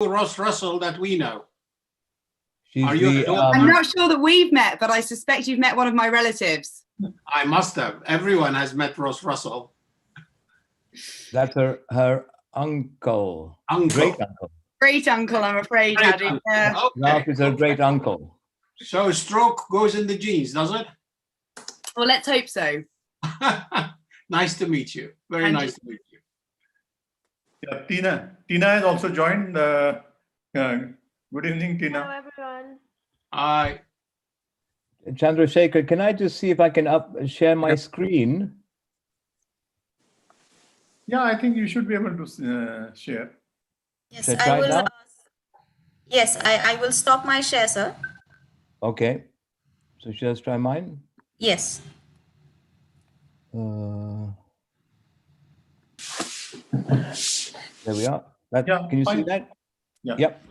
Ross Russell that we know? She's Are you the, a daughter? I'm not sure that we've met, but I suspect you've met one of my relatives. I must have. Everyone has met Ross Russell. that's her uncle. Uncle. Great uncle. Great uncle, I'm afraid, Great Daddy. uncle. Yeah. Ralph Okay. is her great uncle. So stroke goes in the genes, does it? Well, let's hope so. Nice to meet you. Very And nice to meet you. Yeah, Tina has also joined. Good evening, Tina. Hello, everyone. Hi. Chandrasekhar, can I just see if I can share my screen? Yeah, I think you should be able to share. Yes, Should I try I will. now? Yes, I will stop my share, sir. Okay. So just try mine. Yes. There we are. Yeah, can you see fine. that? Yeah. Yep.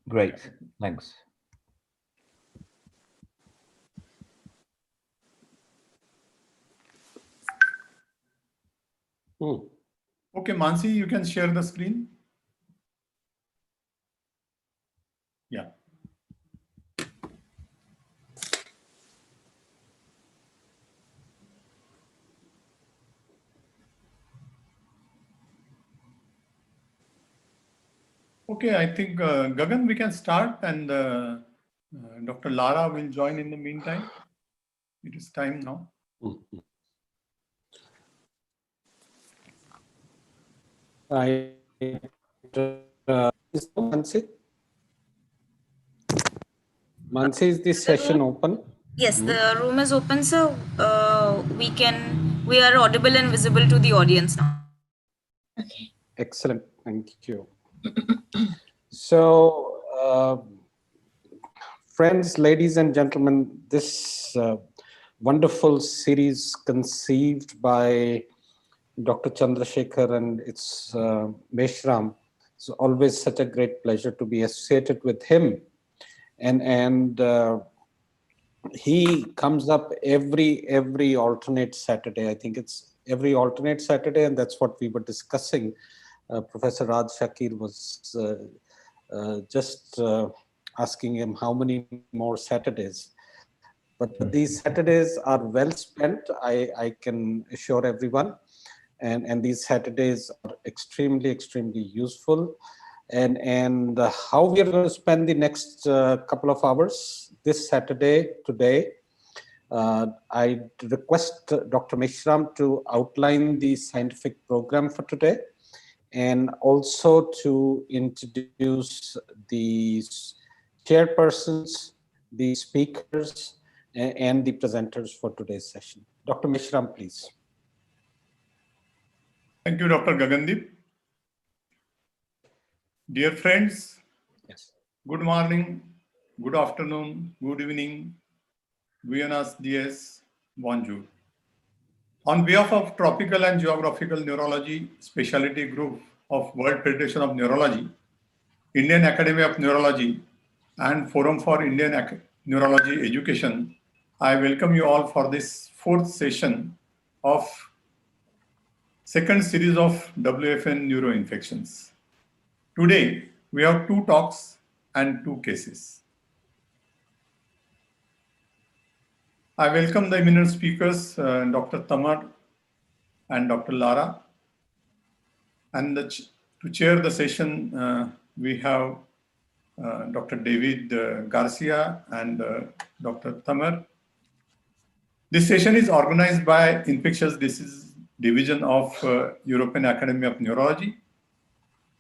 Great. Thanks. Okay, Mansi, you can share the screen. Yeah. Okay, I think Gagan, we can start, and Dr. Lara will join in the meantime. It is time now. Is Mansi? Mansi, is this session open? Yes, the room is open, so we are audible and visible to the audience now. Okay. Excellent. Thank you. So, friends, ladies and gentlemen, this wonderful series conceived by Dr. Chandrasekhar and its Meshram. It's always such a great pleasure to be associated with him. And he comes up every alternate Saturday. I think it's every alternate Saturday, and that's what we were discussing. Professor Raj Shakir was just asking him how many more Saturdays. But these Saturdays are well spent, I can assure everyone. And these Saturdays are extremely useful. And how we are going to spend the next couple of hours this Saturday, today, I request Dr. Meshram to outline the scientific program for today, and also to introduce the chairpersons, the speakers, and the presenters for today's session. Dr. Meshram, please. Thank you, Dr. Gagandeep. Dear friends, Yes. good morning, good afternoon, good evening, buenos dias, bonjour. On behalf of Tropical and Geographical Neurology Specialty Group of World Federation of Neurology, Indian Academy of Neurology, and Forum for Indian Neurology Education, I welcome you all for this fourth session of second series of WFN Neuro-Infections. Today, we have 2 talks and 2 cases. I welcome the eminent speakers, Dr. Tamar and Dr. Lara. And to chair the session, we have Dr. David Garcia and Dr. Tamar. This session is organized by Infectious Disease Division of European Academy of Neurology.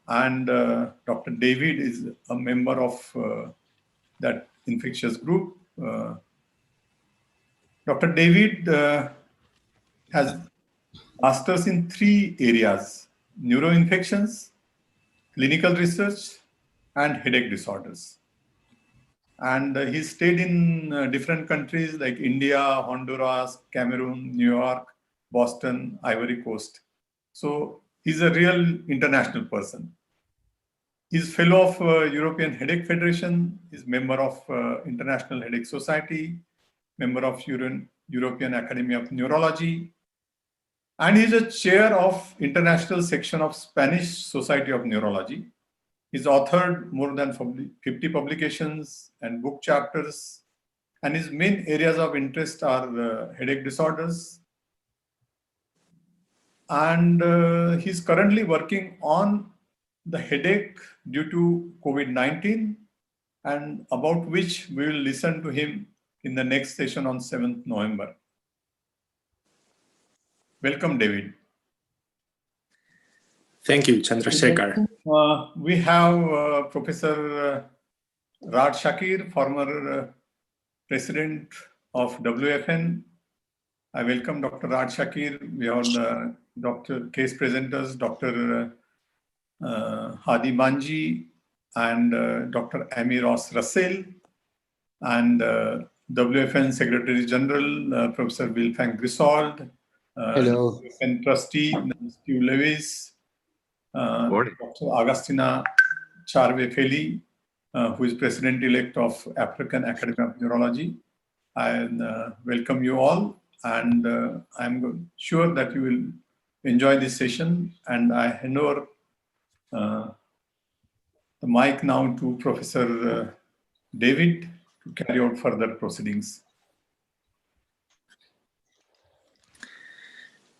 And Dr. David is a member of that infectious group. Dr. David has masters in 3 areas: neuroinfections, clinical research, and headache disorders. And he stayed in different countries like India, Honduras, Cameroon, New York, Boston, Ivory Coast. So he's a real international person. He's fellow of European Headache Federation, is member of International Headache Society, member of European Academy of Neurology, and he's a chair of International Section of Spanish Society of Neurology. He's authored more than 50 publications and book chapters, and his main areas of interest are headache disorders. And he's currently working on the headache due to COVID-19, and about which we will listen to him in the next session on 7th November. Welcome, David. Thank you, Chandrasekhar. We have Professor Raj Shakir, former president of WFN. I welcome Dr. Raj Shakir. We have the case presenters, Dr. Hadi Manji and Dr. Amy Ross Russell, and WFN Secretary General, Professor Wilfang Griswold, Hello. WFN Trustee, Steve Lewis, Dr. Agustina Charve-Feli, who is President-elect of African Academy of Neurology. I welcome you all, and I'm sure that you will enjoy this session, and I hand over the mic now to Professor David to carry out further proceedings.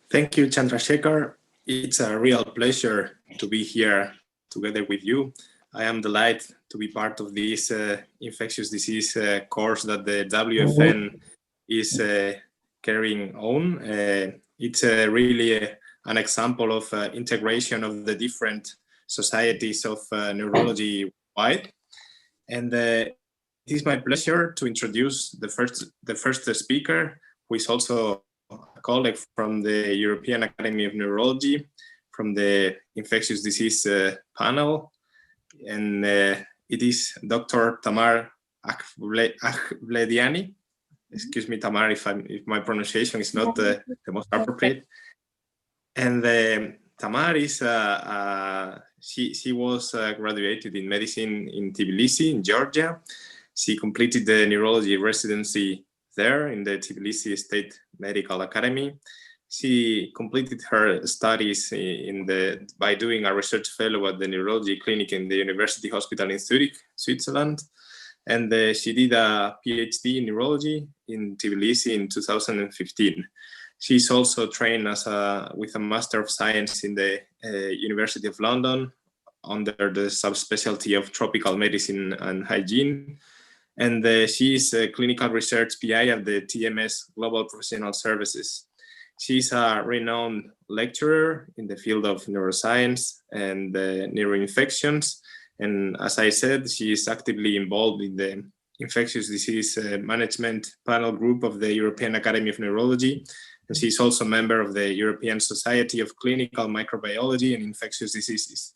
Thank you, Chandrasekhar. It's a real pleasure to be here together with you. I am delighted to be part of this infectious disease course that the WFN is carrying on. It's really an example of integration of the different societies of neurology wide. And it is my pleasure to introduce the first speaker, who is also a colleague from the European Academy of Neurology, from the infectious disease panel. And it is Dr. Tamar Akhvlediani. Excuse me, Tamar, if my pronunciation is not the most appropriate. And Tamar is she was graduated in medicine in Tbilisi, in Georgia. She completed the neurology residency there in the Tbilisi State Medical Academy. She completed her studies by doing a research fellow at the neurology clinic in the University Hospital in Zurich, Switzerland. And she did a PhD in neurology in Tbilisi in 2015. She's also trained with a Master of Science in the University of London under the subspecialty of tropical medicine and hygiene. And she is a clinical research PI at the TMS Global Professional Services. She's a renowned lecturer in the field of neuroscience and neuro-infections. And as I said, she is actively involved in the infectious disease management panel group of the European Academy of Neurology. And she's also a member of the European Society of Clinical Microbiology and Infectious Diseases.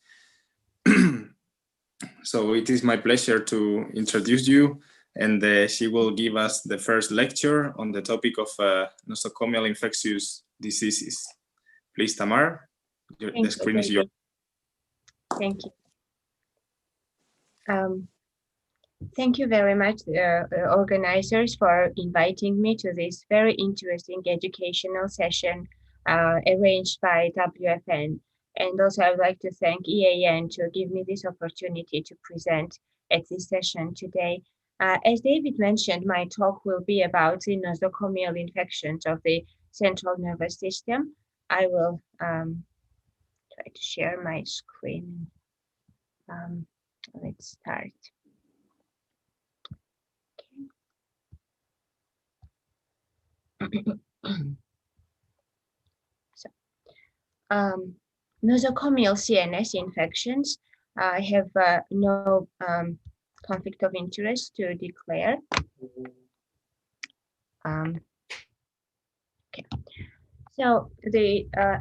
So it is my pleasure to introduce you, and she will give us the first lecture on the topic of nosocomial infectious diseases. Please, Tamar, the screen is yours. Thank you. Thank you very much, organizers, for inviting me to this very interesting educational session arranged by WFN. And also I would like to thank EAN to give me this opportunity to present at this session today. As David mentioned, my talk will be about the nosocomial infections of the central nervous system. I will try to share my screen. Let's start. So, nosocomial CNS infections have no conflict of interest to declare. Okay. So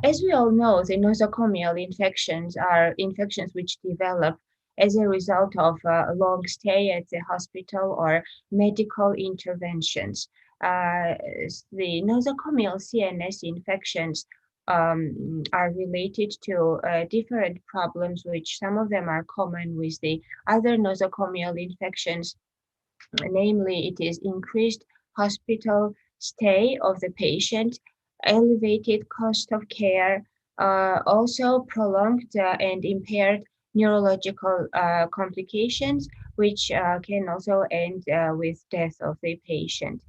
as we all know, the nosocomial infections are infections which develop as a result of a long stay at the hospital or medical interventions. The nosocomial CNS infections are related to different problems, which some of them are common with the other nosocomial infections. Namely, it is increased hospital stay of the patient, elevated cost of care, also prolonged and impaired neurological complications, which can also end with death of the patient.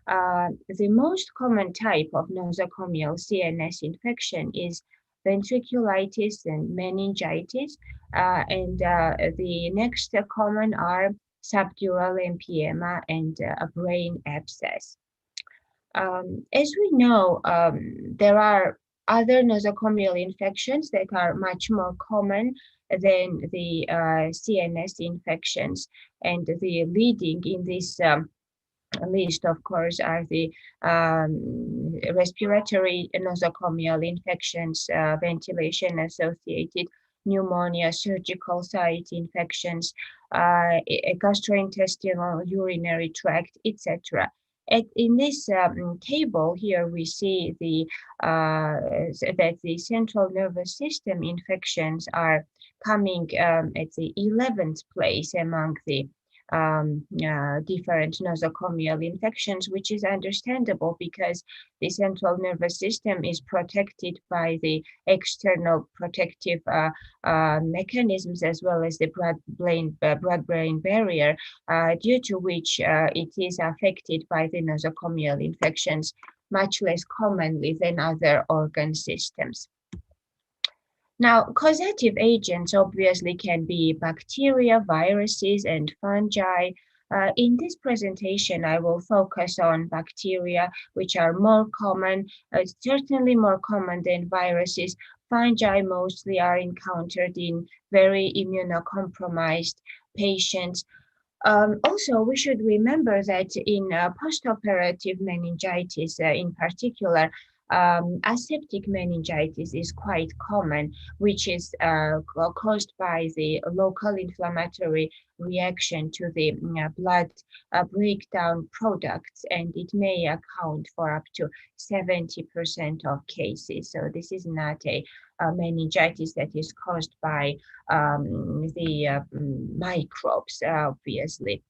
The most common type of nosocomial CNS infection is ventriculitis and meningitis, and the next common are subdural empyema and a brain abscess. As we know, there are other nosocomial infections that are much more common than the CNS infections, and the leading in this list, of course, are the respiratory nosocomial infections, ventilation-associated pneumonia, surgical site infections, gastrointestinal, urinary tract, etc. In this table here, we see that the central nervous system infections are coming at the 11th place among the different nosocomial infections, which is understandable because the central nervous system is protected by the external protective mechanisms as well as the blood-brain barrier, due to which it is affected by the nosocomial infections much less commonly than other organ systems. Now, causative agents obviously can be bacteria, viruses, and fungi. In this presentation, I will focus on bacteria, which are more common, certainly more common than viruses. Fungi mostly are encountered in very immunocompromised patients. Also, we should remember that in postoperative meningitis in particular, aseptic meningitis is quite common, which is caused by the local inflammatory reaction to the blood breakdown products, and it may account for up to 70% of cases. So this is not a meningitis that is caused by the microbes, obviously.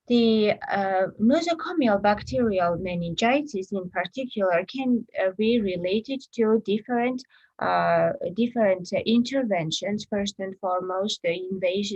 The nosocomial bacterial meningitis in particular can be related to different interventions. First and foremost, the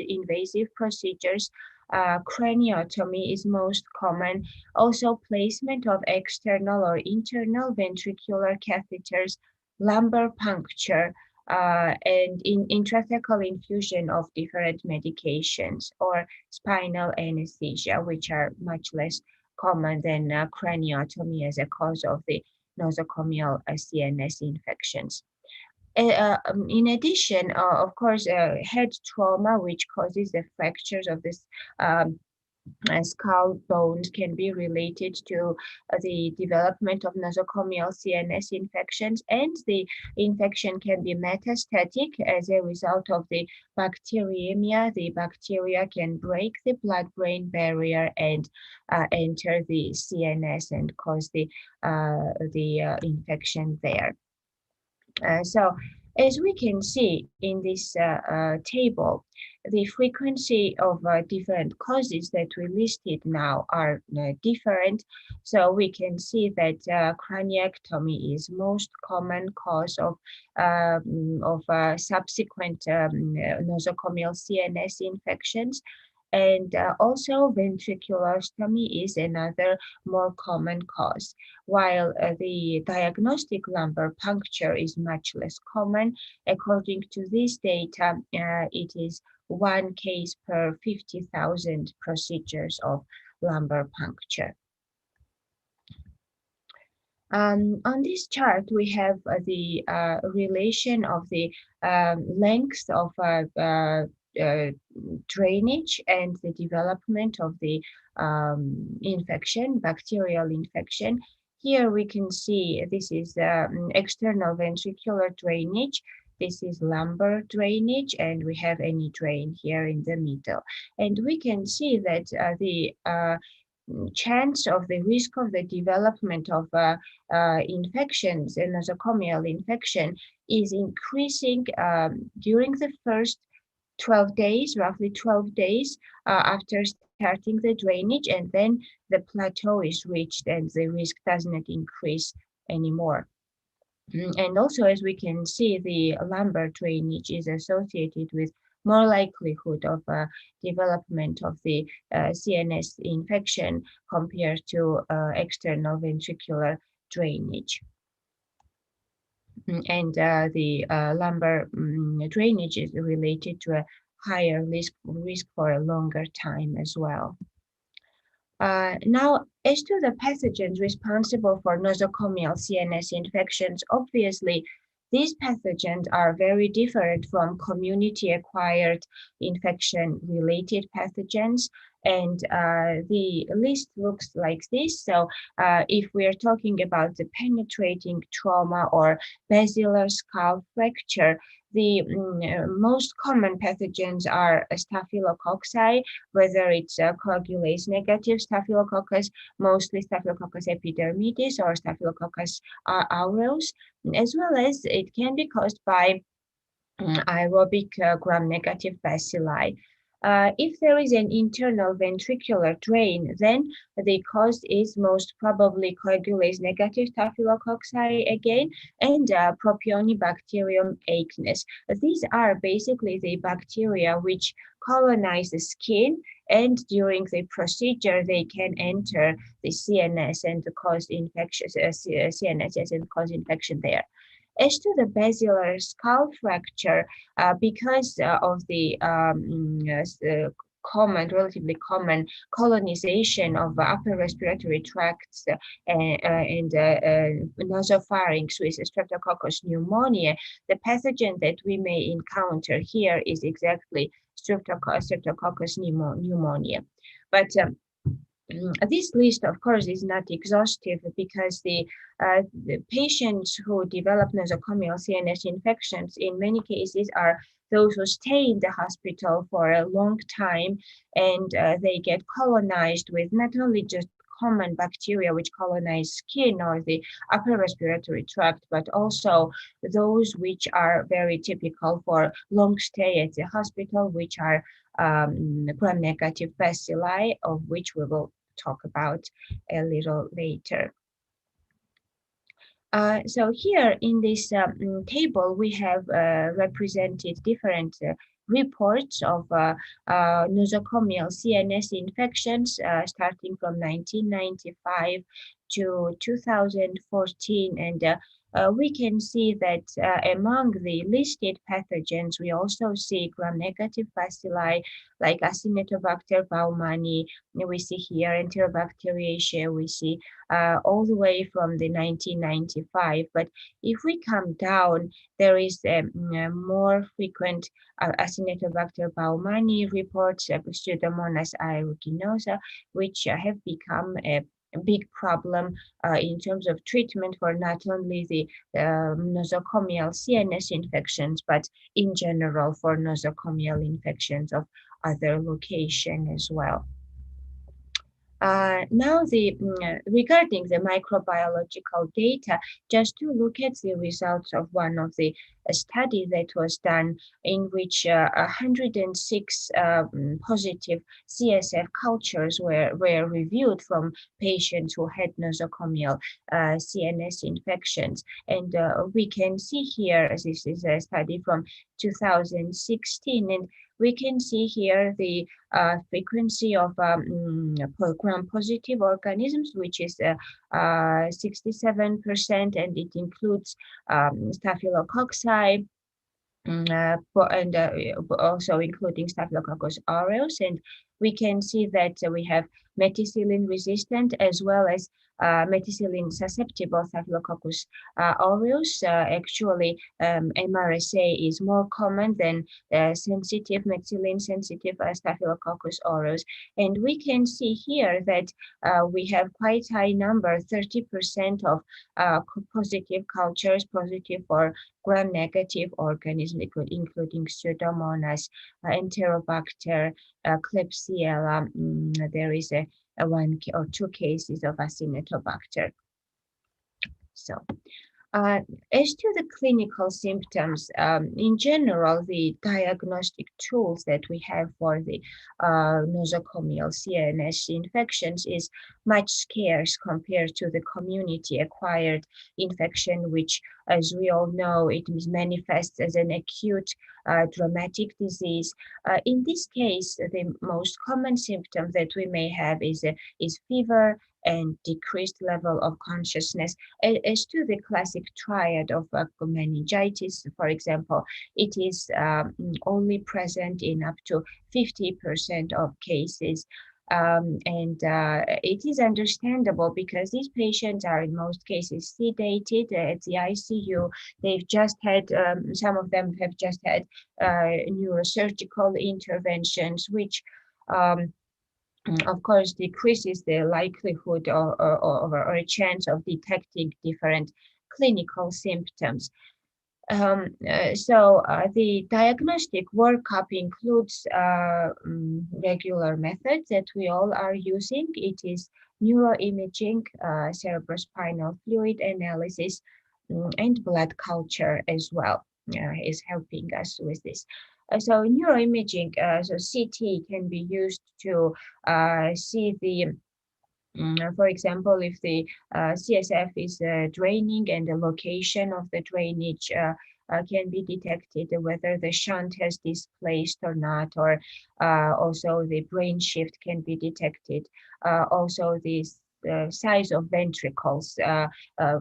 invasive procedures. Craniotomy is most common. Also, placement of external or internal ventricular catheters, lumbar puncture, and intrathecal infusion of different medications, or spinal anesthesia, which are much less common than craniotomy as a cause of the nosocomial CNS infections. In addition, of course, head trauma, which causes the fractures of this skull bones, can be related to the development of nosocomial CNS infections, and the infection can be metastatic as a result of the bacteremia. The bacteria can break the blood-brain barrier and enter the CNS and cause the infection there. So, as we can see in this table, the frequency of different causes that we listed now are different. So we can see that craniectomy is most common cause of subsequent nosocomial CNS infections. And also ventriculostomy is another more common cause, while the diagnostic lumbar puncture is much less common. According to this data, it is 1 case per 50,000 procedures of lumbar puncture. On this chart, we have the relation of the length of drainage and the development of the infection, bacterial infection. Here we can see this is external ventricular drainage. This is lumbar drainage, and we have any drain here in the middle. And we can see that the chance of the risk of the development of infections, a nosocomial infection, is increasing during the first 12 days, roughly 12 days after starting the drainage, and then the plateau is reached and the risk does not increase anymore. And also, as we can see, the lumbar drainage is associated with more likelihood of development of the CNS infection compared to external ventricular drainage. And the lumbar drainage is related to a higher risk for a longer time as well. Now, as to the pathogens responsible for nosocomial CNS infections, obviously, these pathogens are very different from community-acquired infection-related pathogens, and the list looks like this. So if we are talking about the penetrating trauma or basilar skull fracture, the most common pathogens are staphylococci, whether it's coagulase negative staphylococcus, mostly Staphylococcus epidermidis or Staphylococcus aureus, as well as it can be caused by aerobic gram-negative bacilli. If there is an internal ventricular drain, then the cause is most probably coagulase negative staphylococci again, and Propionibacterium acnes. These are basically the bacteria which colonize the skin, and during the procedure they can enter the CNS and cause infection, CNS and cause infection there. As to the basilar skull fracture, because of the relatively common colonization of upper respiratory tracts and nasopharynx with Streptococcus pneumoniae, the pathogen that we may encounter here is exactly Streptococcus pneumoniae. But this list, of course, is not exhaustive because the patients who develop nosocomial CNS infections in many cases are those who stay in the hospital for a long time, and they get colonized with not only just common bacteria which colonize skin or the upper respiratory tract, but also those which are very typical for long stay at the hospital, which are gram-negative bacilli, of which we will talk about a little later. So here in this table, we have represented different reports of nosocomial CNS infections starting from 1995 to 2014, and we can see that among the listed pathogens, we also see gram-negative bacilli like Acinetobacter baumannii. We see here Enterobacteriaceae. We see all the way from the 1995. But if we come down, there is a more frequent Acinetobacter baumannii reports, Pseudomonas aeruginosa, which have become a big problem in terms of treatment for not only the nosocomial CNS infections, but in general for nosocomial infections of other location as well. Now, regarding the microbiological data, just to look at the results of one of the study that was done in which 106 positive CSF cultures were reviewed from patients who had nosocomial CNS infections. And we can see here, this is a study from 2016, and we can see here the frequency of gram-positive organisms, which is 67%, and it includes staphylococci, and also including Staphylococcus aureus. And we can see that we have methicillin resistant as well as methicillin susceptible Staphylococcus aureus. Actually, MRSA is more common than sensitive, methicillin sensitive Staphylococcus aureus. And we can see here that we have quite high number, 30% of positive cultures, positive for gram-negative organisms, including Pseudomonas, Enterobacter, Klebsiella. There is a 1 or 2 cases of Acinetobacter. So, as to the clinical symptoms, in general, the diagnostic tools that we have for the nosocomial CNS infections is much scarce compared to the community-acquired infection, which as we all know, it manifests as an acute dramatic disease. In this case, the most common symptom that we may have is fever and decreased level of consciousness. As to the classic triad of meningitis, for example, it is only present in up to 50% of cases. It is understandable because these patients are in most cases sedated at the ICU. They've just had, some of them have just had neurosurgical interventions, which of course decreases the likelihood or a chance of detecting different clinical symptoms. The diagnostic workup includes regular methods that we all are using. It is neuroimaging, cerebrospinal fluid analysis, and blood culture as well is helping us with this. So neuroimaging, so CT can be used to see the for example, if the CSF is draining and the location of the drainage can be detected, whether the shunt has displaced or not, or also the brain shift can be detected. Also, the size of ventricles,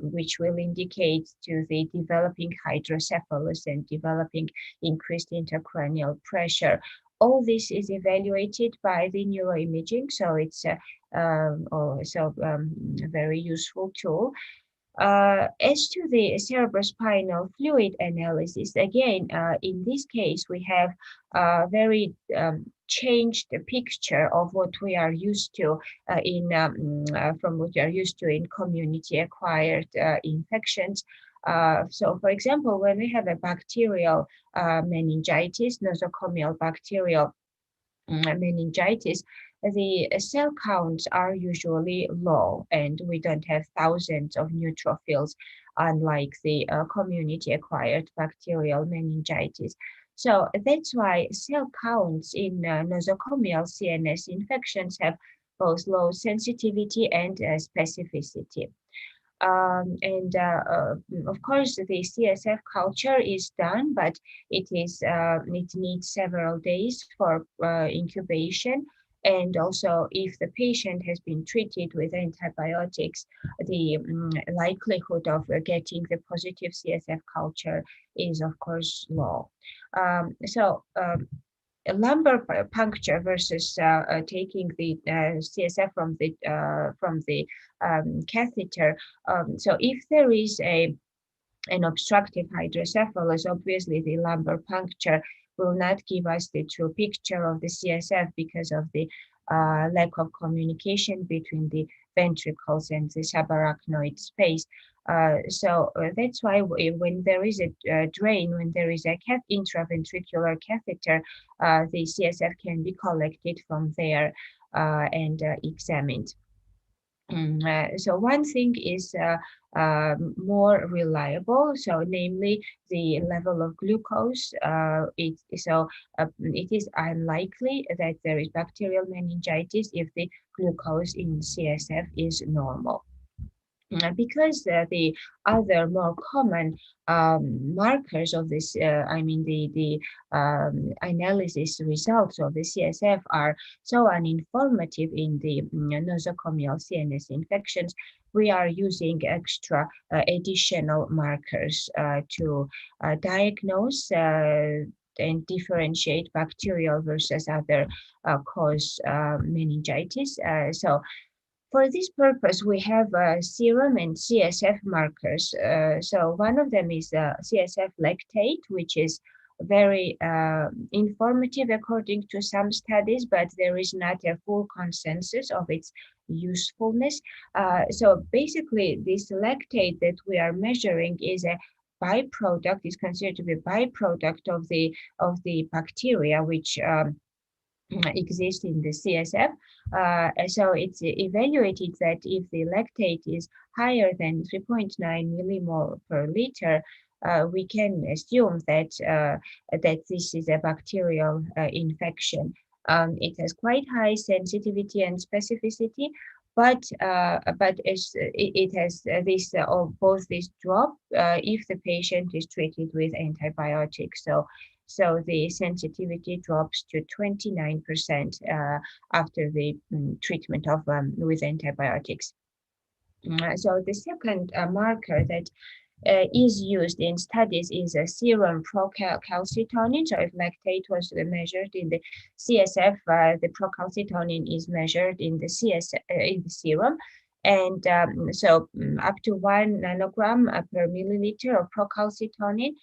which will indicate to the developing hydrocephalus and developing increased intracranial pressure. All this is evaluated by the neuroimaging, so it's also a very useful tool. As to the cerebrospinal fluid analysis, again, in this case, we have a very changed picture of what we are used to from what we are used to in community-acquired infections. So, for example, when we have a bacterial meningitis, nosocomial bacterial meningitis, the cell counts are usually low and we don't have thousands of neutrophils, unlike the community-acquired bacterial meningitis. So that's why cell counts in nosocomial CNS infections have both low sensitivity and specificity. Of course, the CSF culture is done, but it needs several days for incubation. And also, if the patient has been treated with antibiotics, the likelihood of getting the positive CSF culture is, of course, low. A lumbar puncture versus taking the CSF from the catheter. So if there is an obstructive hydrocephalus, obviously the lumbar puncture will not give us the true picture of the CSF because of the lack of communication between the ventricles and the subarachnoid space. That's why when there is a drain, when there is a intraventricular catheter, the CSF can be collected from there and examined. So one thing is more reliable, so namely the level of glucose. It is unlikely that there is bacterial meningitis if the glucose in CSF is normal. Because the other more common markers of this, the analysis results of the CSF are so uninformative in the nosocomial CNS infections, we are using extra additional markers to diagnose and differentiate bacterial versus other cause meningitis. For this purpose, we have serum and CSF markers. So one of them is CSF lactate, which is very informative according to some studies, but there is not a full consensus of its usefulness. So basically, this lactate that we are measuring is a byproduct, is considered to be a byproduct of the bacteria which exist in the CSF. So it's evaluated that if the lactate is higher than 3.9 millimole per liter, we can assume that this is a bacterial infection. It has quite high sensitivity and specificity, but it has this both this drop if the patient is treated with antibiotics. So the sensitivity drops to 29% after the treatment of with antibiotics. So the second marker that is used in studies is a serum procalcitonin. So if lactate was measured in the CSF, the procalcitonin is measured in the in the serum, and so up to 1 nanogram per milliliter of procalcitonin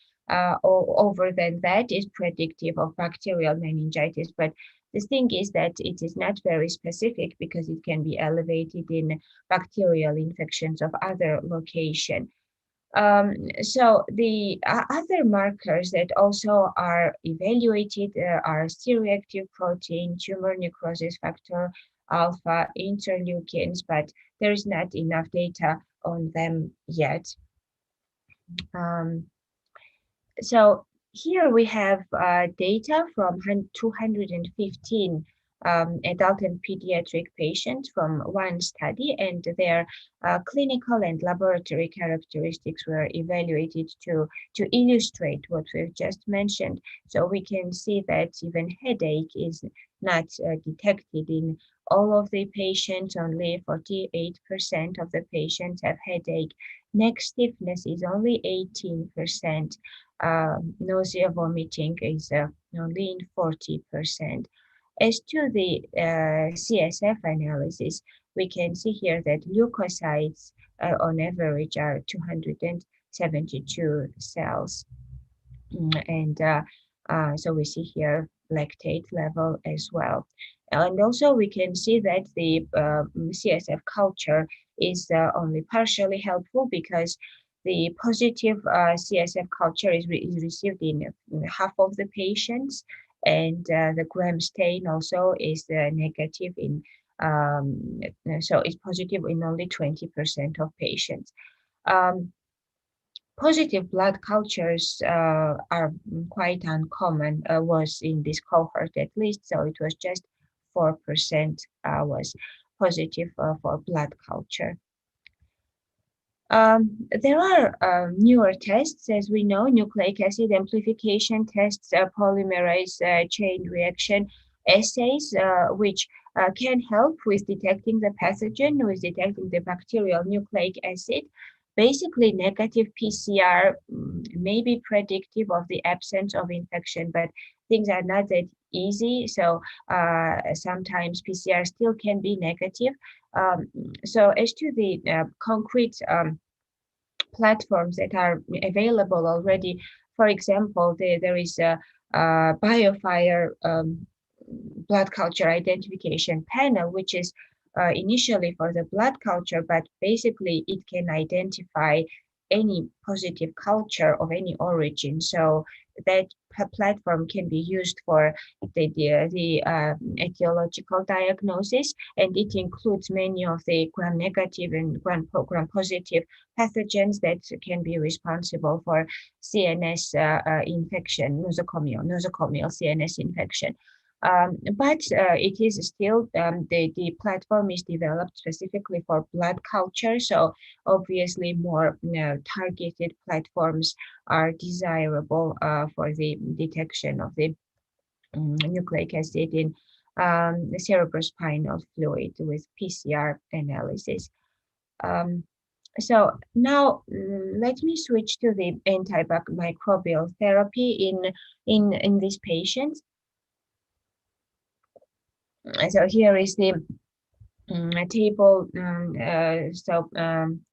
or over than that is predictive of bacterial meningitis. But the thing is that it is not very specific because it can be elevated in bacterial infections of other location. So the other markers that also are evaluated are C-reactive protein, tumor necrosis factor alpha, interleukins, but there is not enough data on them yet. So here we have data from 215 adult and pediatric patients from one study, and their clinical and laboratory characteristics were evaluated to illustrate what we've just mentioned. So we can see that even headache is not detected in all of the patients. Only 48% of the patients have headache. Neck stiffness is only 18%. Nausea, vomiting is only in 40%. As to the CSF analysis, we can see here that leukocytes on average are 272 cells. And so we see here lactate level as well. And also we can see that the CSF culture is only partially helpful because the positive CSF culture is received in half of the patients, and the gram stain also is negative in, so it's positive in only 20% of patients. Positive blood cultures are quite uncommon, was in this cohort at least, so it was just 4% was positive for blood culture. There are newer tests, as we know, nucleic acid amplification tests, polymerase chain reaction assays, which can help with detecting the pathogen, with detecting the bacterial nucleic acid. Basically, negative PCR may be predictive of the absence of infection, but things are not that easy. So sometimes PCR still can be negative. So as to the concrete platforms that are available already, for example, there is a BioFire blood culture identification panel, which is initially for the blood culture, but basically it can identify any positive culture of any origin. So that platform can be used for the etiological diagnosis, and it includes many of the gram-negative and gram-positive pathogens that can be responsible for CNS infection, nosocomial CNS infection. But it is still, the platform is developed specifically for blood culture, so obviously more targeted platforms are desirable for the detection of the nucleic acid in the cerebrospinal fluid with PCR analysis. So now let me switch to the antimicrobial therapy in these patients. So here is the table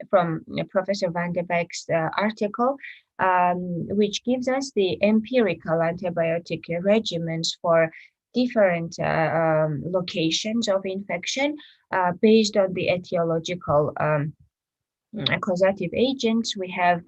from Professor Van der Beek's article, which gives us the empirical antibiotic regimens for different locations of infection based on the etiological causative agents. We have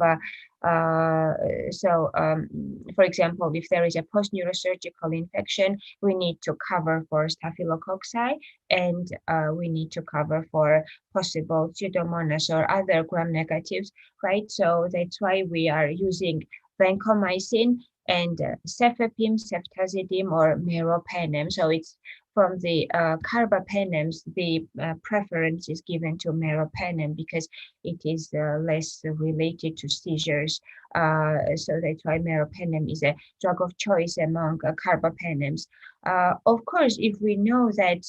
for example, if there is a post-neurosurgical infection, we need to cover for staphylococci, and we need to cover for possible Pseudomonas or other gram-negatives, right? So that's why we are using vancomycin and cefepime, ceftazidime, or meropenem. So it's from the carbapenems, the preference is given to meropenem because it is less related to seizures. So that's why meropenem is a drug of choice among carbapenems. Of course, if we know that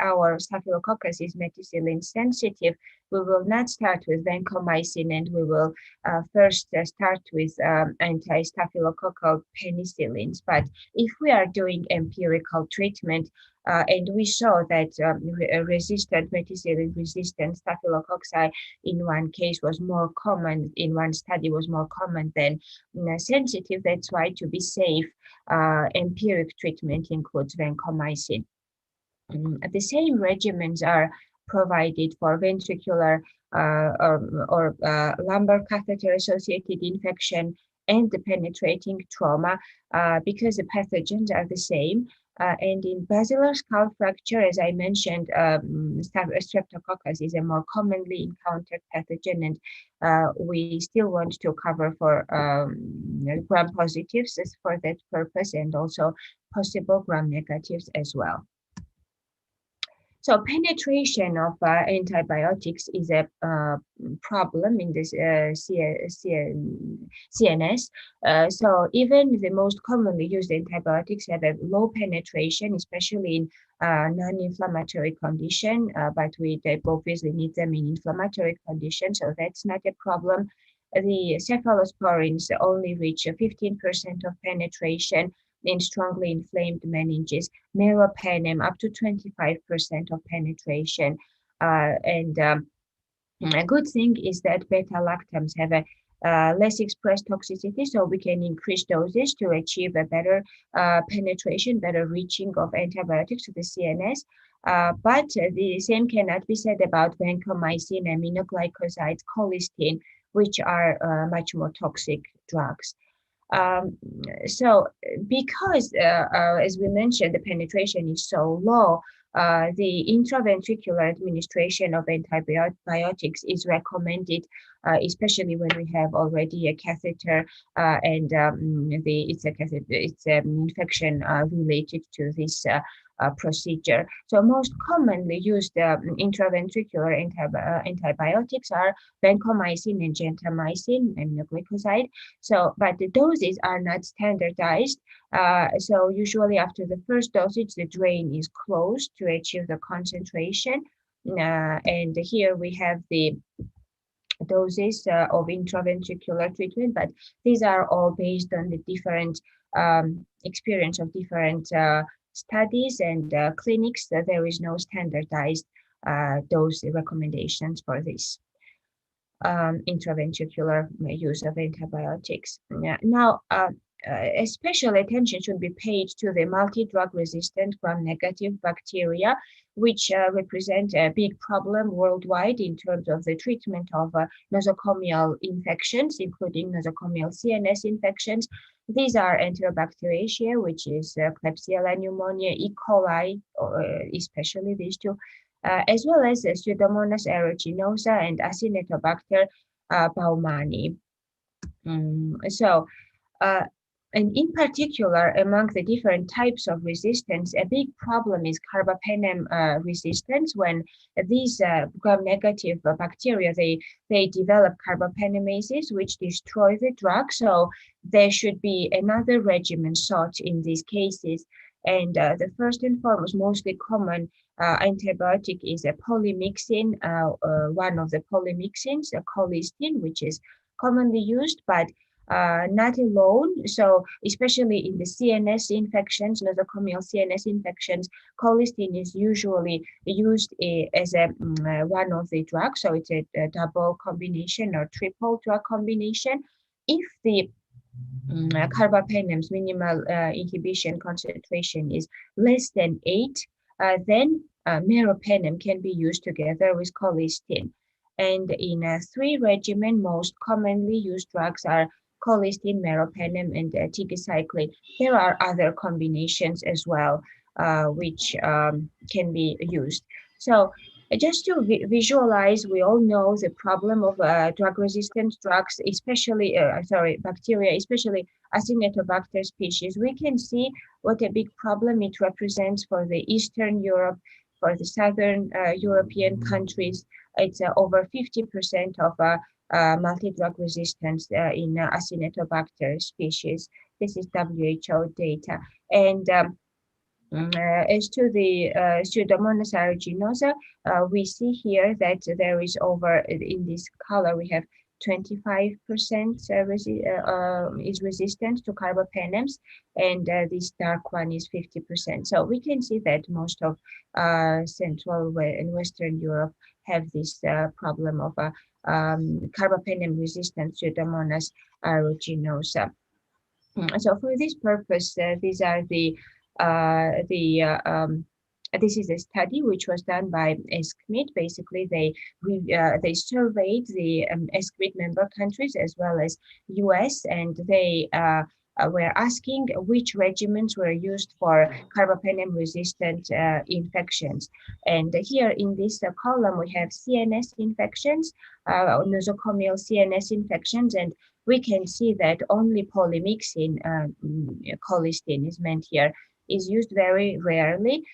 our Staphylococcus is methicillin sensitive, we will not start with vancomycin, and we will first start with anti-staphylococcal penicillins. But if we are doing empirical treatment, and we saw that resistant methicillin-resistant staphylococci in one case was more common, in one study was more common than sensitive, that's why to be safe, empiric treatment includes vancomycin. The same regimens are provided for ventricular or lumbar catheter-associated infection and the penetrating trauma because the pathogens are the same. And in basilar skull fracture, as I mentioned, Streptococcus is a more commonly encountered pathogen, and we still want to cover for gram positives for that purpose, and also possible gram negatives as well. So penetration of antibiotics is a problem in this CNS. So even the most commonly used antibiotics have a low penetration, especially in non-inflammatory condition, but we obviously need them in inflammatory conditions, so that's not a problem. The cephalosporins only reach 15% of penetration in strongly inflamed meninges, meropenem up to 25% of penetration. A good thing is that beta-lactams have a less expressed toxicity, so we can increase doses to achieve a better penetration, better reaching of antibiotics to the CNS. But the same cannot be said about vancomycin, aminoglycosides, colistin, which are much more toxic drugs. So because, as we mentioned, the penetration is so low, the intraventricular administration of antibiotics is recommended, especially when we have already a catheter and it's an infection related to this procedure. So most commonly used intraventricular antibiotics are vancomycin and gentamicin, aminoglycoside. So, but the doses are not standardized. So usually after the first dosage, the drain is closed to achieve the concentration. And here we have the doses of intraventricular treatment, but these are all based on the different experience of different studies and clinics. There is no standardized dose recommendations for this intraventricular use of antibiotics. Now, special attention should be paid to the multidrug-resistant gram-negative bacteria, which represent a big problem worldwide in terms of the treatment of nosocomial infections, including nosocomial CNS infections. These are Enterobacteriaceae, which is Klebsiella pneumonia, E. coli, especially these two, as well as Pseudomonas aeruginosa and Acinetobacter baumannii. And in particular, among the different types of resistance, a big problem is carbapenem resistance. When these gram-negative bacteria, they develop carbapenemases, which destroy the drug. So there should be another regimen sought in these cases. And the first and foremost, mostly common antibiotic is a polymyxin, one of the polymyxins, a colistin, which is commonly used, but not alone. So especially in the CNS infections, nosocomial CNS infections, colistin is usually used as a one of the drugs. So it's a double combination or triple drug combination. If the carbapenem's minimal inhibition concentration is less than 8, then meropenem can be used together with colistin. And in a 3 regimen, most commonly used drugs are colistin, meropenem, and tigecycline. There are other combinations as well, which can be used. So Just to visualize, we all know the problem of drug-resistant drugs, especially, bacteria, especially Acinetobacter species. We can see what a big problem it represents for the Eastern Europe, for the Southern European countries. It's over 50% of multi-drug resistance in Acinetobacter species. This is WHO data. And as to the Pseudomonas aeruginosa, we see here that there is over, in this color, we have 25% is resistant to carbapenems, and this dark one is 50%. So we can see that most of Central and Western Europe have this problem of carbapenem-resistant Pseudomonas aeruginosa. So for this purpose, these are this is a study which was done by ESCMID. Basically, they surveyed the ESCMID member countries as well as US, and they were asking which regimens were used for carbapenem-resistant infections. And here in this column, we have CNS infections, nosocomial CNS infections, and we can see that only polymyxin, colistin is meant here, is used very rarely.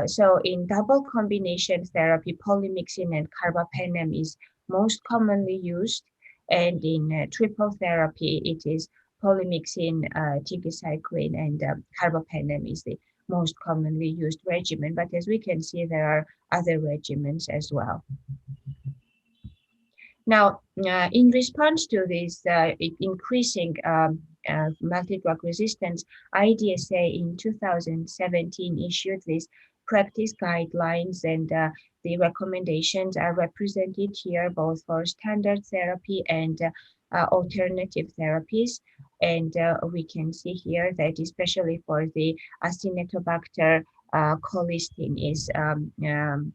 So in double combination therapy, polymyxin and carbapenem is most commonly used. And in triple therapy, it is polymyxin, tigecycline, and carbapenem is the most commonly used regimen. But as we can see, there are other regimens as well. Now, in response to this increasing multi-drug resistance, IDSA in 2017 issued these practice guidelines, and the recommendations are represented here both for standard therapy and alternative therapies. And we can see here that especially for the Acinetobacter, colistin is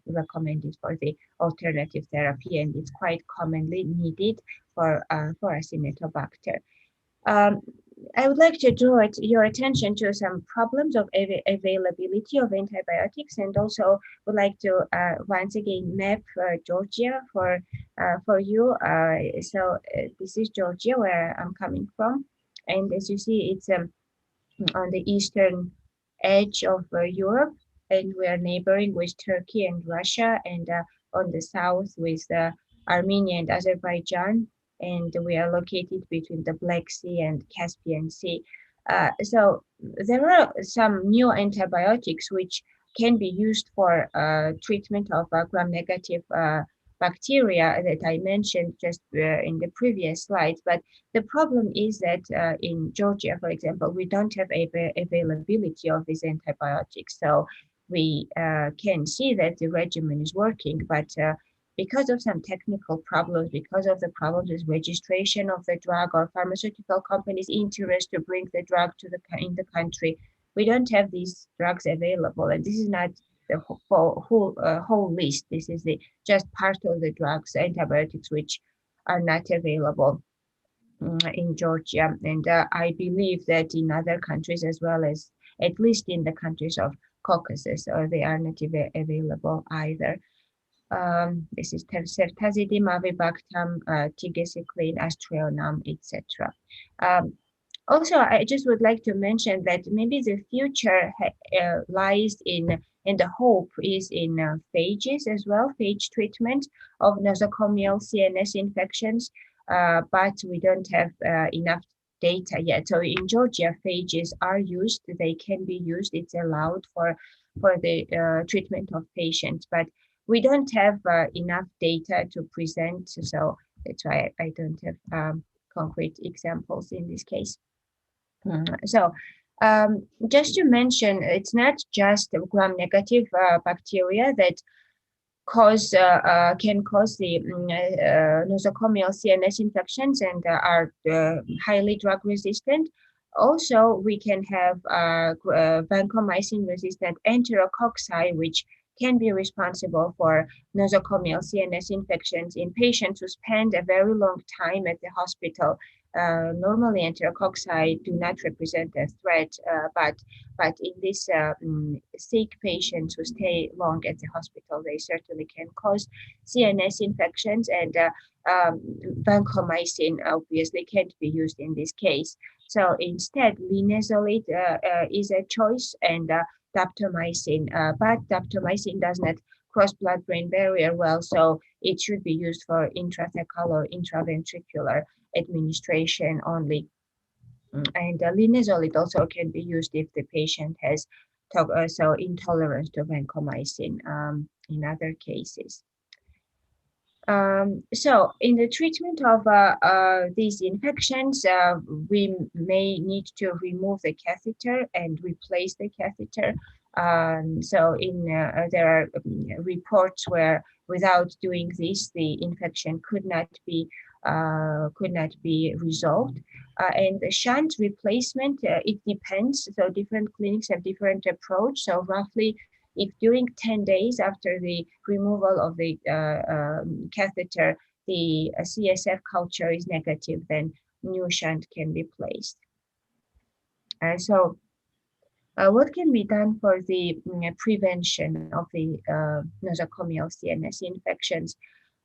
recommended for the alternative therapy, and it's quite commonly needed for Acinetobacter. I would like to draw your attention to some problems of availability of antibiotics, and also would like to once again map Georgia for you. So this is Georgia, where I'm coming from, and as you see, it's on the eastern edge of Europe, and we are neighboring with Turkey and Russia, and on the south with Armenia and Azerbaijan, and we are located between the Black Sea and Caspian Sea. So there are some new antibiotics which can be used for treatment of gram-negative bacteria that I mentioned just in the previous slides. But the problem is that in Georgia, for example, we don't have availability of these antibiotics. So we can see that the regimen is working, but because of some technical problems, because of the problems with registration of the drug or pharmaceutical companies' interest to bring the drug to in the country, we don't have these drugs available. And this is not the whole list. This is just part of the drugs, antibiotics, which are not available in Georgia. And I believe that in other countries as well, as at least in the countries of Caucasus, they are not available either. This is ceftazidime, avibactam, tigecycline, aztreonam, etc. Also, I just would like to mention that maybe the future lies in, and the hope is in phages as well, phage treatment of nosocomial CNS infections, but we don't have enough data yet. So in Georgia, phages are used, they can be used, it's allowed for the treatment of patients, but we don't have enough data to present, so that's why I don't have concrete examples in this case. So just to mention, it's not just gram-negative bacteria that can cause the nosocomial CNS infections and are highly drug resistant. Also, we can have vancomycin-resistant enterococci, which can be responsible for nosocomial CNS infections in patients who spend a very long time at the hospital normally enterococci do not represent a threat, but in these sick patients who stay long at the hospital, they certainly can cause CNS infections, and vancomycin obviously can't be used in this case. So instead, linezolid is a choice, and daptomycin, but daptomycin does not cross blood-brain barrier well, so it should be used for intrathecal or intraventricular administration only. And linezolid also can be used if the patient has intolerance to vancomycin in other cases. So in the treatment of these infections, we may need to remove the catheter and replace the catheter. So there are reports where without doing this, the infection could not be resolved. And the shunt replacement, it depends. So different clinics have different approach. So roughly, if during 10 days after the removal of the catheter, the CSF culture is negative, then new shunt can be placed. So what can be done for the prevention of the nosocomial CNS infections?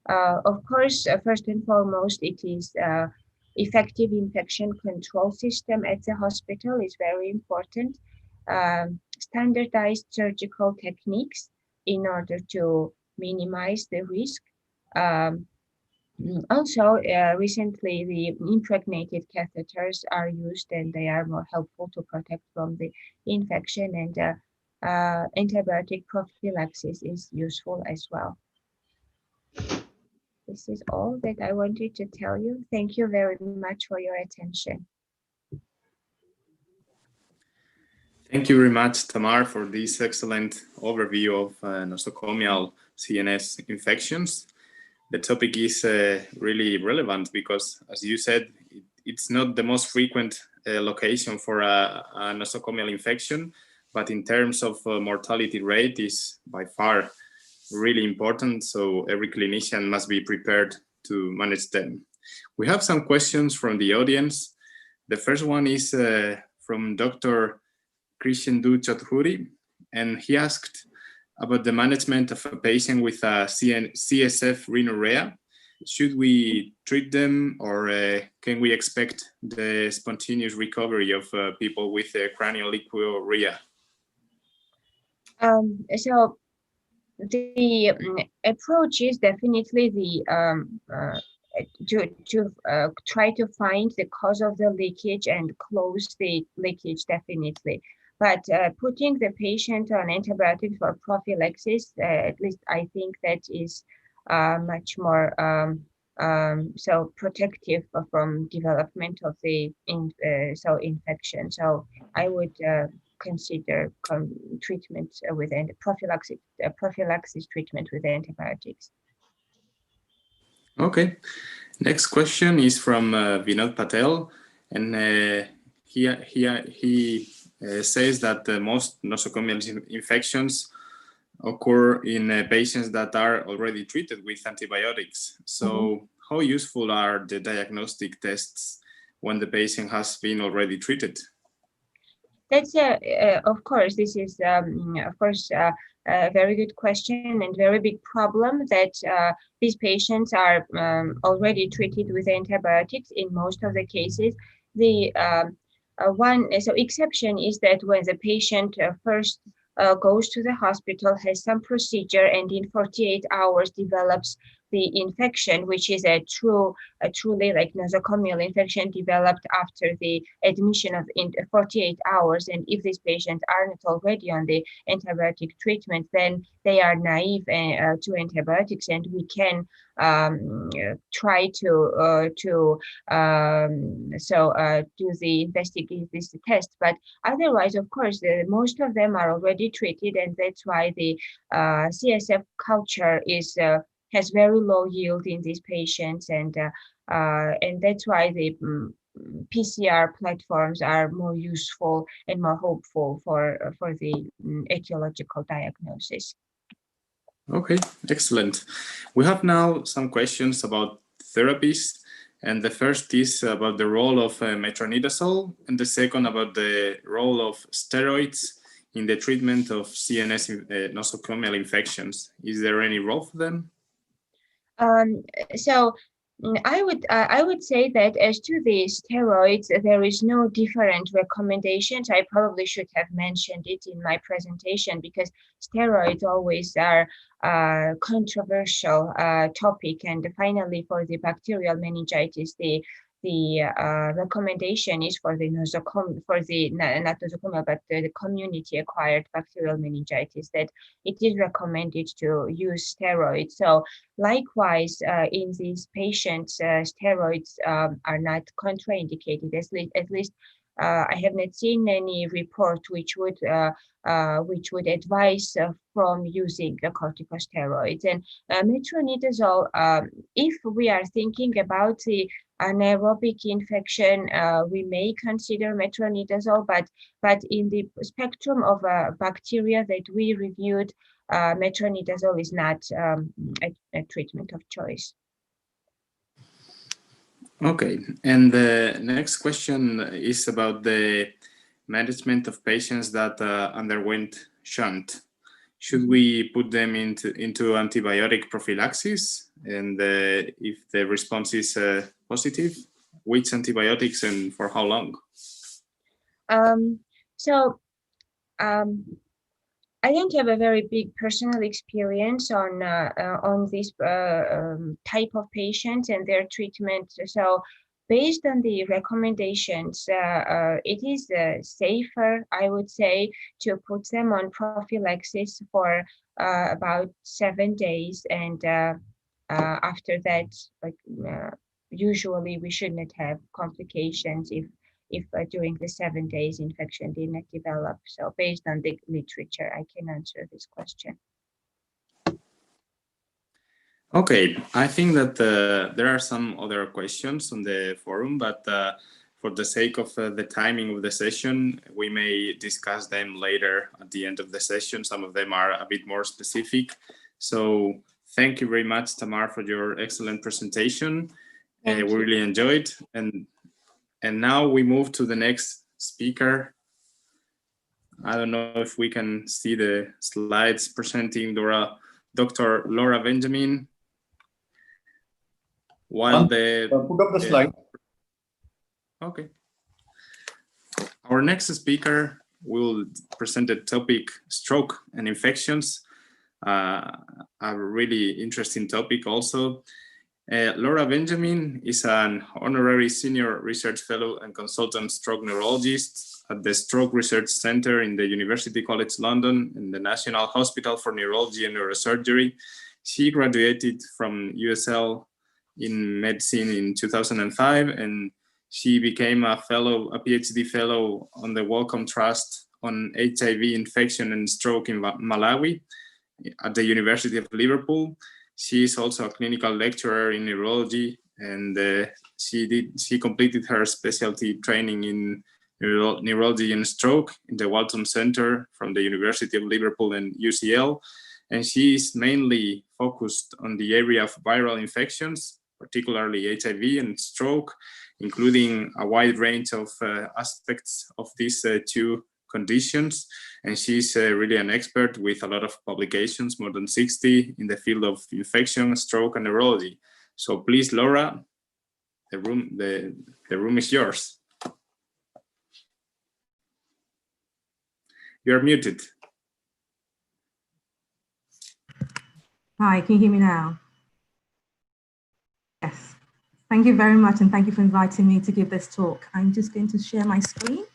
Of course, first and foremost, it is effective infection control system at the hospital is very important. Standardized surgical techniques in order to minimize the risk. Also, recently the impregnated catheters are used, and they are more helpful to protect from the infection, and antibiotic prophylaxis is useful as well. This is all that I wanted to tell you. Thank you very much for your attention. Thank you very much, Tamar, for this excellent overview of nosocomial CNS infections. The topic is really relevant because, as you said, it's not the most frequent location for a nosocomial infection, but in terms of mortality rate is by far really important. So every clinician must be prepared to manage them. We have some questions from the audience. The first one is from Dr. Krishendu Chaudhuri, and he asked about the management of a patient with a CSF rhinorrhea. Should we treat them, or can we expect the spontaneous recovery of people with cranial liquorrhea? So the approach is definitely to try to find the cause of the leakage and close the leakage, definitely. But putting the patient on antibiotics for prophylaxis, at least I think that is much more so protective from development of the infection. So I would consider treatment with prophylaxis treatment with antibiotics. Okay. Next question is from Vinod Patel, and he says that most nosocomial infections occur in patients that are already treated with antibiotics. So how useful are the diagnostic tests when the patient has been already treated? That's of course, this is of course a very good question and very big problem that these patients are already treated with antibiotics in most of the cases. The exception is that when the patient first goes to the hospital, has some procedure, and in 48 hours develops the infection, which is a truly like nosocomial infection developed after the admission of 48 hours. And if these patients are not already on the antibiotic treatment, then they are naive to antibiotics, and we can try to do the investigate this test. But otherwise, of course, most of them are already treated, and that's why the CSF culture has very low yield in these patients, and that's why the PCR platforms are more useful and more hopeful for the etiological diagnosis. Okay, excellent. We have now some questions about therapies, And the first is about the role of metronidazole, and the second about the role of steroids in the treatment of CNS nosocomial infections. Is there any role for them? So I would say that as to the steroids, there is no different recommendations. I probably should have mentioned it in my presentation because steroids always are a controversial topic. And finally, for the bacterial meningitis, the recommendation is for the not nosocomial, but the community-acquired bacterial meningitis, that it is recommended to use steroids. So likewise, in these patients, steroids are not contraindicated. At least I have not seen any report which would advise from using corticosteroids. And metronidazole, if we are thinking about the anaerobic infection, we may consider metronidazole, but in the spectrum of bacteria that we reviewed, metronidazole is not a treatment of choice. Okay, and the next question is about the management of patients that underwent shunt. Should we put them into antibiotic prophylaxis? And if the response is positive, which antibiotics and for how long? I don't have a very big personal experience on this type of patients and their treatment. So based on the recommendations, it is safer, I would say, to put them on prophylaxis for about 7 days. And after that, usually we should not have complications if during the 7 days infection did not develop. So based on the literature, I can answer this question. Okay, I think that there are some other questions on the forum, but for the sake of the timing of the session, we may discuss them later at the end of the session. Some of them are a bit more specific. So thank you very much, Tamar, for your excellent presentation. We really enjoyed. And now we move to the next speaker. I don't know if we can see the slides presenting Dr. Laura Benjamin. While put up the slide. Okay. Our next speaker will present the topic stroke and infections, a really interesting topic also. Laura Benjamin is an honorary senior research fellow and consultant stroke neurologist at the Stroke Research Center in the University College London and the National Hospital for Neurology and Neurosurgery. She graduated from USL in medicine in 2005, and she became a PhD fellow on the Wellcome Trust on HIV infection and stroke in Malawi at the University of Liverpool. She is also a clinical lecturer in neurology, and she completed her specialty training in neurology and stroke in the Walton Center from the University of Liverpool and UCL. And she is mainly focused on the area of viral infections, particularly HIV and stroke, including a wide range of aspects of these two conditions. And she's really an expert with a lot of publications, more than 60 in the field of infection, stroke, and neurology. So please, Laura, the room is yours. You're muted. Hi, can you hear me now? Yes. Thank you very much, and thank you for inviting me to give this talk. I'm just going to share my screen.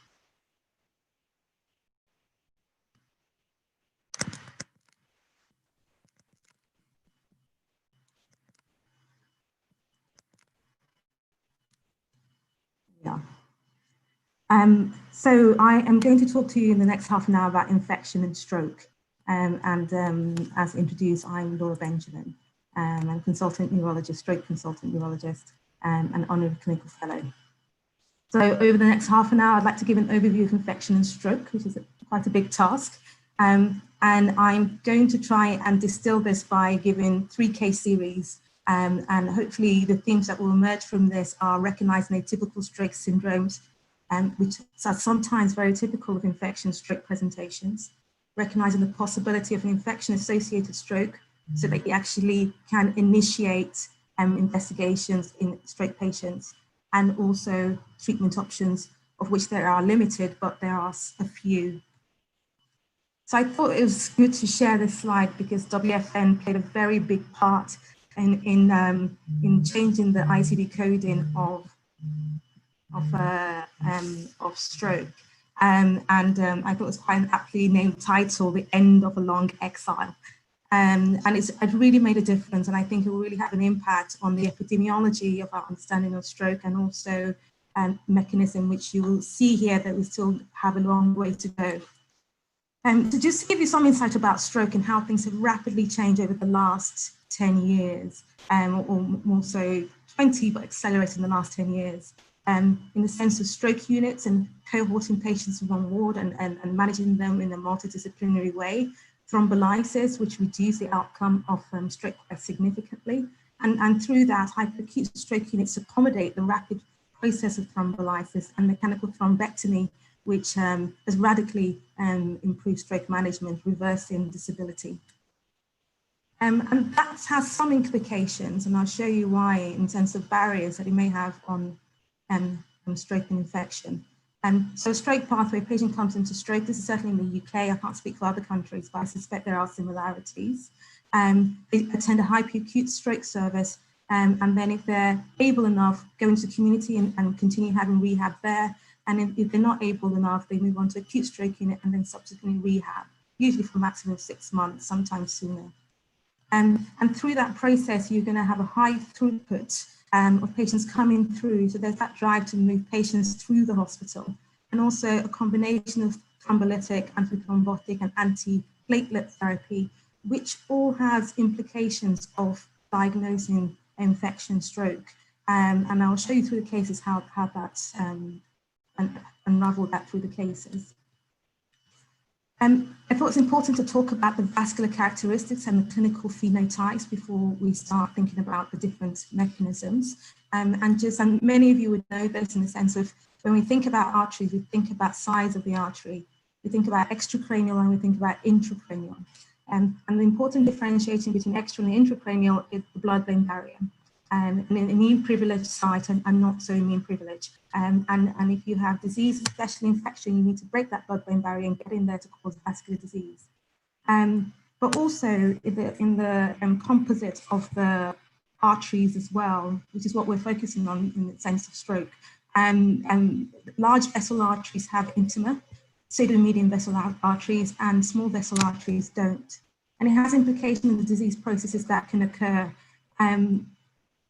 Yeah. So I am going to talk to you in the next half an hour about infection and stroke. As introduced, I'm Laura Benjamin. I'm a consultant neurologist, stroke consultant neurologist, and honorary clinical fellow. So over the next half an hour, I'd like to give an overview of infection and stroke, which is quite a big task. And I'm going to try and distill this by giving 3 case series And hopefully the themes that will emerge from this are recognizing atypical stroke syndromes, which are sometimes very typical of infection stroke presentations, recognizing the possibility of an infection-associated stroke so that you actually can initiate investigations in stroke patients, and also treatment options, of which there are limited, but there are a few. So I thought it was good to share this slide because WFN played a very big part in changing the ICD coding of stroke. I thought it was quite an aptly named title, The End of a Long Exile. And it really made a difference, and I think it will really have an impact on the epidemiology of our understanding of stroke, and also mechanism, which you will see here that we still have a long way to go. So just to give you some insight about stroke and how things have rapidly changed over the last 10 years, or more so 20, but accelerated in the last 10 years. In the sense of stroke units and cohorting patients in one ward and managing them in a multidisciplinary way, thrombolysis, which reduced the outcome of stroke quite significantly. And through that, hyperacute stroke units accommodate the rapid process of thrombolysis, and mechanical thrombectomy, which has radically improved stroke management, reversing disability. And that has some implications, and I'll show you why in terms of barriers that it may have on stroke and infection. So stroke pathway, patient comes into stroke. This is certainly in the UK. I can't speak for other countries, but I suspect there are similarities. They attend a hyperacute stroke service, and then if they're able enough, go into the community and continue having rehab there. And if they're not able enough, they move on to acute stroke unit and then subsequently rehab, usually for a maximum of 6 months, sometimes sooner. And through that process, you're going to have a high throughput of patients coming through. So there's that drive to move patients through the hospital, and also a combination of thrombolytic, antithrombotic, and antiplatelet therapy, which all has implications of diagnosing infection stroke. And I'll show you through the cases how that's unravel that through the cases. I thought it's important to talk about the vascular characteristics and the clinical phenotypes before we start thinking about the different mechanisms. And many of you would know this in the sense of when we think about arteries, we think about size of the artery, we think about extracranial, and we think about intracranial. And the important differentiating between extra and intracranial is the blood-brain barrier. An immune privileged site and not so immune privileged. And if you have disease, especially infection, you need to break that blood-brain barrier and get in there to cause vascular disease. But also in the composite of the arteries as well, which is what we're focusing on in the sense of stroke. Large vessel arteries have intima, pseudo-medium vessel arteries, and small vessel arteries don't. And it has implications in the disease processes that can occur.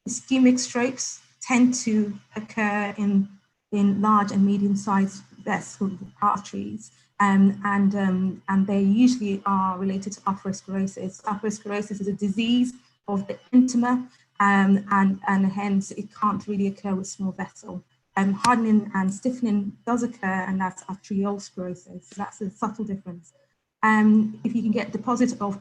Ischemic strokes tend to occur in large and medium-sized vessel arteries, and they usually are related to atherosclerosis. Atherosclerosis is a disease of the intima, and hence it can't really occur with small vessel. Hardening and stiffening does occur, and that's arteriosclerosis. So that's a subtle difference. If you can get deposit of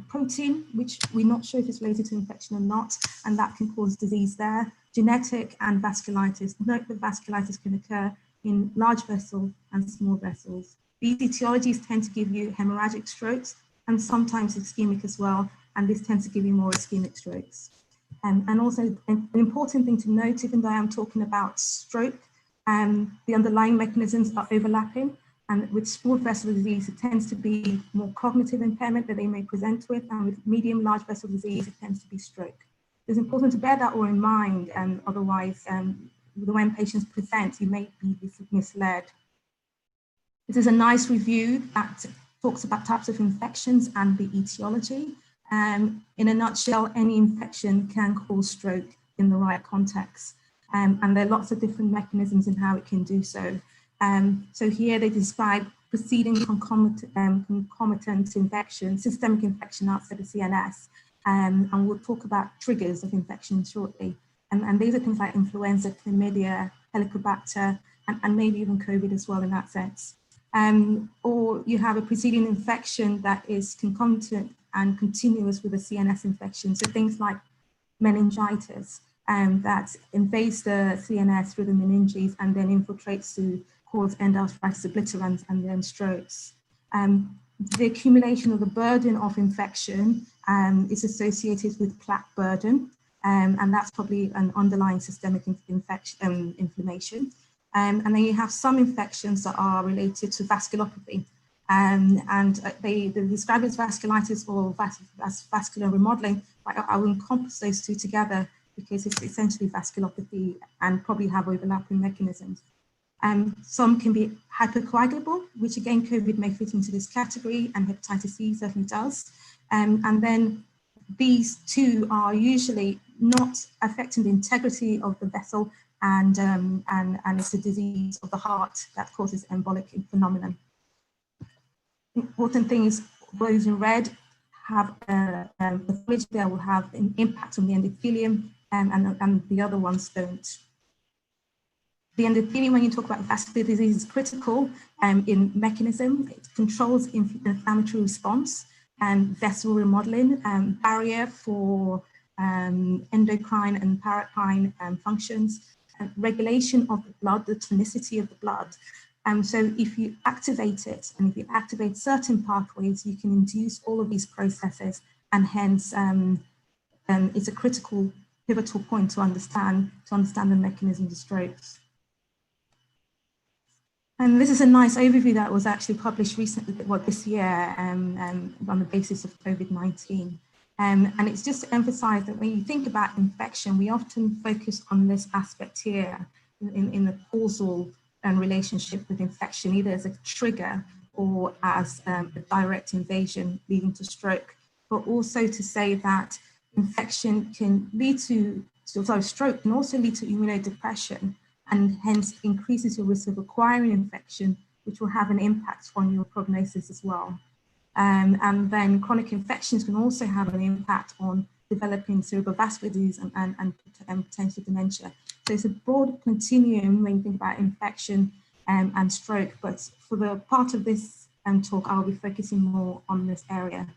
protein, which we're not sure if it's related to infection or not, and that can cause disease there. Genetic and vasculitis. Note that vasculitis can occur in large vessels and small vessels. These etiologies tend to give you hemorrhagic strokes and sometimes ischemic as well, and this tends to give you more ischemic strokes. And also an important thing to note, even though I'm talking about stroke, the underlying mechanisms are overlapping. And with small vessel disease, it tends to be more cognitive impairment that they may present with, and with medium large vessel disease, it tends to be stroke. It's important to bear that all in mind, otherwise, when patients present, you may be misled. This is a nice review that talks about types of infections and the etiology. In a nutshell, any infection can cause stroke in the right context, and there are lots of different mechanisms in how it can do so. So here they describe preceding concomitant infection, systemic infection outside the CNS, and we'll talk about triggers of infection shortly. And these are things like influenza, chlamydia, helicobacter, and maybe even COVID as well in that sense. Or you have a preceding infection that is concomitant and continuous with a CNS infection. So things like meningitis that invades the CNS through the meninges and then infiltrates to cause endarthritis obliterans and then strokes. The accumulation of the burden of infection is associated with plaque burden, and that's probably an underlying systemic inflammation. And then you have some infections that are related to vasculopathy. And they describe it as vasculitis or vascular remodeling, but I will encompass those two together because it's essentially vasculopathy and probably have overlapping mechanisms. Some can be hypercoagulable, which again, COVID may fit into this category, and hepatitis C certainly does. And then these two are usually not affecting the integrity of the vessel, and it's a disease of the heart that causes embolic phenomenon. Important thing is those in red have the fluid there will have an impact on the endothelium, and the other ones don't. The endothelium, when you talk about vascular disease, is critical in mechanism. It controls inflammatory response and vessel remodeling, barrier for endocrine and paracrine functions, regulation of the blood, the tonicity of the blood. So if you activate it, and if you activate certain pathways, you can induce all of these processes, and hence it's a critical pivotal point to understand the mechanism of strokes. And this is a nice overview that was actually published recently, this year, on the basis of COVID-19. And it's just to emphasize that when you think about infection, we often focus on this aspect here in the causal relationship with infection, either as a trigger or as a direct invasion leading to stroke, but also to say that infection can lead to, stroke can also lead to immunodepression, and hence increases your risk of acquiring infection, which will have an impact on your prognosis as well. And then chronic infections can also have an impact on developing cerebrovascular disease and potentially dementia. So it's a broad continuum when you think about infection and stroke, but for the part of this talk, I'll be focusing more on this area.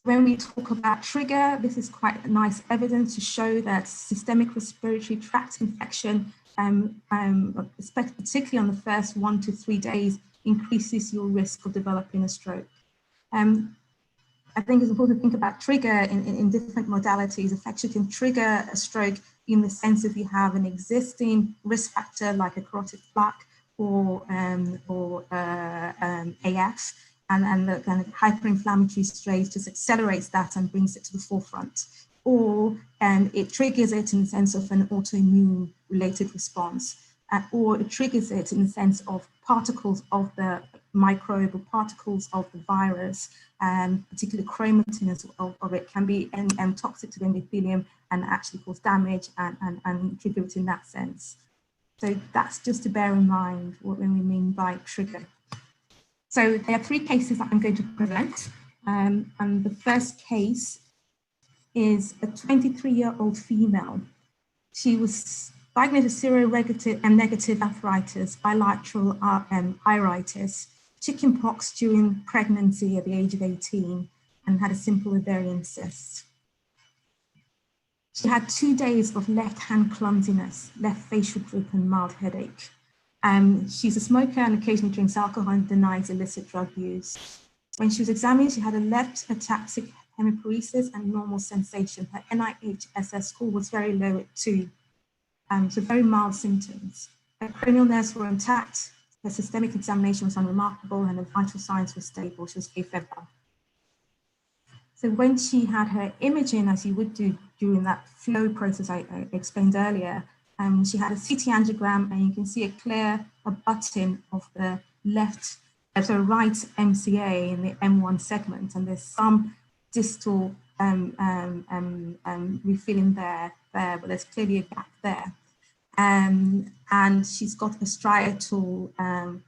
When we talk about trigger, this is quite nice evidence to show that systemic respiratory tract infection, particularly on the first 1 to 3 days, increases your risk of developing a stroke. I think it's important to think about trigger in different modalities. Infection can trigger a stroke in the sense if you have an existing risk factor like a carotid plaque or AF, and the kind of hyperinflammatory state just accelerates that and brings it to the forefront. Or it triggers it in the sense of an autoimmune related response, or it triggers it in the sense of particles of the microbe or particles of the virus, particularly chromatin of it can be toxic to the endothelium and actually cause damage and trigger it in that sense. So that's just to bear in mind what we mean by trigger. So there are 3 cases that I'm going to present. And the first case is a 23-year-old female. She was diagnosed with seronegative and negative arthritis, bilateral iritis, chickenpox during pregnancy at the age of 18, and had a simple ovarian cyst. She had 2 days of left hand clumsiness, left facial droop, and mild headache. She's a smoker and occasionally drinks alcohol and denies illicit drug use. When she was examined, she had a left ataxic hemiparesis and normal sensation. Her NIHSS score was very low at 2, so very mild symptoms. Her cranial nerves were intact, her systemic examination was unremarkable, and her vital signs were stable. She was afebrile. So when she had her imaging, as you would do during that flow process I explained earlier, she had a CT angiogram, and you can see a clear abutting of the left, right MCA in the M1 segment, and there's some distal refilling there, but there's clearly a gap there. And she's got a striatal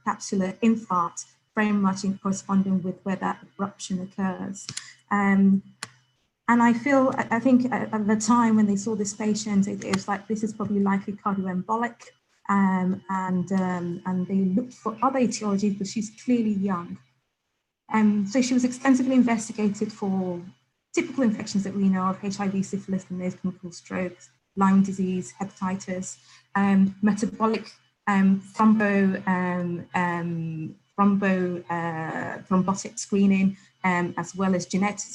capsular infarct, very much in corresponding with where that eruption occurs. And I think at the time when they saw this patient, it was like, this is probably likely cardioembolic, and they looked for other etiologies, but she's clearly young. So she was extensively investigated for typical infections that we know of: HIV, syphilis, and nosocomial strokes, Lyme disease, hepatitis, metabolic thrombotic screening, as well as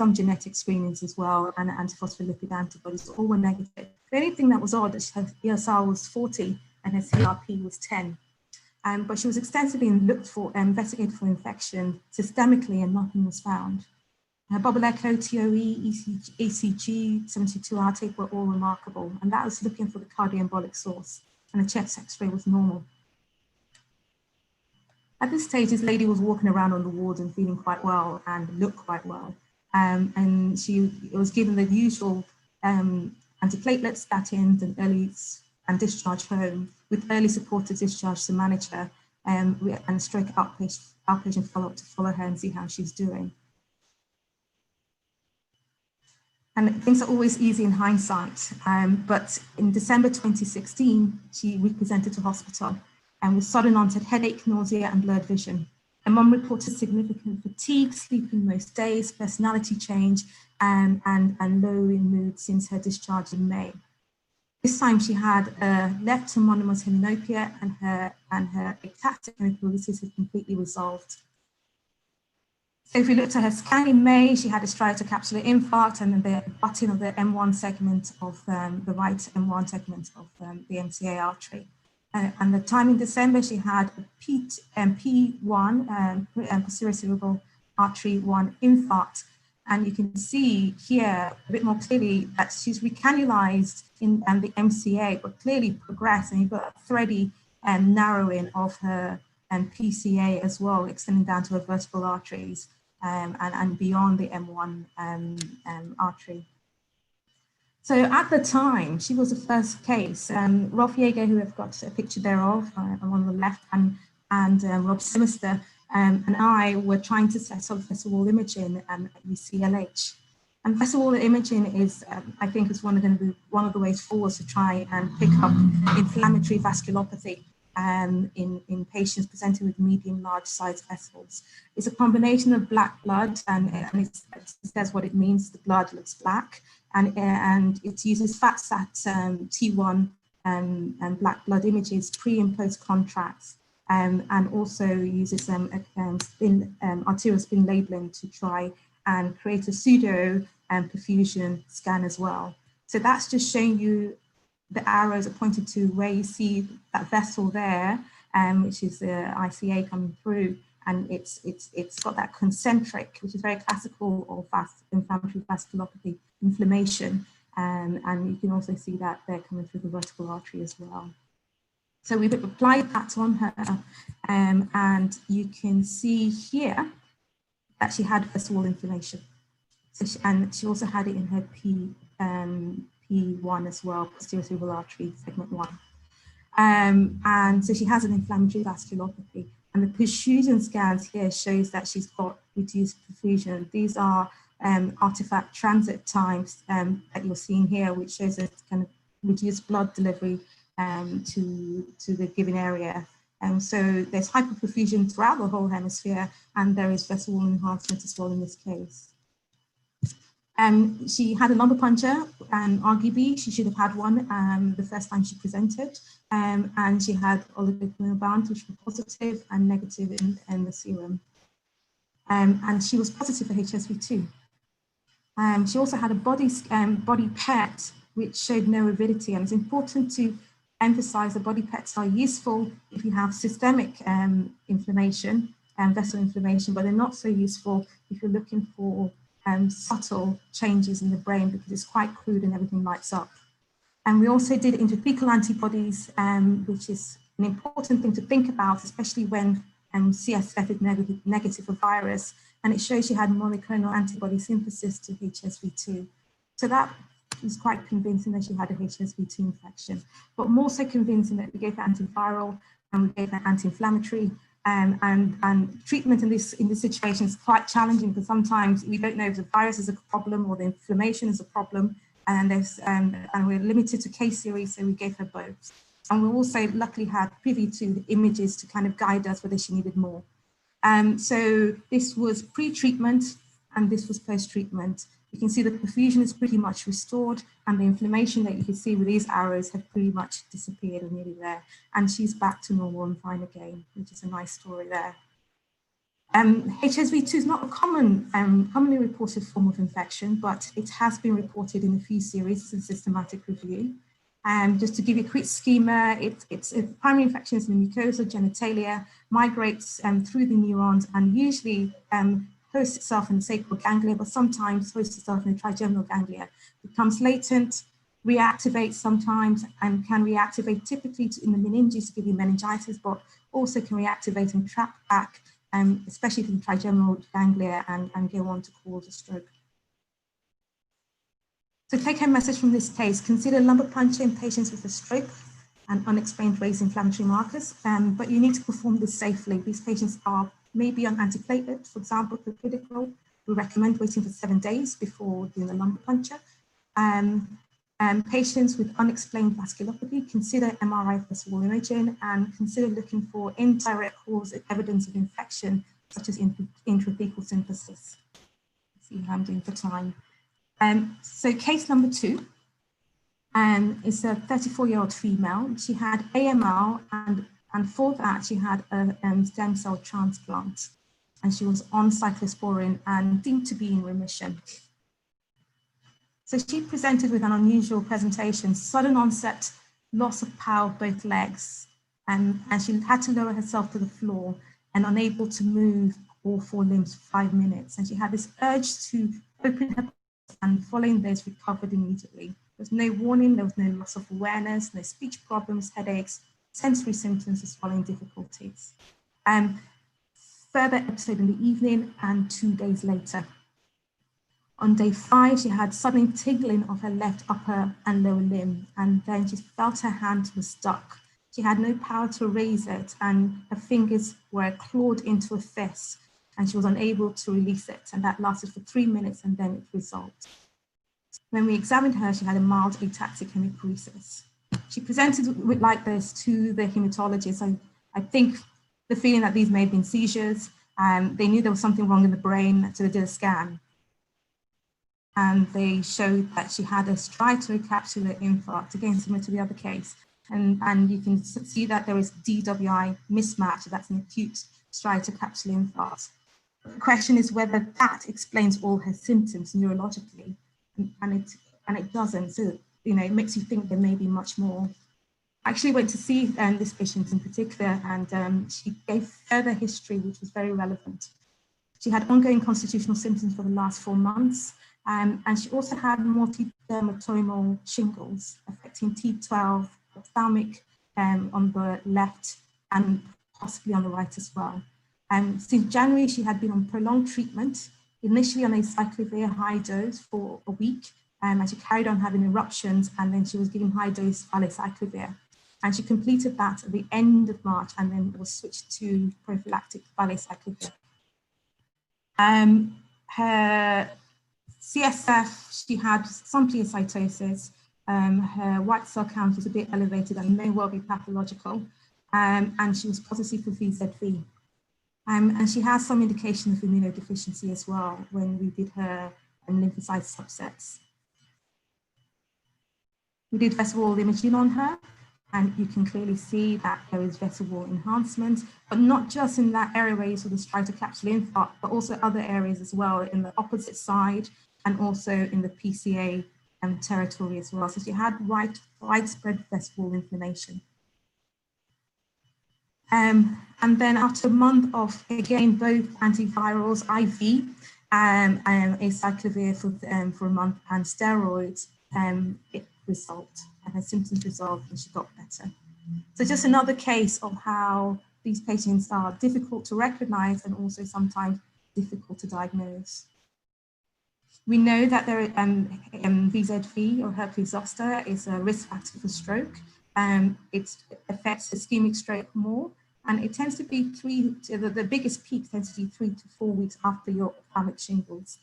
some genetic screenings as well, and antiphospholipid antibodies, all were negative. The only thing that was odd is her ESR was 40 and her CRP was 10. But she was extensively investigated for infection systemically, and nothing was found. Her bubble echo, TOE, ECG, 72-hour tape were all remarkable, and that was looking for the cardioembolic source, and the chest X-ray was normal. At this stage, this lady was walking around on the ward and feeling quite well and looked quite well, and she was given the usual antiplatelet, statins, and discharge home with early supported discharge to manage her, and stroke outpatient follow-up to follow her and see how she's doing. And things are always easy in hindsight, but in December 2016, she represented to hospital and with sudden onset headache, nausea, and blurred vision. Her mum reported significant fatigue, sleeping most days, personality change, and low in mood since her discharge in May. This time she had a left homonymous hemianopia, and her ectatic hemoptysis had completely resolved. So if we looked at her scan in May, she had a striatocapsular infarct and the butting of the M1 segment of the right M1 segment of the MCA artery. And the time in December, she had a P1, posterior cerebral artery 1 infarct. And you can see here a bit more clearly that she's recannulized in the MCA, but clearly progressed, and you've got a thready narrowing of her PCA as well, extending down to her vertebral arteries and beyond the M1 artery. So at the time, she was the first case. Rolf Jaeger, who I've got a picture there of, on the left, and Rob Simister and I were trying to set up vessel wall imaging at UCLH. And vessel wall imaging is, I think, is one of the ways forward to try and pick up inflammatory vasculopathy in patients presenting with medium large sized vessels. It's a combination of black blood, and it says what it means. The blood looks black, and it uses FATSAT T1 and black blood images, pre and post contrast, and also uses arterial spin labeling to try and create a pseudo perfusion scan as well. So that's just showing you the arrows are pointed to where you see that vessel there, which is the ICA coming through, and it's got that concentric, which is very classical of inflammatory vasculopathy inflammation, and you can also see that they're coming through the vertebral artery as well. So we've applied that on her, and you can see here that she had vessel wall inflammation. So and she also had it in her P1 as well, posterior cerebral artery segment 1. And so she has an inflammatory vasculopathy. And the perfusion scans here shows that she's got reduced perfusion. These are artifact transit times that you're seeing here, which shows a kind of reduced blood delivery to the given area. So there's hyperperfusion throughout the whole hemisphere, and there is vessel wall enhancement as well in this case. She had a lumbar puncture, arguably she should have had one the first time she presented, and she had oligonucleotide bound, which were positive and negative in the serum. And she was positive for HSV2. She also had a body PET, which showed no avidity, and it's important to emphasize that body PETs are useful if you have systemic inflammation and vessel inflammation, but they're not so useful if you're looking for subtle changes in the brain, because it's quite crude and everything lights up. And we also did intrathecal antibodies, which is an important thing to think about, especially when CSF is negative for virus, and it shows she had monoclonal antibody synthesis to HSV2. So that was quite convincing that she had a HSV2 infection, but more so convincing that we gave her antiviral and we gave her anti-inflammatory. And treatment in this situation is quite challenging, because sometimes we don't know if the virus is a problem or the inflammation is a problem, and we're limited to case series, so we gave her both. And we also luckily had privy to the images to kind of guide us whether she needed more. So this was pre-treatment and this was post-treatment. You can see the perfusion is pretty much restored, and the inflammation that you can see with these arrows have pretty much disappeared or nearly there. And she's back to normal and fine again, which is a nice story there. HSV2 is not a commonly reported form of infection, but it has been reported in a few series in systematic review. Just to give you a quick schema, it's a primary infection in the mucosa, genitalia, migrates through the neurons, and usually hosts itself in the sacral ganglia, but sometimes hosts itself in the trigeminal ganglia. Becomes latent, reactivates sometimes, and can reactivate typically in the meninges to give you meningitis, but also can reactivate and trap back, especially in the trigeminal ganglia, and go on to cause a stroke. So take-home message from this case: consider lumbar puncture in patients with a stroke and unexplained raised inflammatory markers, but you need to perform this safely. These patients are maybe on antiplatelet, for example, clopidogrel. We recommend waiting for 7 days before doing the lumbar puncture. Patients with unexplained vasculopathy, consider MRI first wall imaging, and consider looking for indirect cause evidence of infection, such as intrathecal synthesis. Let's see how I'm doing for time. So case number 2 is a 34-year-old female. She had AML, and for that she had a stem cell transplant, and she was on cyclosporin and seemed to be in remission. So she presented with an unusual presentation: sudden onset loss of power of both legs, and she had to lower herself to the floor and unable to move all 4 limbs for 5 minutes. And she had this urge to open her, and following this recovered immediately. There was no warning, there was no loss of awareness, no speech problems, headaches, sensory symptoms of swallowing difficulties. Further episode in the evening and 2 days later. On day 5, she had sudden tingling of her left upper and lower limb, and then she felt her hand was stuck. She had no power to raise it, and her fingers were clawed into a fist, and she was unable to release it, and that lasted for 3 minutes, and then it resolved. When we examined her, she had a mild ataxic hemiparesis. She presented with like this to the hematologist. I think the feeling that these may have been seizures, they knew there was something wrong in the brain, so they did a scan. And they showed that she had a striatocapsular infarct, again similar to the other case. And you can see that there is DWI mismatch, so that's an acute striatocapsular infarct. The question is whether that explains all her symptoms neurologically, and it doesn't. So it makes you think there may be much more. I actually went to see this patient in particular, and she gave further history, which was very relevant. She had ongoing constitutional symptoms for the last 4 months, and she also had multidermatomal shingles affecting T12, ophthalmic on the left, and possibly on the right as well. Since January, she had been on prolonged treatment, initially on acyclovir high dose for a week, and she carried on having eruptions, and then she was given high dose valacyclovir. And she completed that at the end of March, and then was switched to prophylactic valacyclovir. Her CSF, she had some pleocytosis. Her white cell count was a bit elevated and may well be pathological, and she was positive for VZV. And she has some indication of immunodeficiency as well when we did her lymphocyte subsets. We did vessel wall imaging on her, and you can clearly see that there is vessel wall enhancement, but not just in that area where you saw the striatocapsular infarct, but also other areas as well, in the opposite side and also in the PCA territory as well. So she had widespread vessel wall inflammation. And then after a month of, again, both antivirals, IV, acyclovir for a month, and steroids, it resolved, and her symptoms resolved, and she got better. So just another case of how these patients are difficult to recognize and also sometimes difficult to diagnose. We know that there VZV, or herpes zoster, is a risk factor for stroke. It affects ischemic stroke more, and it tends to be the biggest peak tends to be 3 to 4 weeks after your ophthalmic shingles.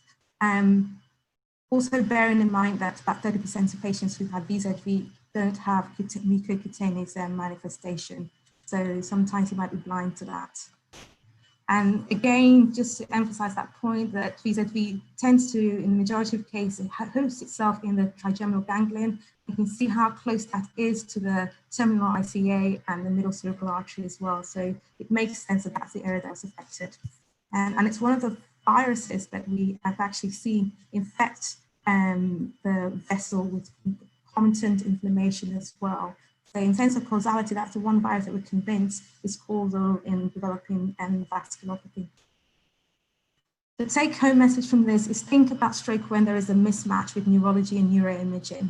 Also bearing in mind that about 30% of patients who have VZV don't have mucocutaneous manifestation. So sometimes you might be blind to that. And again, just to emphasize that point, that VZV tends to, in the majority of cases, host itself in the trigeminal ganglion. You can see how close that is to the terminal ICA and the middle cerebral artery as well. So it makes sense that that's the area that was affected. And it's one of the viruses that we have actually seen infect the vessel with concomitant inflammation as well. So in sense of causality, that's the one virus that we're convinced is causal in developing vasculopathy. The take-home message from this is think about stroke when there is a mismatch with neurology and neuroimaging.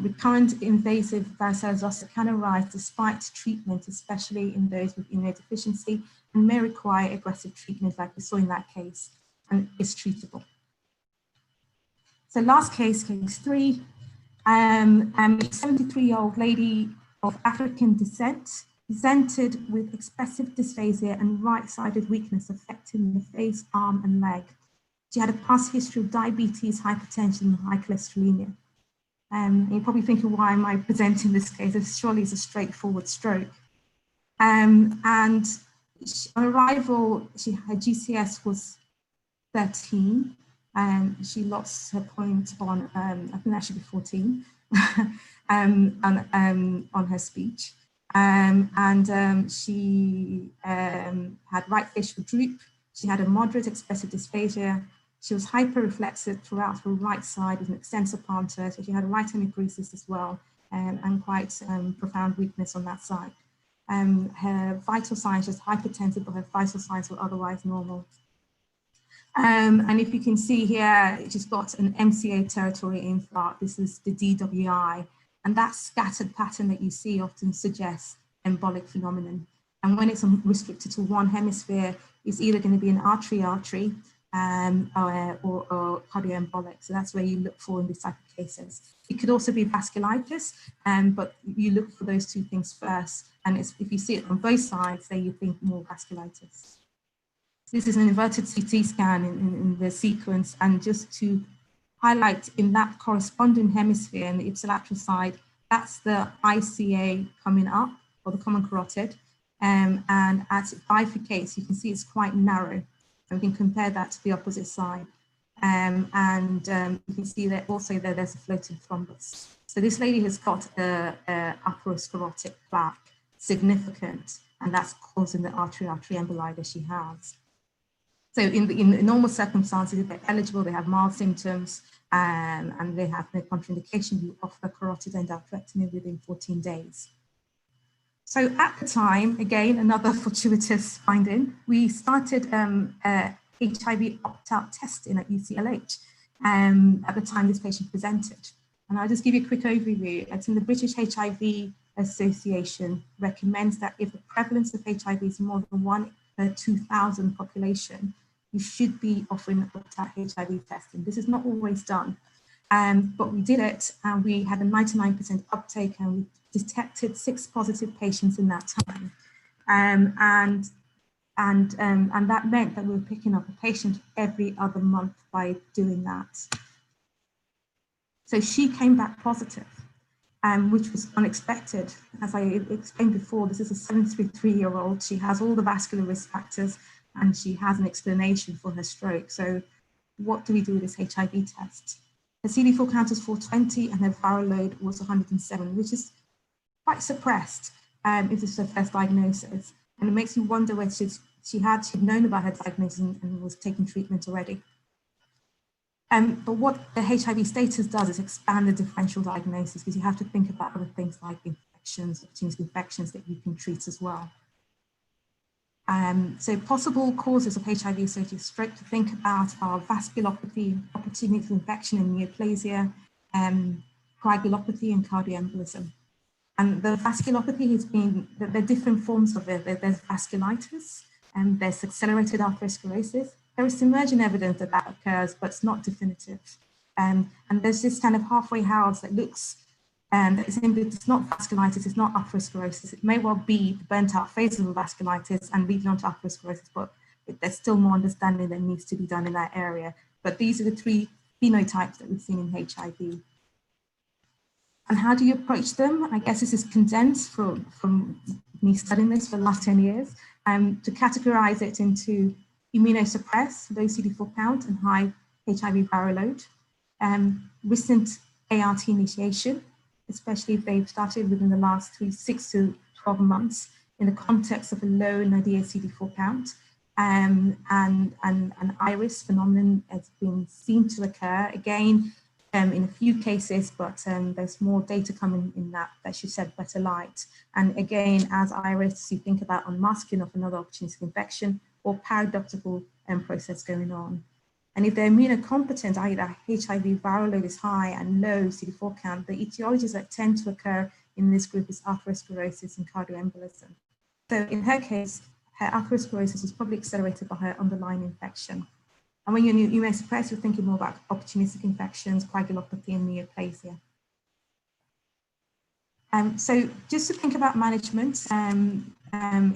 Recurrent invasive varicella zoster can arise despite treatment, especially in those with immunodeficiency, and may require aggressive treatment like we saw in that case, and is treatable. So last case, case 3. A 73-year-old lady of African descent presented with expressive dysphagia and right-sided weakness affecting the face, arm, and leg. She had a past history of diabetes, hypertension, and high cholesterolemia. You're probably thinking, why am I presenting this case? This surely is a straightforward stroke. And on arrival, her GCS was 13. She lost her point on, I think that should be 14, on her speech. She had right facial droop. She had a moderate expressive dysphagia. She was hyperreflexive throughout her right side with an extensor plantar. So she had a right hemicresis as well, and quite profound weakness on that side. Her vital signs, just hypertensive, but her vital signs were otherwise normal. And if you can see here, she's got an MCA territory infarct. This is the DWI, and that scattered pattern that you see often suggests embolic phenomenon. And when it's restricted to one hemisphere, it's either going to be an artery or cardioembolic. So that's where you look for in this type of cases. It could also be vasculitis, but you look for those two things first. And if you see it on both sides, then you think more vasculitis. This is an inverted CT scan in the sequence, and just to highlight in that corresponding hemisphere in the ipsilateral side, that's the ICA coming up, or the common carotid, and as it bifurcates, you can see it's quite narrow, and we can compare that to the opposite side, you can see that also there's a floating thrombus. So this lady has got a atherosclerotic plaque, significant, and that's causing the artery emboli that she has. So in normal circumstances, if they're eligible, they have mild symptoms, and they have no contraindication, you offer carotid endarterectomy within 14 days. So at the time, again, another fortuitous finding, we started HIV opt-out testing at UCLH at the time this patient presented. And I'll just give you a quick overview. It's in the British HIV Association recommends that if the prevalence of HIV is more than 1 per 2,000 population, you should be offering opt-out HIV testing. This is not always done, but we did it, and we had a 99% uptake, and we detected 6 positive patients in that time. And that meant that we were picking up a patient every other month by doing that. So she came back positive, which was unexpected. As I explained before, this is a 73-year-old. She has all the vascular risk factors, and she has an explanation for her stroke. So what do we do with this HIV test? Her CD4 count is 420, and her viral load was 107, which is quite suppressed if this is her first diagnosis. And it makes you wonder whether she'd known about her diagnosis and was taking treatment already. But what the HIV status does is expand the differential diagnosis, because you have to think about other things like infections, opportunistic infections that you can treat as well. So possible causes of HIV-associated stroke to think about are vasculopathy, opportunistic infection and neoplasia, coagulopathy and cardioembolism. And the vasculopathy has been, there are different forms of it. There's vasculitis, and there's accelerated atherosclerosis. There is emerging evidence that that occurs, but it's not definitive. And there's this kind of halfway house that looks, it's not vasculitis, it's not atherosclerosis. It may well be the burnt out phase of vasculitis and leading on to atherosclerosis, but there's still more understanding that needs to be done in that area. But these are the 3 phenotypes that we've seen in HIV. And how do you approach them? I guess this is condensed from me studying this for the last 10 years, to categorize it into immunosuppressed, low CD4 count and high HIV viral load, recent ART initiation, especially if they've started within the last 6 to 12 months in the context of a low nadir CD4 count, and an iris phenomenon has been seen to occur again in a few cases, but there's more data coming in that should shed better light. And again, as iris, you think about unmasking of another opportunistic infection or paradoxical process going on. And if they're immunocompetent, i.e. that HIV viral load is high and low CD4 count, the etiologies that tend to occur in this group is atherosclerosis and cardioembolism. So in her case, her atherosclerosis is probably accelerated by her underlying infection. And when you're immunosuppressed, you're thinking more about opportunistic infections, coagulopathy, and neoplasia. So just to think about management,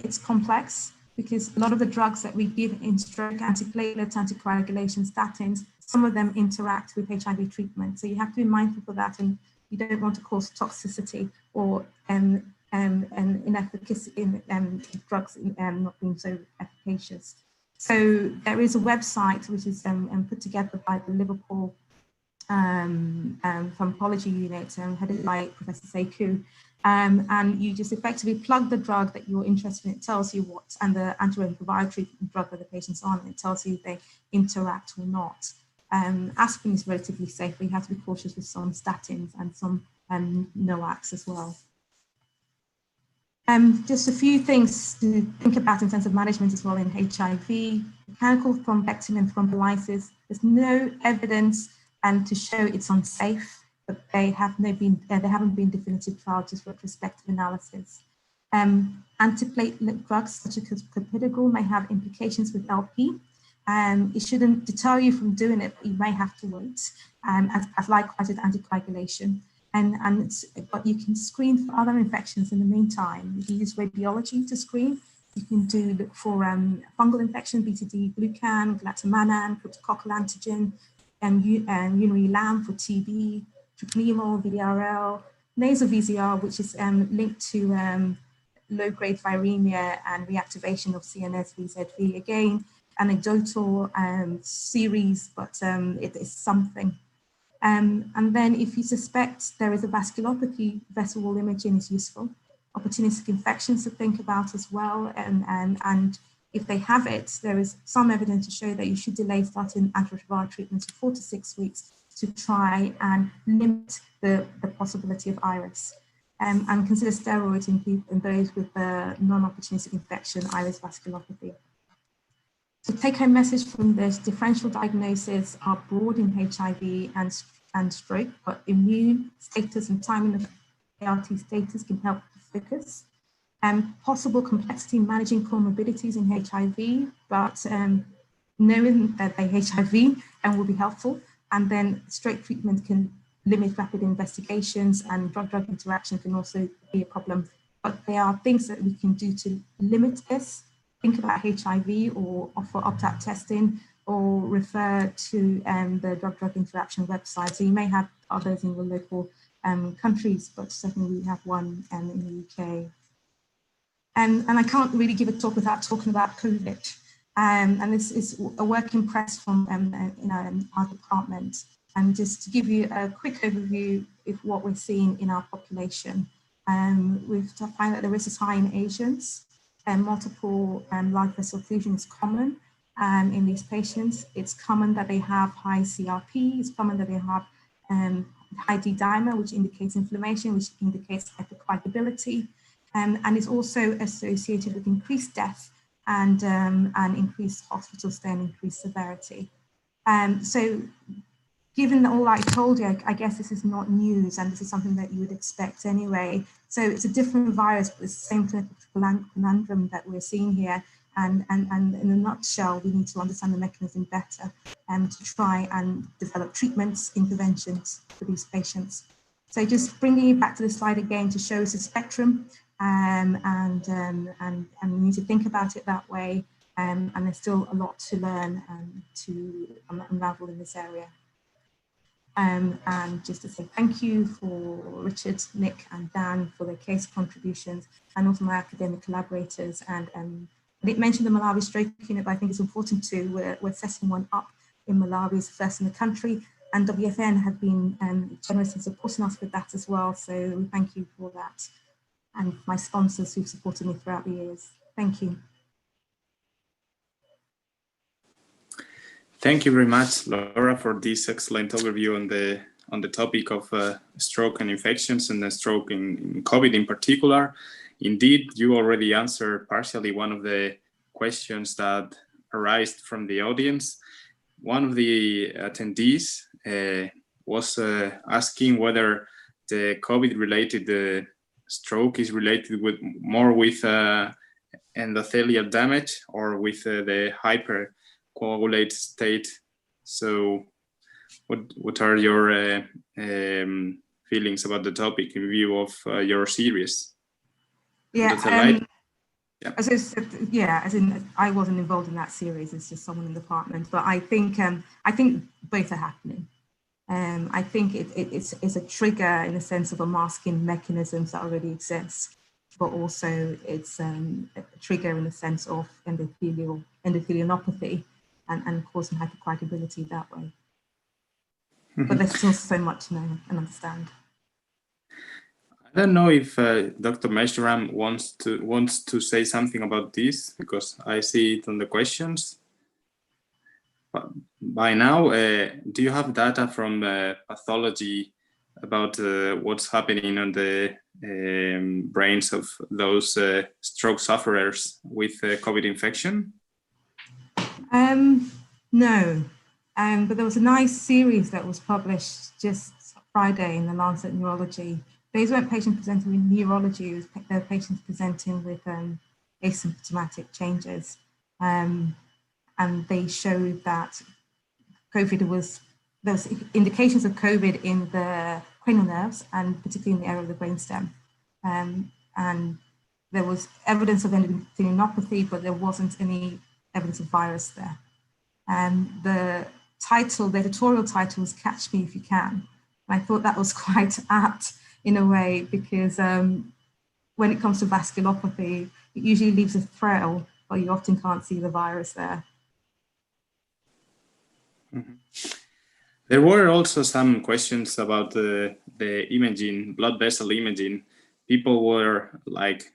it's complex because a lot of the drugs that we give in stroke, antiplatelets, anticoagulation, statins, some of them interact with HIV treatment. So you have to be mindful of that, and you don't want to cause toxicity or inefficacy in drugs not being so efficacious. So there is a website which is put together by the Liverpool pharmacology unit headed by Professor Sekou. And you just effectively plug the drug that you're interested in. It tells you what, and the antiretroviral treatment drug that the patient's on, and it tells you if they interact or not. Aspirin is relatively safe, but you have to be cautious with some statins and some NOACs as well. Just a few things to think about in terms of management as well in HIV. Mechanical thrombectomy and thrombolysis. There's no evidence to show it's unsafe, but there haven't been definitive trials, just retrospective analysis. Antiplatelet drugs such as clopidogrel may have implications with LP. It shouldn't deter you from doing it, but you may have to wait, as likewise with anticoagulation. But you can screen for other infections in the meantime. You can use radiology to screen. You can look for fungal infection, BTD, glucan, galactomannan, cryptococcal antigen, and urinary LAM for TB, treponema, VDRL, nasal VZR, which is linked to low-grade viremia and reactivation of CNS VZV. Again, anecdotal series, but it is something. And then if you suspect there is a vasculopathy, vessel wall imaging is useful. Opportunistic infections to think about as well. And if they have it, there is some evidence to show that you should delay starting antiretroviral treatments for 4 to 6 weeks to try and limit the possibility of iris. And consider steroids in those with non-opportunistic infection, iris vasculopathy. So take-home message from this: differential diagnoses are broad in HIV and stroke, but immune status and timing of ART status can help to focus. Possible complexity in managing comorbidities in HIV, but knowing that they HIV will be helpful. And then stroke treatment can limit rapid investigations, and drug-drug interaction can also be a problem. But there are things that we can do to limit this. Think about HIV or offer opt-out testing, or refer to the drug-drug interaction website. So you may have others in the local countries, but certainly we have one in the UK. And I can't really give a talk without talking about COVID. And this is a work in press from our department. And just to give you a quick overview of what we're seeing in our population, we've found that the risk is high in Asians, and multiple large vessel occlusion is common in these patients. It's common that they have high CRP. It's common that they have high D-dimer, which indicates inflammation, which indicates hypercoagulability, and it's also associated with increased death and increased hospital stay and increased severity. So given all I told you, I guess this is not news, and this is something that you would expect anyway. So it's a different virus, but it's the same clinical conundrum that we're seeing here. And in a nutshell, we need to understand the mechanism better to try and develop treatments, interventions for these patients. So just bringing you back to the slide again to show us a spectrum, and we need to think about it that way. And there's still a lot to learn to unravel in this area. And just to say thank you for Richard, Nick and Dan for their case contributions, and also my academic collaborators. And I didn't mention the Malawi stroke unit, but I think it's important too. We're setting one up in Malawi, it's first in the country, and WFN have been generous in supporting us with that as well. So we thank you for that. And my sponsors who've supported me throughout the years. Thank you. Thank you very much, Laura, for this excellent overview on the topic of stroke and infections, and the stroke in COVID in particular. Indeed, you already answered partially one of the questions that arised from the audience. One of the attendees was asking whether the COVID-related stroke is related more with endothelial damage or with the hypercoagulated state. So what are your feelings about the topic in view of your series? Yeah, as I said, as in I wasn't involved in that series, it's just someone in the department, but I think both are happening. I think it's a trigger in the sense of a masking mechanisms that already exist, but also it's a trigger in the sense of endothelionopathy and causing hypercoagulability that way. But there's still so much to know and understand. I don't know if Dr. Meshram wants to say something about this, because I see it on the questions. But by now, do you have data from pathology about what's happening on the brains of those stroke sufferers with COVID infection? No, but there was a nice series that was published just Friday in the Lancet Neurology. These weren't patients presenting with neurology, they were patients presenting with asymptomatic changes. And they showed that there was indications of COVID in the cranial nerves and particularly in the area of the brainstem. And there was evidence of endothelionopathy, but there wasn't any evidence of virus there. The editorial title was "Catch Me If You Can." And I thought that was quite apt in a way, because when it comes to vasculopathy, it usually leaves a trail, but you often can't see the virus there. Mm-hmm. There were also some questions about the imaging, blood vessel imaging. People were like,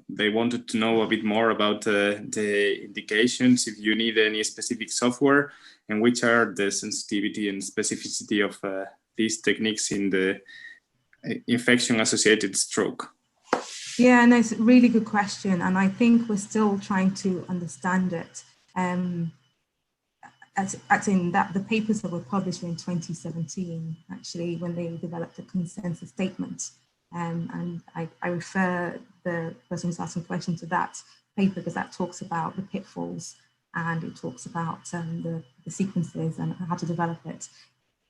they wanted to know a bit more about the indications, if you need any specific software, and which are the sensitivity and specificity of these techniques in the infection-associated stroke. Yeah, no, it's a really good question, and I think we're still trying to understand it. As in that the papers that were published were in 2017, actually, when they developed a consensus statement. And I refer the person who's asking questions to that paper, because that talks about the pitfalls and it talks about the sequences and how to develop it.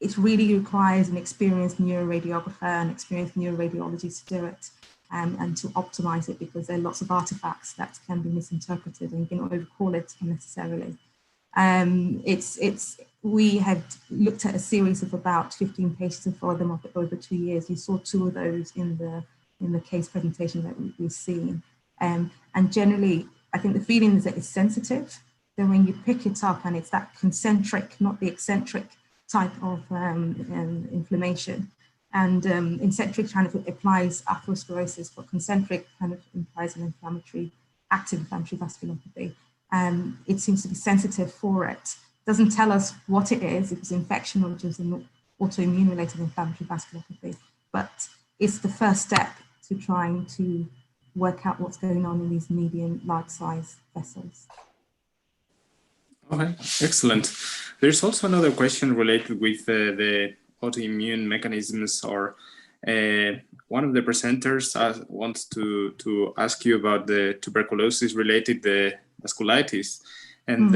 It really requires an experienced neuroradiographer and experienced neuroradiologist to do it and to optimize it, because there are lots of artifacts that can be misinterpreted and you can overcall it unnecessarily. We had looked at a series of about 15 patients and followed them up over 2 years. You saw 2 of those in the case presentation that we've seen. And generally, I think the feeling is that it's sensitive. Then when you pick it up and it's that concentric, not the eccentric type of inflammation. And eccentric kind of implies atherosclerosis, but concentric kind of implies an active inflammatory vasculopathy. It seems to be sensitive for it. Doesn't tell us what it is, if it's infection or just an autoimmune related inflammatory vasculopathy, but it's the first step to trying to work out what's going on in these medium, large size vessels. Okay, excellent. There's also another question related with the autoimmune mechanisms, or one of the presenters wants to ask you about the tuberculosis related vasculitis, and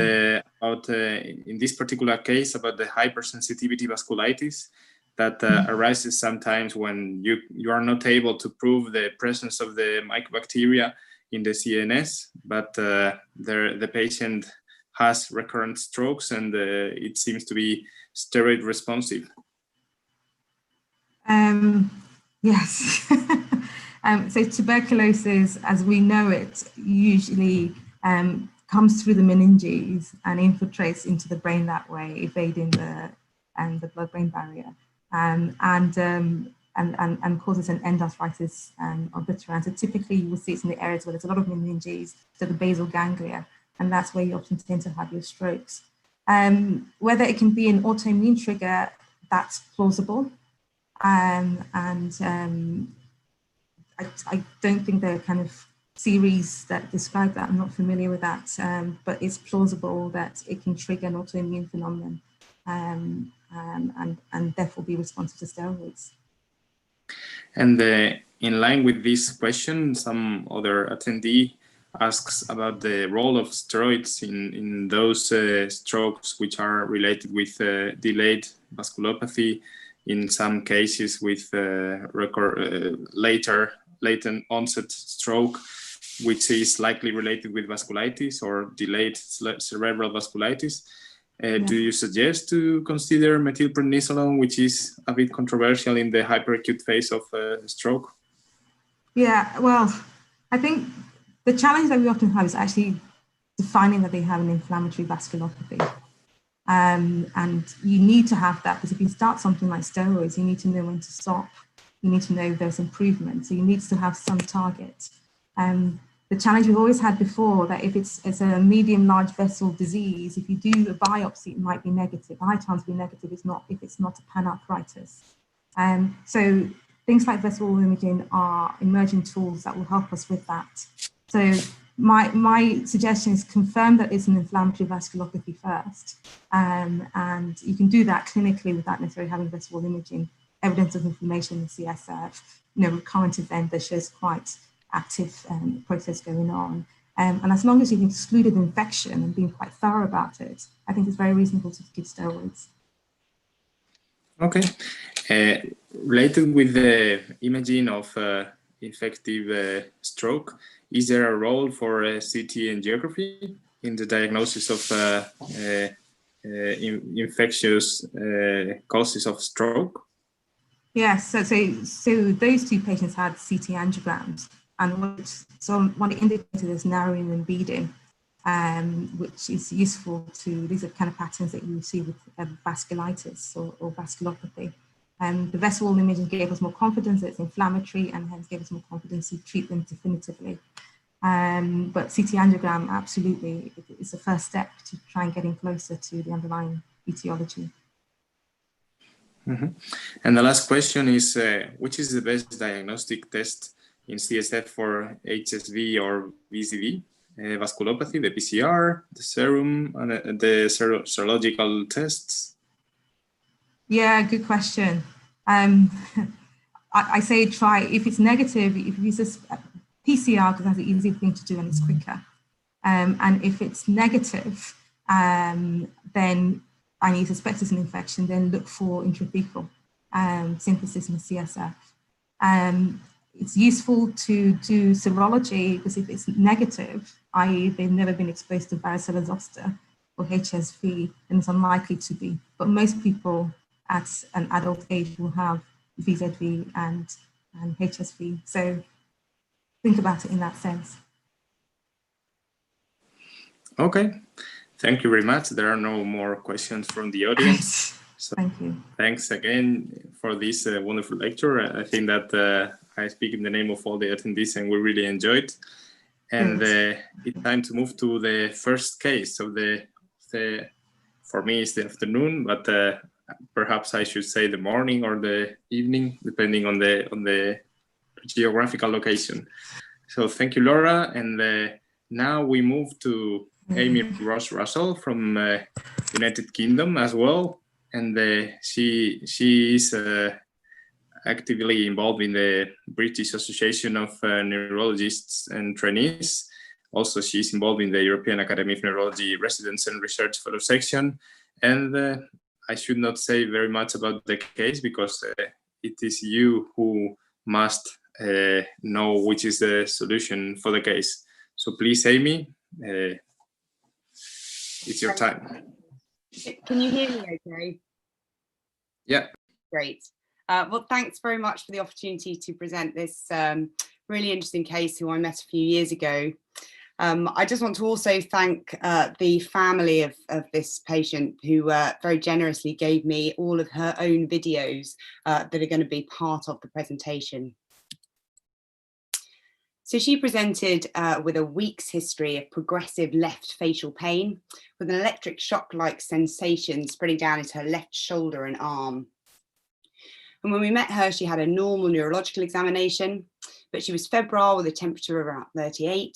about in this particular case about the hypersensitivity vasculitis that arises sometimes when you are not able to prove the presence of the mycobacteria in the CNS, but the patient has recurrent strokes and it seems to be steroid responsive. Yes. So tuberculosis, as we know it, usually comes through the meninges and infiltrates into the brain that way, evading the blood-brain barrier, and causes an endarthritis obliterans. So typically, you will see it in the areas where there's a lot of meninges, so the basal ganglia, and that's where you often tend to have your strokes. Whether it can be an autoimmune trigger, that's plausible. I don't think there are kind of series that describe that. I'm not familiar with that, but it's plausible that it can trigger an autoimmune phenomenon and therefore be responsive to steroids. And in line with this question, some other attendee asks about the role of steroids in those strokes which are related with delayed vasculopathy, in some cases with latent onset stroke, which is likely related with vasculitis or delayed cerebral vasculitis. Do you suggest to consider methylprednisolone, which is a bit controversial in the hyperacute phase of stroke? Yeah, well, I think the challenge that we often have is actually defining that they have an inflammatory vasculopathy. And you need to have that, because if you start something like steroids, you need to know when to stop. You need to know if there's improvement. So you need to have some target. The challenge we've always had before, that if it's a medium large vessel disease, if you do a biopsy, it might be negative. High chance to be negative is not if it's not a panarthritis. So things like vessel imaging are emerging tools that will help us with that. So my suggestion is confirm that it's an inflammatory vasculopathy first. And you can do that clinically without necessarily having vessel imaging, evidence of inflammation in the CSF, recurrent event that shows quite active process going on. And as long as you've excluded infection and been quite thorough about it, I think it's very reasonable to give steroids. Okay. Related with the imaging of infective stroke, is there a role for CT angiography in the diagnosis of infectious causes of stroke? Yes, so those two patients had CT angiograms, and what it indicated is narrowing and beading, which is useful to, these are kind of patterns that you see with vasculitis or vasculopathy. The vessel imaging gave us more confidence that it's inflammatory, and hence gave us more confidence to treat them definitively. But CT angiogram, absolutely, is the first step to try and getting closer to the underlying etiology. Mm-hmm. And the last question is, which is the best diagnostic test in CSF for HSV or VZV? Vasculopathy, the PCR, the serum, and the serological tests? Yeah, good question. I say try, if it's negative, if you use this PCR, because that's the easy thing to do and it's quicker. And if it's negative, then, and you suspect it's an infection, then look for intrathecal synthesis in the CSF. It's useful to do serology, because if it's negative, i.e. they've never been exposed to varicella zoster or HSV, then it's unlikely to be. But most people at an adult age will have VZV and HSV. So think about it in that sense. Okay, thank you very much. There are no more questions from the audience. So thank you. Thanks again for this wonderful lecture. I think that I speak in the name of all the attendees, and we really enjoyed. And it's time to move to the first case of the for me it's the afternoon, but perhaps I should say the morning or the evening, depending on the geographical location. So thank you, Laura. And now we move to Amy Ross Russell from United Kingdom as well. And she is actively involved in the British Association of Neurologists and Trainees. Also, she's involved in the European Academy of Neurology Residence and Research Fellow section. And I should not say very much about the case, because it is you who must know which is the solution for the case. So please, Amy, it's your time. Can you hear me okay? Yeah. Great. Well, thanks very much for the opportunity to present this really interesting case who I met a few years ago. I just want to also thank the family of this patient who very generously gave me all of her own videos that are going to be part of the presentation. So she presented with a week's history of progressive left facial pain with an electric shock-like sensation spreading down into her left shoulder and arm. And when we met her, she had a normal neurological examination, but she was febrile with a temperature of around 38.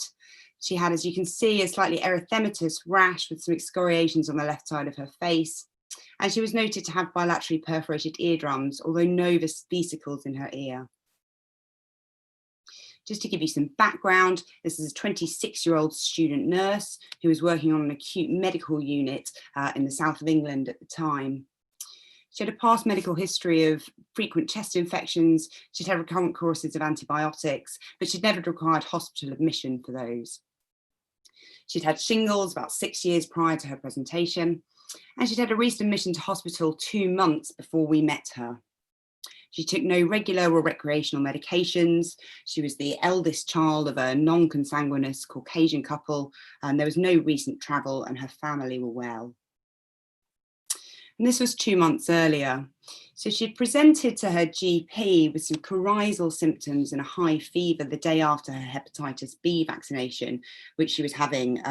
She had, as you can see, a slightly erythematous rash with some excoriations on the left side of her face. And she was noted to have bilaterally perforated eardrums, although no vesicles in her ear. Just to give you some background, this is a 26-year-old student nurse who was working on an acute medical unit in the south of England at the time. She had a past medical history of frequent chest infections. She'd had recurrent courses of antibiotics, but she'd never required hospital admission for those. She'd had shingles about 6 years prior to her presentation, and she'd had a recent admission to hospital 2 months before we met her. She took no regular or recreational medications. She was the eldest child of a non-consanguineous Caucasian couple, and there was no recent travel, and her family were well. And this was 2 months earlier. So she'd presented to her GP with some coryzal symptoms and a high fever the day after her hepatitis B vaccination, which she was having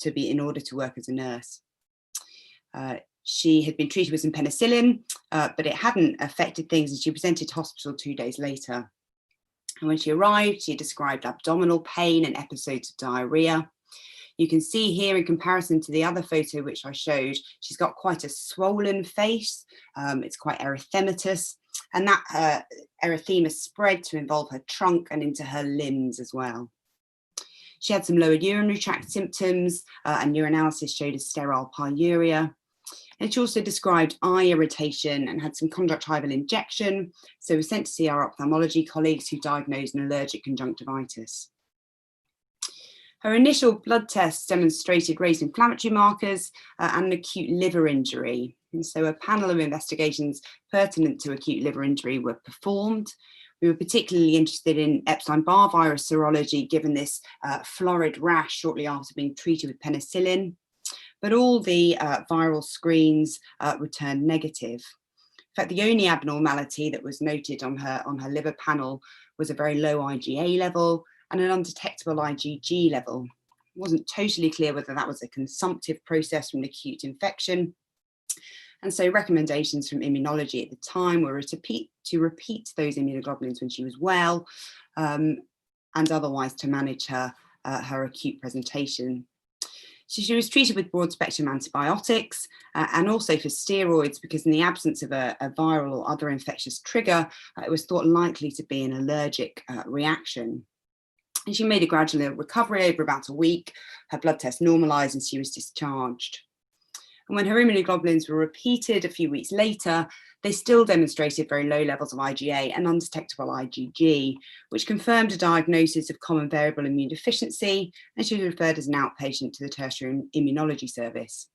in order to work as a nurse. She had been treated with some penicillin, but it hadn't affected things, and she presented to hospital 2 days later. And when she arrived, she described abdominal pain and episodes of diarrhea. You can see here, in comparison to the other photo which I showed, she's got quite a swollen face. It's quite erythematous, and that erythema spread to involve her trunk and into her limbs as well. She had some lower urinary tract symptoms, and urinalysis showed a sterile pyuria. And she also described eye irritation and had some conjunctival injection, so was sent to see our ophthalmology colleagues who diagnosed an allergic conjunctivitis. Her initial blood tests demonstrated raised inflammatory markers and an acute liver injury. And so a panel of investigations pertinent to acute liver injury were performed. We were particularly interested in Epstein-Barr virus serology, given this florid rash shortly after being treated with penicillin. But all the viral screens returned negative. In fact, the only abnormality that was noted on her liver panel was a very low IgA level and an undetectable IgG level. It wasn't totally clear whether that was a consumptive process from an acute infection. And so recommendations from immunology at the time were to repeat those immunoglobulins when she was well, and otherwise to manage her acute presentation. So she was treated with broad spectrum antibiotics and also for steroids, because in the absence of a viral or other infectious trigger, it was thought likely to be an allergic reaction. And she made a gradual recovery over about a week. Her blood test normalized and she was discharged. And when her immunoglobulins were repeated a few weeks later, they still demonstrated very low levels of IgA and undetectable IgG, which confirmed a diagnosis of common variable immune deficiency, and she was referred as an outpatient to the tertiary immunology service.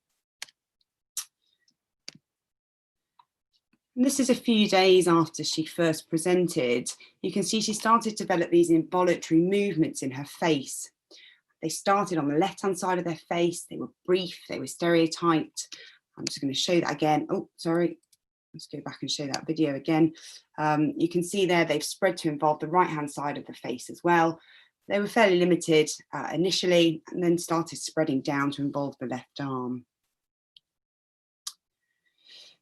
And this is a few days after she first presented. You can see she started to develop these involuntary movements in her face. They started on the left-hand side of their face. They were brief, they were stereotyped. I'm just going to show that again. Oh, sorry. Let's go back and show that video again. You can see there they've spread to involve the right-hand side of the face as well. They were fairly limited initially, and then started spreading down to involve the left arm.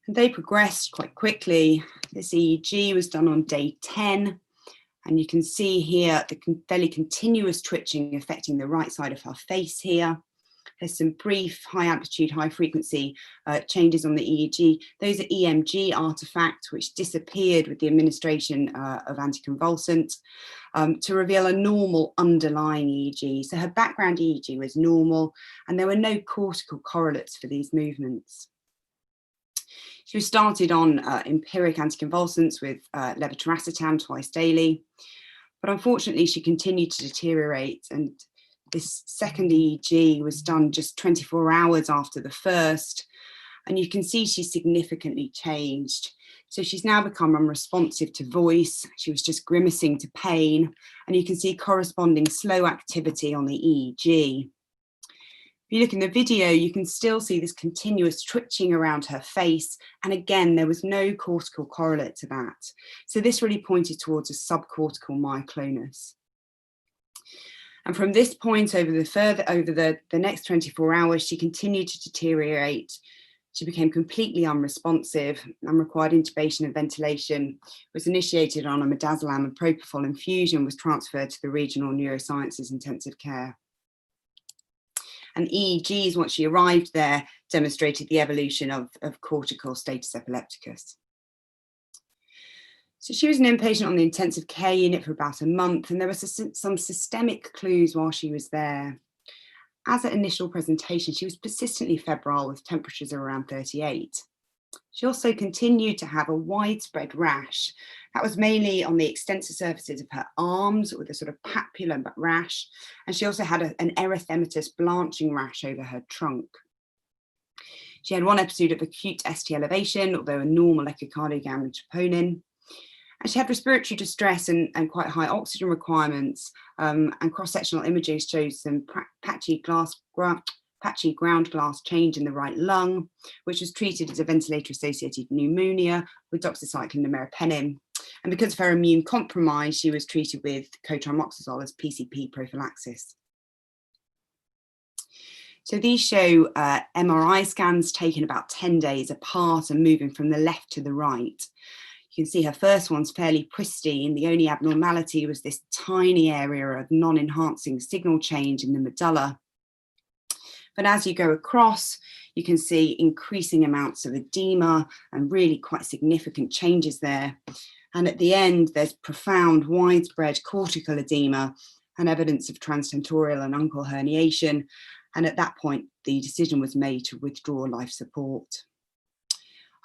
And they progressed quite quickly. This EEG was done on day 10. And you can see here the fairly continuous twitching affecting the right side of her face here. There's some brief high amplitude, high frequency changes on the EEG. Those are EMG artifacts which disappeared with the administration of anticonvulsant to reveal a normal underlying EEG. So her background EEG was normal and there were no cortical correlates for these movements. She was started on empiric anticonvulsants with levetiracetam twice daily, but unfortunately she continued to deteriorate, and this second EEG was done just 24 hours after the first, And you can see she's significantly changed. So she's now become unresponsive to voice. She was just grimacing to pain. And you can see corresponding slow activity on the EEG. If you look in the video, you can still see this continuous twitching around her face. And again, there was no cortical correlate to that. So this really pointed towards a subcortical myoclonus. And from this point over the next 24 hours, she continued to deteriorate. She became completely unresponsive and required intubation and ventilation, was initiated on a midazolam and propofol infusion, was transferred to the regional neurosciences intensive care. And EEGs, once she arrived there, demonstrated the evolution of cortical status epilepticus. So she was an inpatient on the intensive care unit for about a month, and there were some systemic clues while she was there. As at initial presentation, she was persistently febrile with temperatures of around 38. She also continued to have a widespread rash. That was mainly on the extensor surfaces of her arms with a sort of papular rash. And she also had an erythematous blanching rash over her trunk. She had one episode of acute ST elevation, although a normal echocardiogram with troponin. And she had respiratory distress and quite high oxygen requirements, and cross-sectional imaging shows some patchy ground glass change in the right lung, which was treated as a ventilator-associated pneumonia with doxycycline and meropenem. And because of her immune compromise, she was treated with cotrimoxazole as PCP prophylaxis. So these show MRI scans taken about 10 days apart and moving from the left to the right. You can see her first one's fairly pristine. The only abnormality was this tiny area of non-enhancing signal change in the medulla. But as you go across, you can see increasing amounts of edema and really quite significant changes there. And at the end, there's profound widespread cortical edema and evidence of transtentorial and uncal herniation. And at that point, the decision was made to withdraw life support.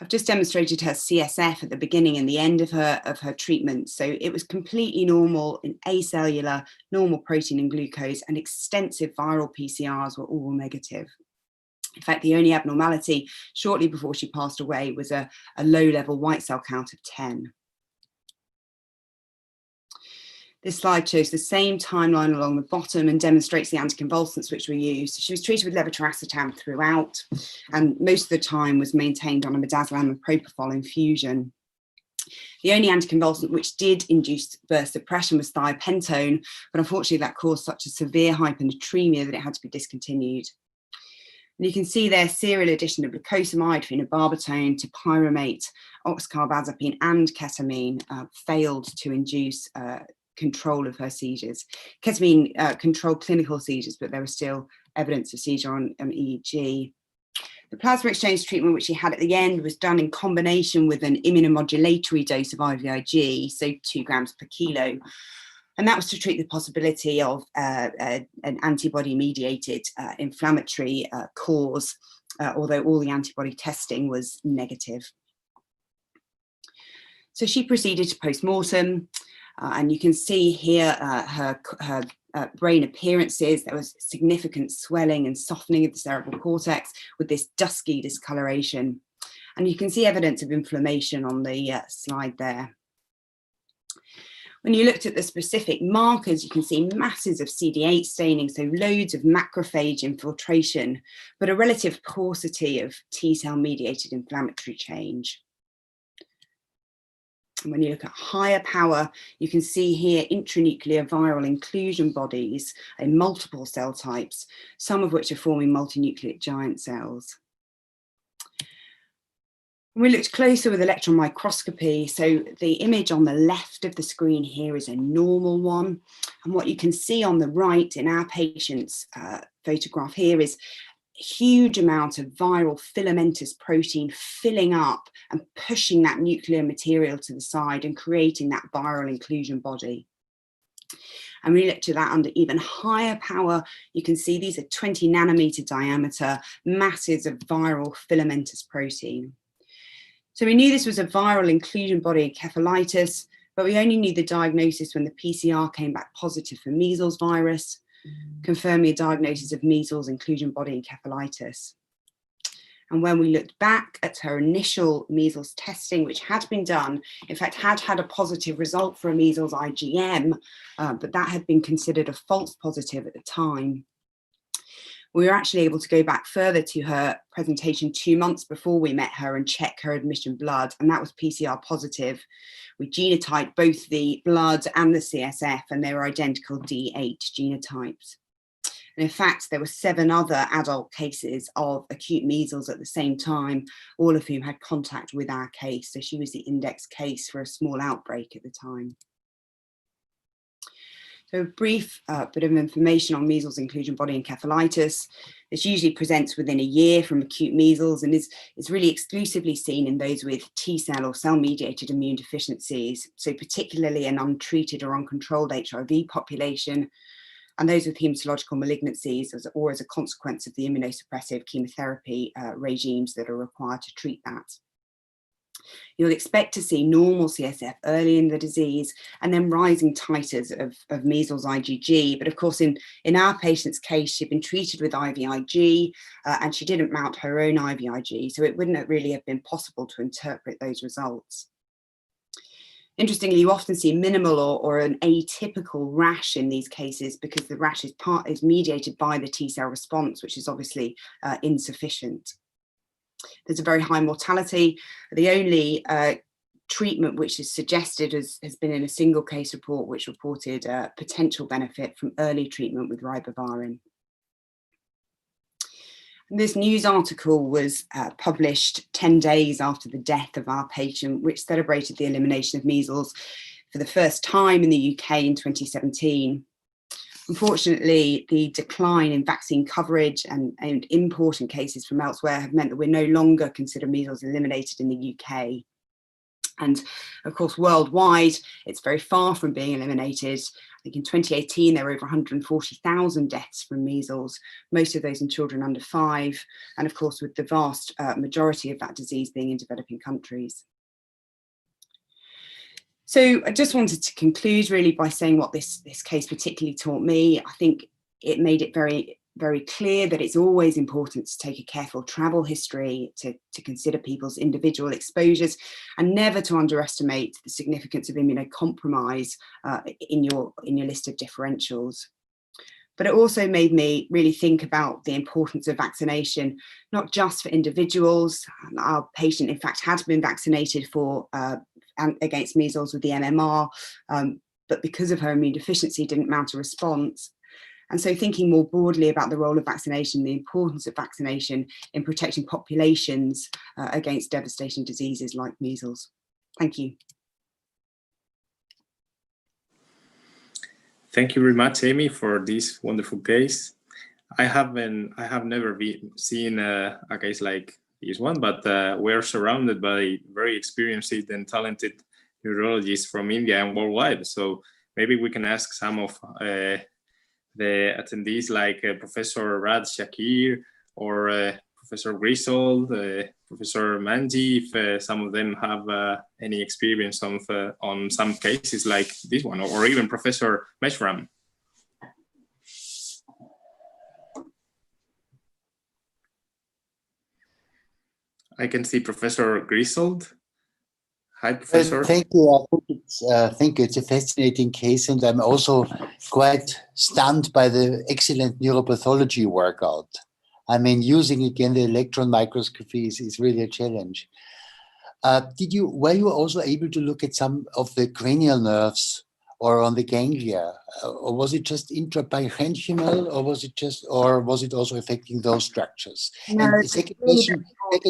I've just demonstrated her CSF at the beginning and the end of her treatment. So it was completely normal in acellular, normal protein and glucose, and extensive viral PCRs were all negative. In fact, the only abnormality shortly before she passed away was a low-level white cell count of 10. This slide shows the same timeline along the bottom and demonstrates the anticonvulsants which were used. She was treated with levetiracetam throughout, and most of the time was maintained on a midazolam and propofol infusion. The only anticonvulsant which did induce burst suppression was thiopentone, but unfortunately that caused such a severe hyponatremia that it had to be discontinued. And you can see there serial addition of glucosamide, phenobarbital, topiramate, oxcarbazepine and ketamine failed to induce control of her seizures. Ketamine controlled clinical seizures, but there was still evidence of seizure on EEG. The plasma exchange treatment, which she had at the end, was done in combination with an immunomodulatory dose of IVIG, so 2 grams per kilo. And that was to treat the possibility of an antibody-mediated inflammatory cause, although all the antibody testing was negative. So she proceeded to post-mortem. And you can see here her brain appearances. There was significant swelling and softening of the cerebral cortex with this dusky discoloration. And you can see evidence of inflammation on the slide there. When you looked at the specific markers, you can see masses of CD8 staining, so loads of macrophage infiltration, but a relative paucity of T-cell mediated inflammatory change. And when you look at higher power, you can see here intranuclear viral inclusion bodies in multiple cell types, some of which are forming multinucleate giant cells. We looked closer with electron microscopy. So the image on the left of the screen here is a normal one. And what you can see on the right in our patient's photograph here is huge amount of viral filamentous protein filling up and pushing that nuclear material to the side and creating that viral inclusion body. And we looked at that under even higher power. You can see these are 20 nanometer diameter masses of viral filamentous protein. So we knew this was a viral inclusion body encephalitis, but we only knew the diagnosis when the PCR came back positive for measles virus, confirming a diagnosis of measles inclusion body encephalitis. And when we looked back at her initial measles testing, which had been done, in fact, had a positive result for a measles IgM, but that had been considered a false positive at the time. We were actually able to go back further to her presentation 2 months before we met her and check her admission blood, and that was PCR positive. We genotyped both the blood and the CSF, and they were identical D8 genotypes. And in fact, there were 7 other adult cases of acute measles at the same time, all of whom had contact with our case. So she was the index case for a small outbreak at the time. So a brief bit of information on measles inclusion body encephalitis. This usually presents within a year from acute measles and is really exclusively seen in those with T-cell or cell-mediated immune deficiencies, so particularly an untreated or uncontrolled HIV population, and those with hematological malignancies or as a consequence of the immunosuppressive chemotherapy regimes that are required to treat that. You'll expect to see normal CSF early in the disease and then rising titers of measles IgG. But of course, in our patient's case, she'd been treated with IVIG and she didn't mount her own IVIG. So it wouldn't really have been possible to interpret those results. Interestingly, you often see minimal or an atypical rash in these cases because the rash is mediated by the T-cell response, which is obviously insufficient. There's a very high mortality. The only treatment which is suggested has been in a single case report which reported potential benefit from early treatment with ribavirin. And this news article was published 10 days after the death of our patient, which celebrated the elimination of measles for the first time in the UK in 2017. Unfortunately, the decline in vaccine coverage and important cases from elsewhere have meant that we're no longer consider measles eliminated in the UK. And of course, worldwide, it's very far from being eliminated. I think in 2018, there were over 140,000 deaths from measles, most of those in children under 5, and of course, with the vast majority of that disease being in developing countries. So I just wanted to conclude really by saying what this case particularly taught me. I think it made it very, very clear that it's always important to take a careful travel history, to consider people's individual exposures, and never to underestimate the significance of immunocompromise in your list of differentials. But it also made me really think about the importance of vaccination, not just for individuals. Our patient, in fact, had been vaccinated for against measles with the MMR, but because of her immune deficiency, didn't mount a response. And so thinking more broadly about the role of vaccination, the importance of vaccination in protecting populations against devastating diseases like measles. Thank you. Thank you very much, Amy, for this wonderful case. I have never seen a case like this one, but we're surrounded by very experienced and talented neurologists from India and worldwide. So maybe we can ask some of the attendees, like Professor Raj Shakir or Professor Griswold, Professor Manji, if some of them have any experience on some cases like this one, or even Professor Meshram. I can see Professor Griswold. Hi, Professor. Thank you. Thank you. It's a fascinating case, and I'm also quite stunned by the excellent neuropathology workout. I mean, using again the electron microscopy is really a challenge. Were you also able to look at some of the cranial nerves or on the ganglia, or was it just intraparenchymal, or was it also affecting those structures? No, and the second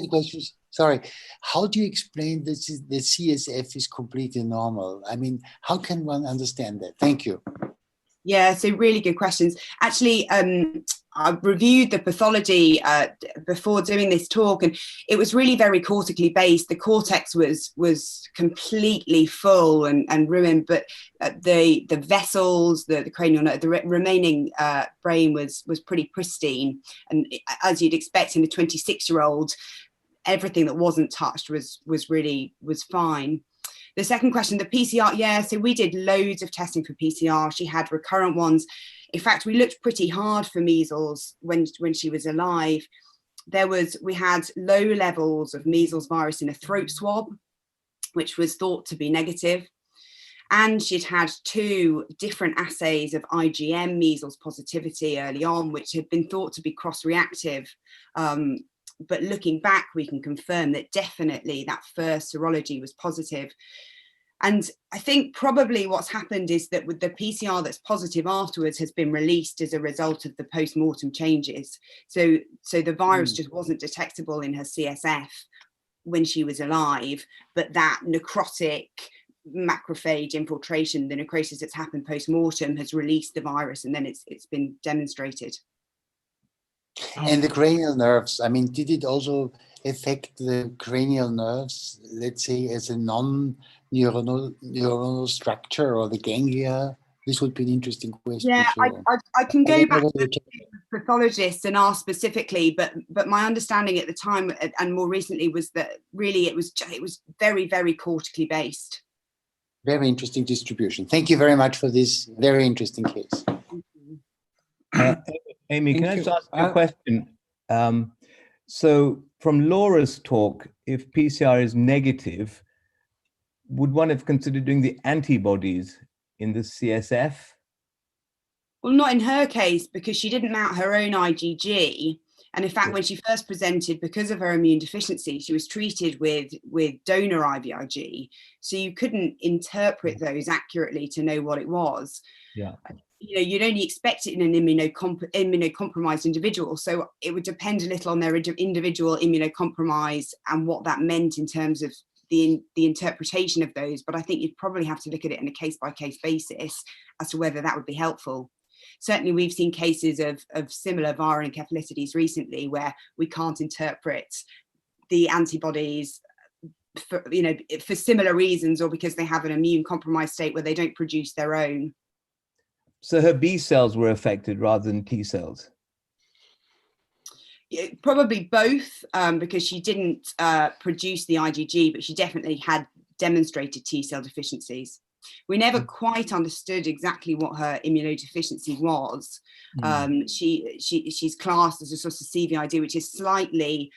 question, sorry, how do you explain that the CSF is completely normal? I mean, how can one understand that? Thank you. Yeah, so really good questions. Actually, I reviewed the pathology before doing this talk, and it was really very cortically based. The cortex was completely full and ruined, but the vessels, the cranial nerve, the remaining brain was pretty pristine. And as you'd expect in a 26-year-old, everything that wasn't touched was fine. The second question, the PCR, yeah, so we did loads of testing for PCR. She had recurrent ones. In fact, we looked pretty hard for measles when she was alive, we had low levels of measles virus in a throat swab, which was thought to be negative. And she'd had 2 different assays of IgM measles positivity early on, which had been thought to be cross-reactive. But looking back, we can confirm that definitely that first serology was positive. And I think probably what's happened is that with the PCR that's positive afterwards has been released as a result of the post-mortem changes. So the virus just wasn't detectable in her CSF when she was alive, but that necrotic macrophage infiltration, the necrosis that's happened post-mortem, has released the virus, and then it's been demonstrated. And the cranial nerves, I mean, did it also affect the cranial nerves, let's say, as a non-neuronal structure, or the ganglia? This would be an interesting question. Yeah, So, I can go back to pathologists and ask specifically, but my understanding at the time and more recently was that really it was very, very cortically based. very interesting distribution. Thank you very much for this very interesting case. Amy, can I just ask you a question? So from Laura's talk, if PCR is negative, would one have considered doing the antibodies in the CSF? Well, not in her case, because she didn't mount her own IgG. And in fact, when she first presented, because of her immune deficiency, she was treated with donor IVIG. So you couldn't interpret those accurately to know what it was. Yeah. You know, you'd only expect it in an immunocompromised individual. So it would depend a little on their individual immunocompromise and what that meant in terms of the interpretation of those. But I think you'd probably have to look at it on a case-by-case basis as to whether that would be helpful. Certainly, we've seen cases of similar viral encephalitides recently where we can't interpret the antibodies for similar reasons, or because they have an immune compromised state where they don't produce their own. So her B cells were affected rather than T cells? Yeah, probably both, because she didn't produce the IgG, but she definitely had demonstrated T cell deficiencies. We never quite understood exactly what her immunodeficiency was. She's classed as a sort of CVID, which is slightly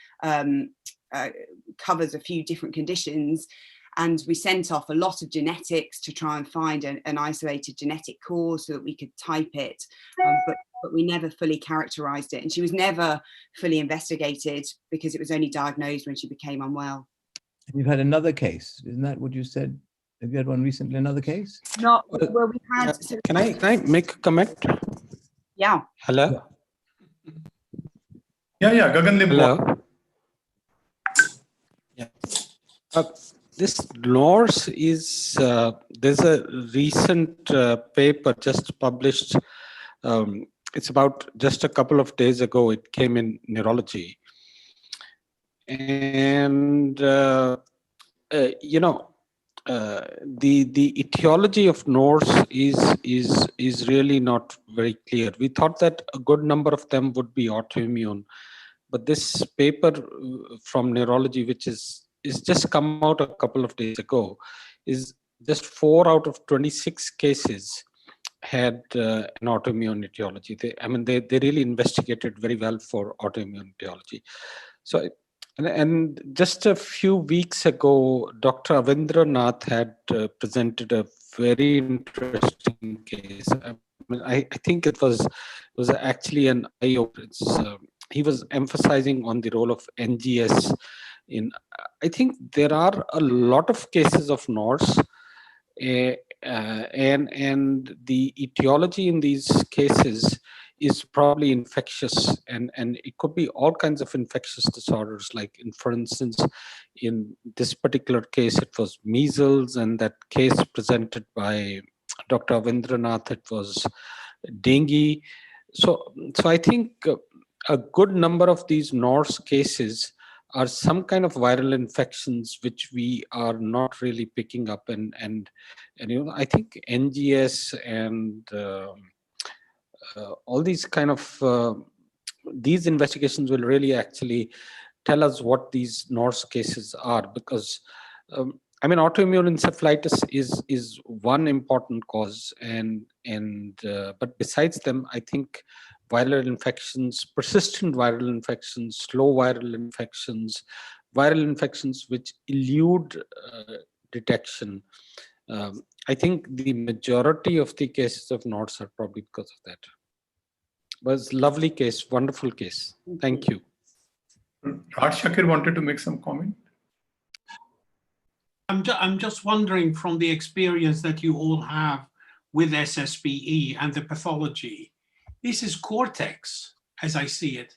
covers a few different conditions. And we sent off a lot of genetics to try and find an isolated genetic cause so that we could type it. But we never fully characterized it. And she was never fully investigated because it was only diagnosed when she became unwell. You've had another case, isn't that what you said? Have you had one recently, another case? No, well, we had. Can I make a comment? Yeah. Hello? Yeah, Gagan Lim. Hello? Yeah. This NORS is, there's a recent paper just published. It's about just a couple of days ago. It came in Neurology. And, the etiology of NORS is really not very clear. We thought that a good number of them would be autoimmune, but this paper from Neurology, which is just come out a couple of days ago, is just 4 out of 26 cases had an autoimmune etiology. They really investigated very well for autoimmune etiology. So. And just a few weeks ago, Dr. Avindranath had presented a very interesting case. I think it was actually an eye-opener. He was emphasizing on the role of NGS in. I think there are a lot of cases of NORS, and the etiology in these cases is probably infectious, and it could be all kinds of infectious disorders. Like, for instance, in this particular case, it was measles, and that case presented by Dr. Avindranath, it was dengue. So I think a good number of these NORS cases are some kind of viral infections which we are not really picking up, and I think NGS and all these kind of these investigations will really actually tell us what these NORS cases are, because autoimmune encephalitis is one important cause, but besides them, I think viral infections, persistent viral infections, slow viral infections which elude detection. I think the majority of the cases of NODS are probably because of that. But it's a lovely case, wonderful case. Thank you. Raj Shakir wanted to make some comment. I'm just wondering, from the experience that you all have with SSPE and the pathology, this is cortex, as I see it.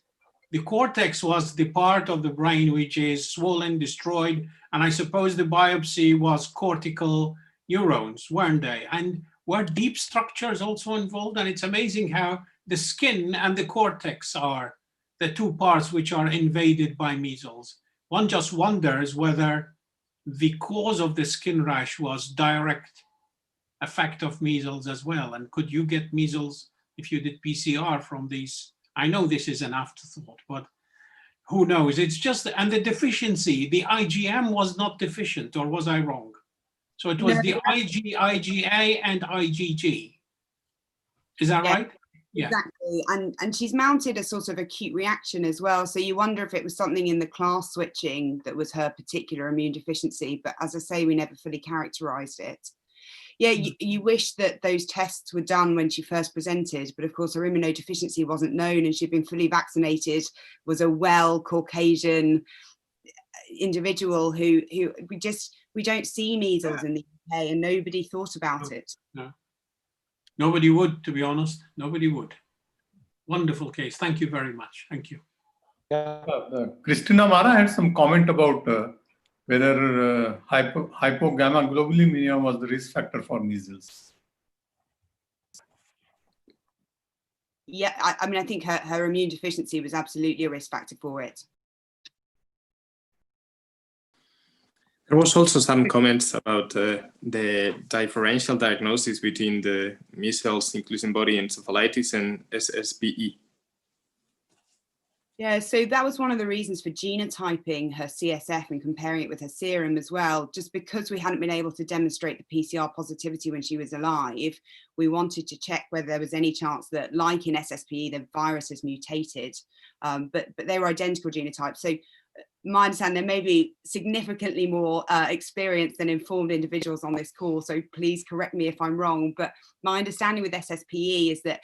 The cortex was the part of the brain which is swollen, destroyed, and I suppose the biopsy was cortical neurons, weren't they? And were deep structures also involved? And it's amazing how the skin and the cortex are the two parts which are invaded by measles. One just wonders whether the cause of the skin rash was direct effect of measles as well. And could you get measles if you did PCR from these? I know this is an afterthought, but who knows? It's just, and the deficiency, the IgM was not deficient, or was I wrong? So it was the Ig, IgA, and IgG. Is that right? Yeah. Exactly, and she's mounted a sort of acute reaction as well. So you wonder if it was something in the class switching that was her particular immune deficiency. But as I say, we never fully characterized it. Yeah, you wish that those tests were done when she first presented, but of course her immunodeficiency wasn't known, and she'd been fully vaccinated, was a well Caucasian individual who we don't see measles in the UK, and nobody thought about it. No. Nobody would, to be honest. Nobody would. Wonderful case. Thank you very much. Thank you. Christina Mara had some comment about whether hypogammaglobulinemia was the risk factor for measles. Yeah, I mean, I think her immune deficiency was absolutely a risk factor for it. There was also some comments about the differential diagnosis between the measles, inclusion body encephalitis, and SSPE. Yeah, so that was one of the reasons for genotyping her CSF and comparing it with her serum as well. Just because we hadn't been able to demonstrate the PCR positivity when she was alive, we wanted to check whether there was any chance that, like in SSPE, the virus has mutated, but they were identical genotypes. So my understanding, there may be significantly more experienced and informed individuals on this call, so please correct me if I'm wrong, but my understanding with SSPE is that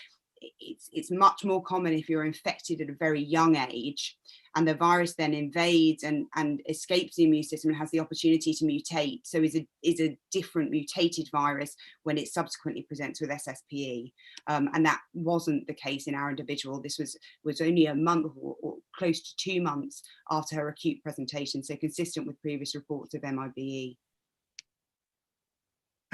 it's much more common if you're infected at a very young age, and the virus then invades and escapes the immune system and has the opportunity to mutate. So is a different mutated virus when it subsequently presents with SSPE, and that wasn't the case in our individual. This was only a month or close to 2 months after her acute presentation, so consistent with previous reports of MIBE.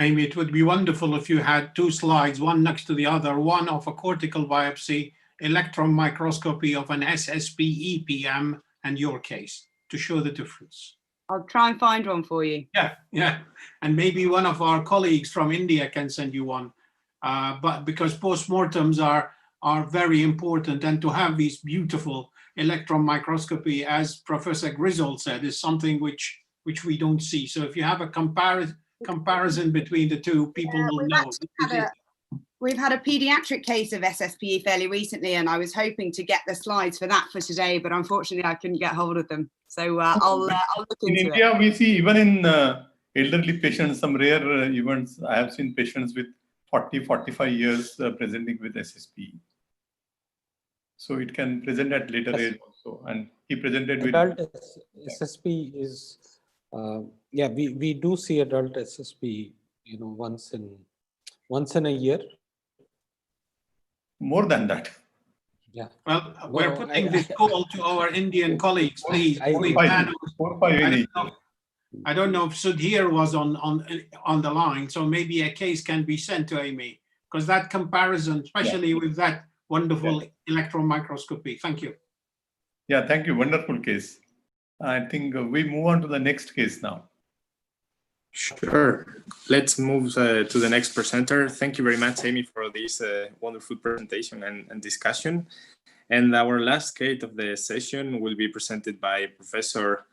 Amy, it would be wonderful if you had 2 slides, one next to the other, one of a cortical biopsy, electron microscopy of an SSPE PM, and your case to show the difference. I'll try and find one for you. Yeah. And maybe one of our colleagues from India can send you one. But because postmortems are very important, and to have these beautiful electron microscopy, as Professor Griswold said, is something which we don't see. So if you have a comparison between the two, people will know. We've had a pediatric case of SSPE fairly recently, and I was hoping to get the slides for that for today, but unfortunately I couldn't get hold of them. So I'll look into it. In India, we see even in elderly patients, some rare events. I have seen patients with 40, 45 years presenting with SSPE. So it can present at later age also. And he presented with adult SSP is we do see adult SSP, once in a year. More than that. Yeah. Well, we're putting this call to our Indian colleagues, please. I don't know if Sudhir was on the line, so maybe a case can be sent to Amy, because that comparison, especially with that wonderful electron microscopy. Thank you. Yeah, thank you. Wonderful case. I think we move on to the next case now. Sure. Let's move to the next presenter. Thank you very much, Amy, for this wonderful presentation and discussion. And our last case of the session will be presented by Professor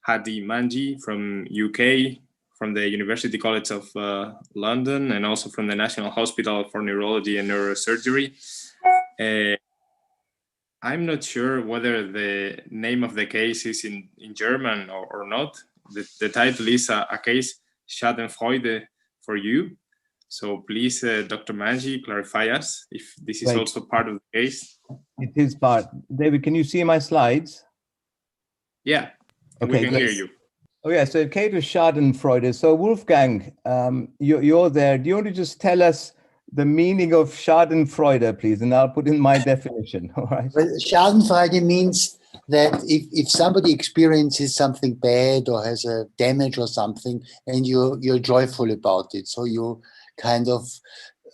Hadi Manji from UK, from the University College of London, and also from the National Hospital for Neurology and Neurosurgery. I'm not sure whether the name of the case is in German or not. The title is a case Schadenfreude for you. So please, Dr. Manji, clarify us if this is also part of the case. It is part. David, can you see my slides? Yeah, okay, we can hear you. Oh yeah, so Kate was Schadenfreude. So Wolfgang, you're there. Do you want to just tell us the meaning of Schadenfreude, please? And I'll put in my definition, all right? Well, Schadenfreude means that if somebody experiences something bad or has a damage or something, and you're joyful about it. So you kind of,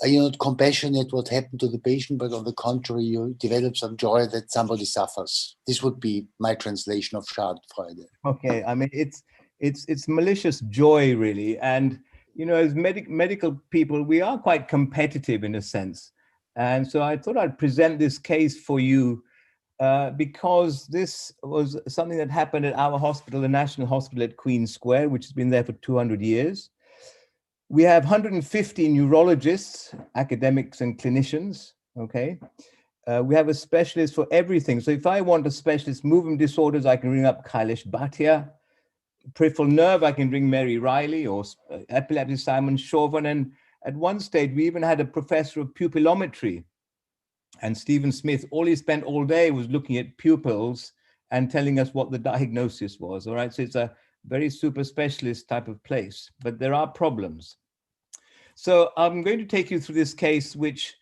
you're not compassionate what happened to the patient, but on the contrary, you develop some joy that somebody suffers. This would be my translation of Schadenfreude. Okay, I mean, it's malicious joy, really. And, you know, as medical people, we are quite competitive in a sense. And so I thought I'd present this case for you because this was something that happened at our hospital, the National Hospital at Queen Square, which has been there for 200 years. We have 150 neurologists, academics and clinicians, okay? We have a specialist for everything. So if I want a specialist movement disorders, I can ring up Kailash Bhatia. Peripheral nerve, I can ring Mary Riley, or epilepsy, Simon Chauvin. And at one stage, we even had a professor of pupillometry. And Stephen Smith, all he spent all day was looking at pupils and telling us what the diagnosis was, all right? So it's a very super specialist type of place, but there are problems. So I'm going to take you through this case, which,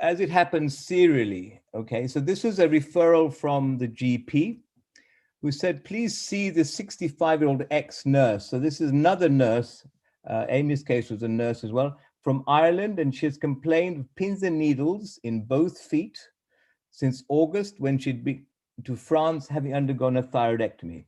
as it happens serially, okay? So this was a referral from the GP who said, please see the 65-year-old ex-nurse. So this is another nurse, Amy's case was a nurse as well, from Ireland, and she has complained of pins and needles in both feet since August when she'd been to France having undergone a thyroidectomy.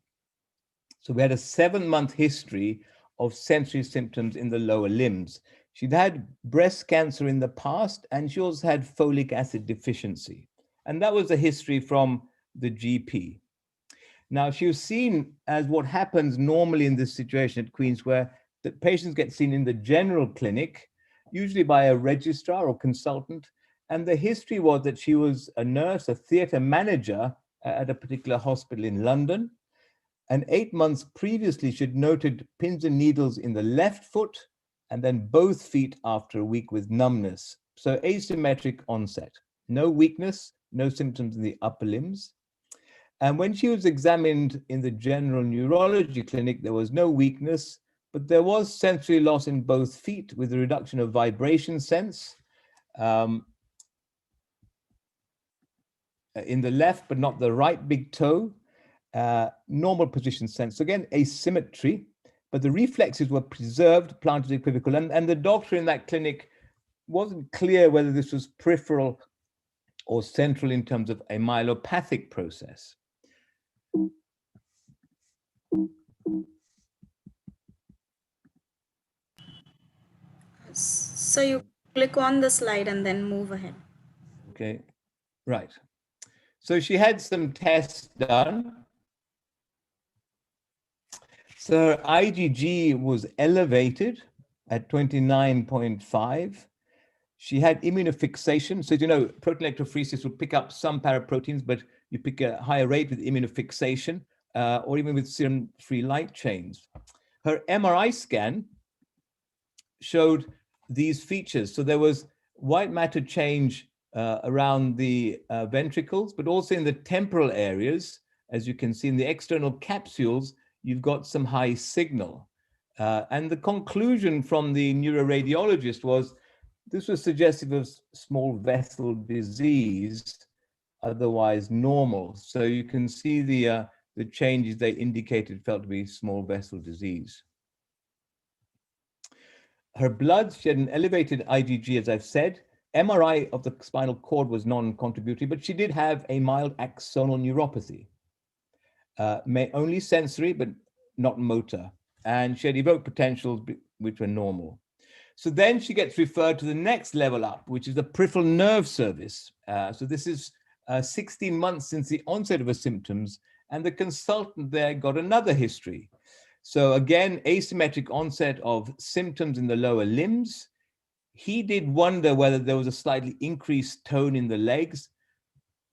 So we had a 7-month history of sensory symptoms in the lower limbs. She'd had breast cancer in the past, and she also had folic acid deficiency. And that was the history from the GP. Now, she was seen as what happens normally in this situation at Queen Square, that patients get seen in the general clinic, usually by a registrar or consultant. And the history was that she was a nurse, a theatre manager at a particular hospital in London. And 8 months previously, she'd noted pins and needles in the left foot and then both feet after a week with numbness. So asymmetric onset, no weakness, no symptoms in the upper limbs. And when she was examined in the general neurology clinic, there was no weakness, but there was sensory loss in both feet with a reduction of vibration sense in the left, but not the right big toe. Normal position sense. So again, asymmetry, but the reflexes were preserved, plantar equivocal, and the doctor in that clinic wasn't clear whether this was peripheral or central in terms of a myelopathic process. So you click on the slide and then move ahead. Okay, right. So she had some tests done. So her IgG was elevated at 29.5. She had immunofixation. So, you know, protein electrophoresis will pick up some paraproteins, but you pick a higher rate with immunofixation or even with serum-free light chains. Her MRI scan showed these features. So there was white matter change around the ventricles, but also in the temporal areas. As you can see in the external capsules, you've got some high signal. And the conclusion from the neuroradiologist was this was suggestive of small vessel disease, otherwise normal. So you can see the changes they indicated felt to be small vessel disease. Her blood, she had an elevated IgG, as I've said. MRI of the spinal cord was non-contributory, but she did have a mild axonal neuropathy. Only sensory, but not motor. And she had evoked potentials, which were normal. So then she gets referred to the next level up, which is the peripheral nerve service. So this is 16 months since the onset of her symptoms, and the consultant there got another history. So again, asymmetric onset of symptoms in the lower limbs. He did wonder whether there was a slightly increased tone in the legs,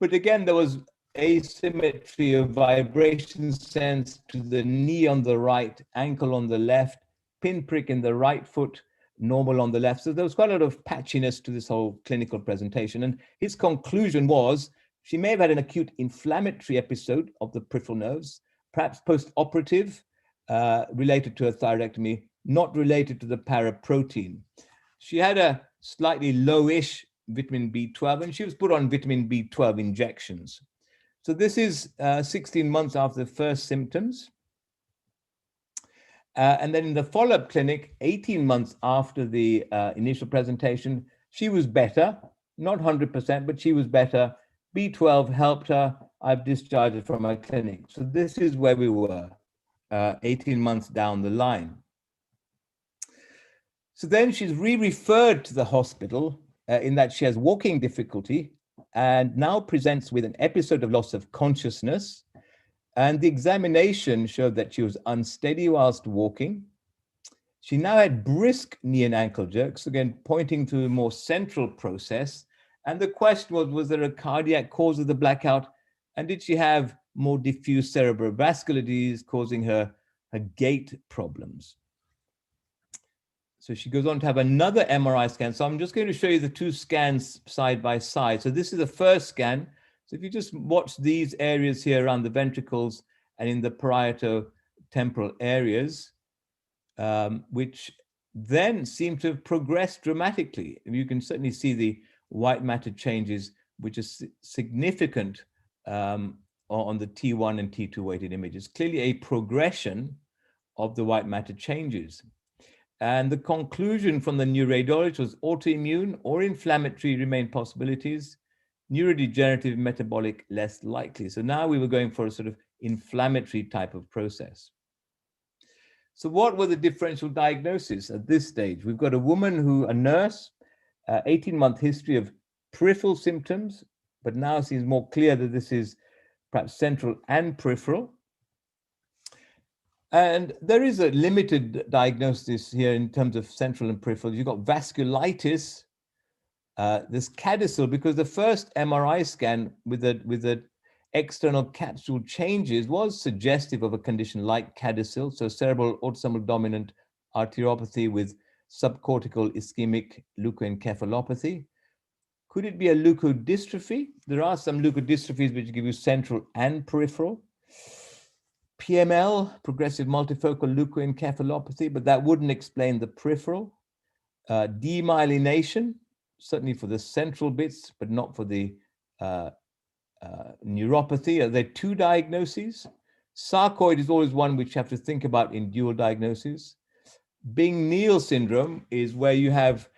But again, there was asymmetry of vibration sense to the knee on the right, ankle on the left, pinprick in the right foot, normal on the left. So there was quite a lot of patchiness to this whole clinical presentation. And his conclusion was she may have had an acute inflammatory episode of the peripheral nerves, perhaps post-operative, related to a thyroidectomy, not related to the paraprotein. She had a slightly lowish vitamin B12, and she was put on vitamin B12 injections. So this is 16 months after the first symptoms. And then in the follow-up clinic, 18 months after the initial presentation, she was better, not 100%, but she was better. B12 helped her. I've discharged her from my clinic. So this is where we were 18 months down the line. So then she's re-referred to the hospital in that she has walking difficulty and now presents with an episode of loss of consciousness. And the examination showed that she was unsteady whilst walking. She now had brisk knee and ankle jerks, again, pointing to a more central process. And the question was there a cardiac cause of the blackout? And did she have more diffuse cerebrovascular disease causing her gait problems? So she goes on to have another MRI scan. So I'm just going to show you the two scans side by side. So this is the first scan. So if you just watch these areas here around the ventricles and in the parieto-temporal areas, which then seem to have progressed dramatically. You can certainly see the white matter changes, which is significant on the T1 and T2 weighted images. Clearly a progression of the white matter changes. And the conclusion from the neuroradiologist was autoimmune or inflammatory remain possibilities, neurodegenerative, metabolic, less likely. So now we were going for a sort of inflammatory type of process. So what were the differential diagnoses at this stage? We've got a woman who, a nurse, 18-month history of peripheral symptoms, but now seems more clear that this is perhaps central and peripheral. And there is a limited diagnosis here in terms of central and peripheral. You've got vasculitis, this CADICIL, because the first MRI scan with the external capsule changes was suggestive of a condition like CADICIL, so cerebral autosomal dominant arteriopathy with subcortical ischemic leukoencephalopathy. Could it be a leukodystrophy? There are some leukodystrophies which give you central and peripheral. PML, progressive multifocal leukoencephalopathy, but that wouldn't explain the peripheral. Demyelination, certainly for the central bits, but not for the neuropathy. Are there two diagnoses? Sarcoid is always one which you have to think about in dual diagnoses. Bing-Neal syndrome is where you have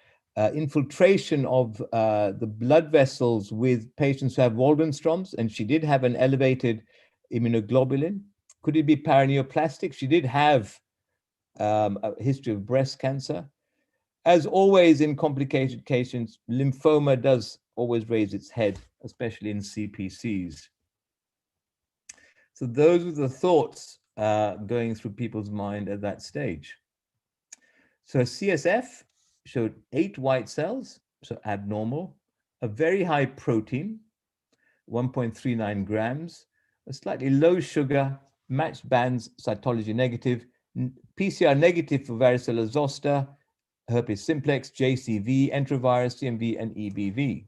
infiltration of the blood vessels with patients who have Waldenstrom's, and she did have an elevated immunoglobulin. Could it be paraneoplastic? She did have a history of breast cancer. As always in complicated cases, lymphoma does always raise its head, especially in CPCs. So those were the thoughts going through people's mind at that stage. So CSF showed 8 white cells, so abnormal, a very high protein, 1.39 grams, a slightly low sugar, matched bands, cytology negative, PCR negative for varicella zoster, herpes simplex, JCV, enterovirus, CMV, and EBV.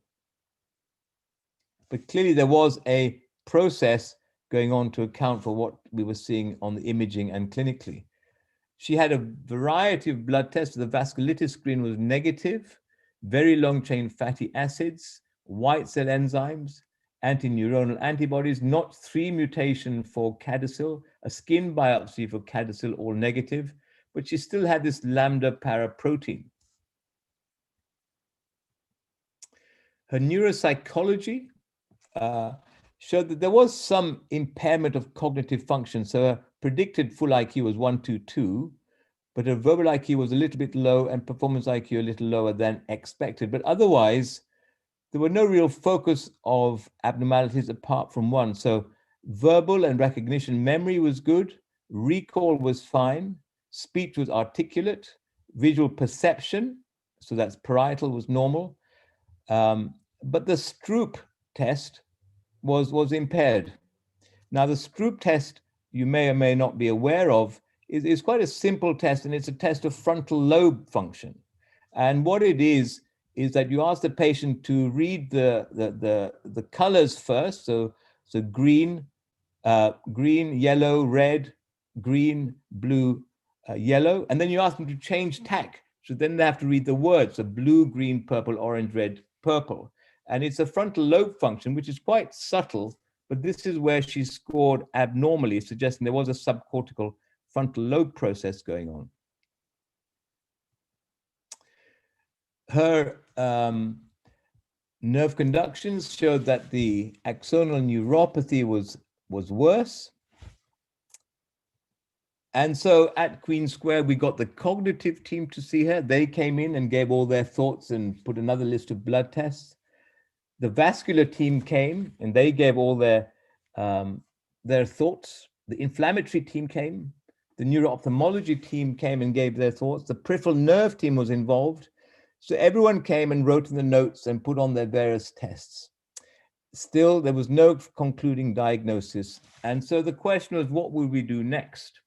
But clearly there was a process going on to account for what we were seeing on the imaging and clinically. She had a variety of blood tests. The vasculitis screen was negative, very long chain fatty acids, white cell enzymes, antineuronal antibodies, NOTCH3 mutation for CADICIL, a skin biopsy for CADICIL, all negative, but she still had this lambda paraprotein. Her neuropsychology showed that there was some impairment of cognitive function. So her predicted full IQ was 122, but her verbal IQ was a little bit low and performance IQ a little lower than expected. But otherwise, there were no real focus of abnormalities apart from one. So verbal and recognition memory was good, recall was fine, speech was articulate, visual perception, so that's parietal, was normal. But the Stroop test was impaired. Now, the Stroop test, you may or may not be aware of, is quite a simple test, and it's a test of frontal lobe function. And what it is that you ask the patient to read the colors first, so green, yellow, red, green, blue, yellow, and then you ask them to change tack. So then they have to read the words, so blue, green, purple, orange, red, purple. And it's a frontal lobe function, which is quite subtle, but this is where she scored abnormally, suggesting there was a subcortical frontal lobe process going on. Her nerve conductions showed that the axonal neuropathy was worse. And so at Queen Square, we got the cognitive team to see her. They came in and gave all their thoughts and put another list of blood tests. The vascular team came and they gave all their thoughts. The inflammatory team came. The neuro-ophthalmology team came and gave their thoughts. The peripheral nerve team was involved. So everyone came and wrote in the notes and put on their various tests. Still, there was no concluding diagnosis. And so the question was, what will we do next?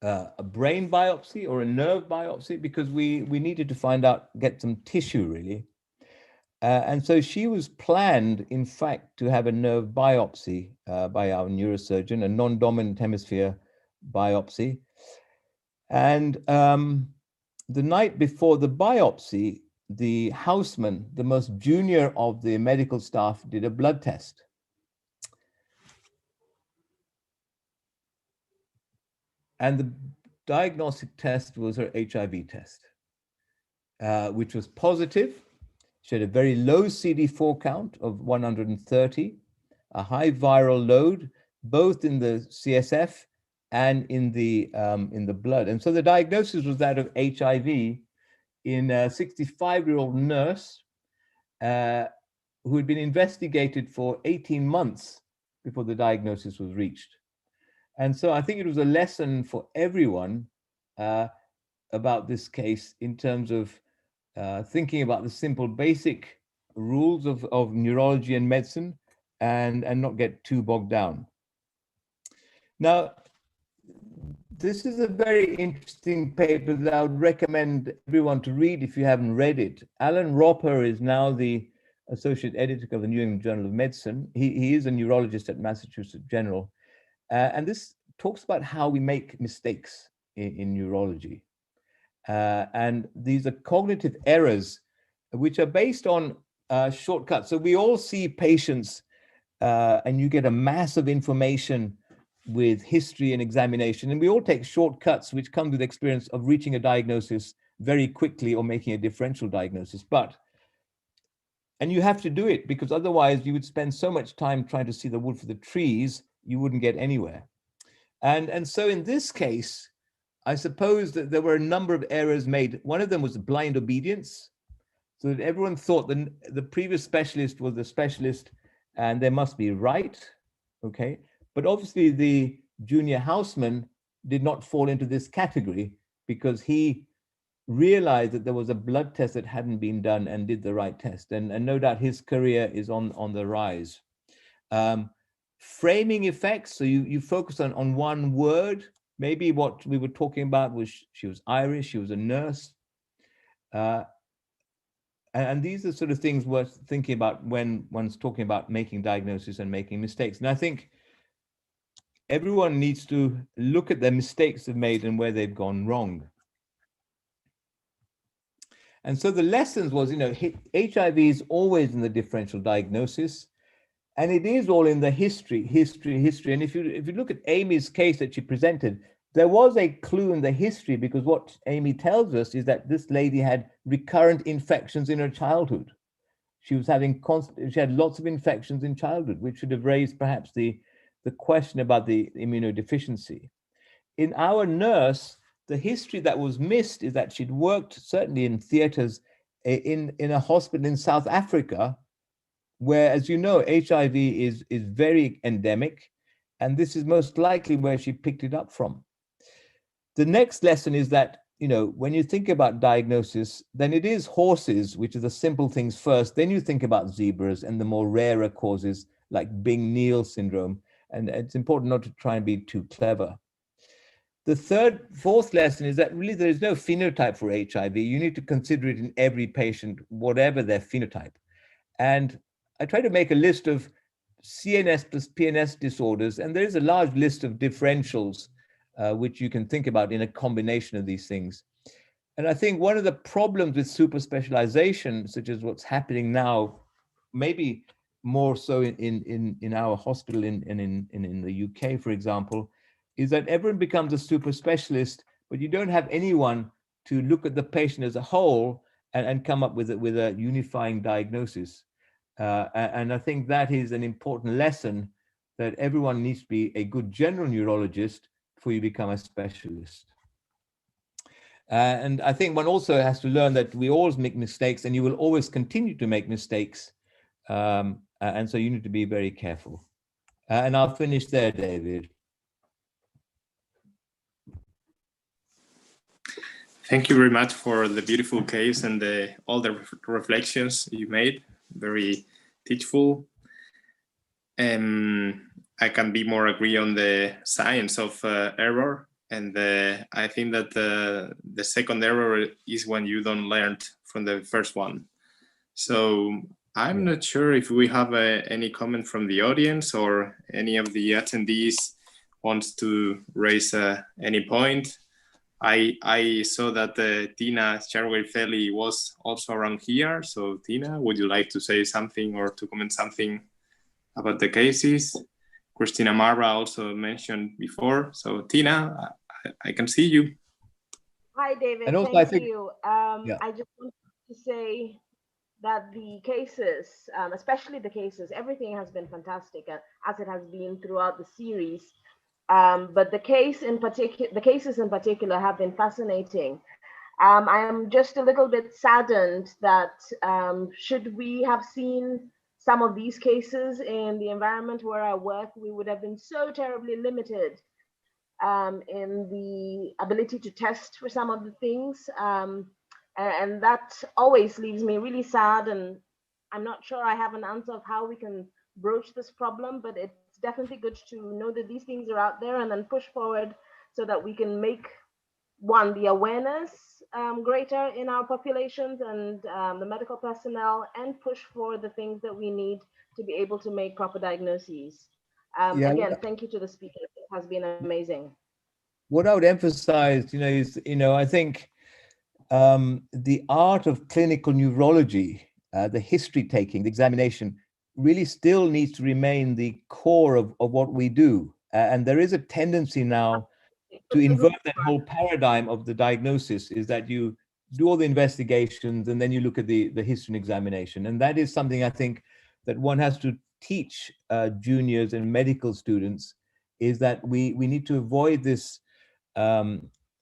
A brain biopsy or a nerve biopsy, because we needed to find out, get some tissue really. And so she was planned, in fact, to have a nerve biopsy by our neurosurgeon, a non-dominant hemisphere biopsy. And the night before the biopsy, the houseman, the most junior of the medical staff, did a blood test. And the diagnostic test was her HIV test, which was positive. She had a very low CD4 count of 130, a high viral load, both in the CSF and in the blood. And so the diagnosis was that of HIV in a 65-year-old nurse who had been investigated for 18 months before the diagnosis was reached. And so I think it was a lesson for everyone about this case in terms of thinking about the simple basic rules of neurology and medicine and not get too bogged down. Now, this is a very interesting paper that I would recommend everyone to read if you haven't read it. Alan Roper is now the associate editor of the New England Journal of Medicine. He is a neurologist at Massachusetts General. And this talks about how we make mistakes in neurology. And these are cognitive errors, which are based on shortcuts. So we all see patients and you get a mass of information with history and examination. And we all take shortcuts, which come with experience of reaching a diagnosis very quickly or making a differential diagnosis. And you have to do it because otherwise you would spend so much time trying to see the wood for the trees, you wouldn't get anywhere. And so in this case, I suppose that there were a number of errors made. One of them was blind obedience, so that everyone thought the previous specialist was the specialist and they must be right, okay? But obviously the junior houseman did not fall into this category because he realized that there was a blood test that hadn't been done and did the right test. And no doubt his career is on the rise. Framing effects, so you focus on one word. Maybe what we were talking about was she was Irish, she was a nurse. And these are sort of things worth thinking about when one's talking about making diagnoses and making mistakes. And I think everyone needs to look at the mistakes they've made and where they've gone wrong. And so the lessons was, HIV is always in the differential diagnosis, and it is all in the history. And if you look at Amy's case that she presented, there was a clue in the history, because what Amy tells us is that this lady had recurrent infections in her childhood. She was having she had lots of infections in childhood, which should have raised perhaps the question about the immunodeficiency. In our nurse, the history that was missed is that she'd worked certainly in theaters in a hospital in South Africa, where, as you know, HIV is very endemic, and this is most likely where she picked it up from. The next lesson is that when you think about diagnosis, then it is horses, which are the simple things first. Then you think about zebras and the more rarer causes like Bing-Neal syndrome. And it's important not to try and be too clever. The fourth lesson is that really there is no phenotype for HIV. You need to consider it in every patient, whatever their phenotype. And I try to make a list of CNS plus PNS disorders, and there is a large list of differentials which you can think about in a combination of these things. And I think one of the problems with super specialization, such as what's happening now, maybe more so in our hospital in the UK, for example, is that everyone becomes a super specialist, but you don't have anyone to look at the patient as a whole and come up with a unifying diagnosis. And I think that is an important lesson, that everyone needs to be a good general neurologist before you become a specialist. And I think one also has to learn that we always make mistakes, and you will always continue to make mistakes. And so you need to be very careful. And I'll finish there, David. Thank you very much for the beautiful case and all the reflections you made. Very teachful. I can be more agree on the science of error. And I think that the second error is when you don't learn from the first one. So I'm not sure if we have any comment from the audience or any of the attendees wants to raise any point. I saw that Tina Sharway-Felly was also around here. So Tina, would you like to say something or to comment something about the cases? Christina Marra also mentioned before. So Tina, I can see you. Hi, David. And also, Thank you. I just want to say that the cases, especially the cases, everything has been fantastic, as it has been throughout the series. But the cases in particular have been fascinating. I am just a little bit saddened that should we have seen some of these cases in the environment where I work, we would have been so terribly limited in the ability to test for some of the things. And that always leaves me really sad. And I'm not sure I have an answer of how we can broach this problem, but it's definitely good to know that these things are out there and then push forward so that we can make, one, the awareness greater in our populations and the medical personnel, and push for the things that we need to be able to make proper diagnoses. Again, thank you to the speakers. It has been amazing. What I would emphasize, is, I think the art of clinical neurology, the history taking, the examination, really still needs to remain the core of what we do. And there is a tendency now to invert that whole paradigm of the diagnosis, is that you do all the investigations and then you look at the history and examination. And that is something I think that one has to teach juniors and medical students, is that we need to avoid this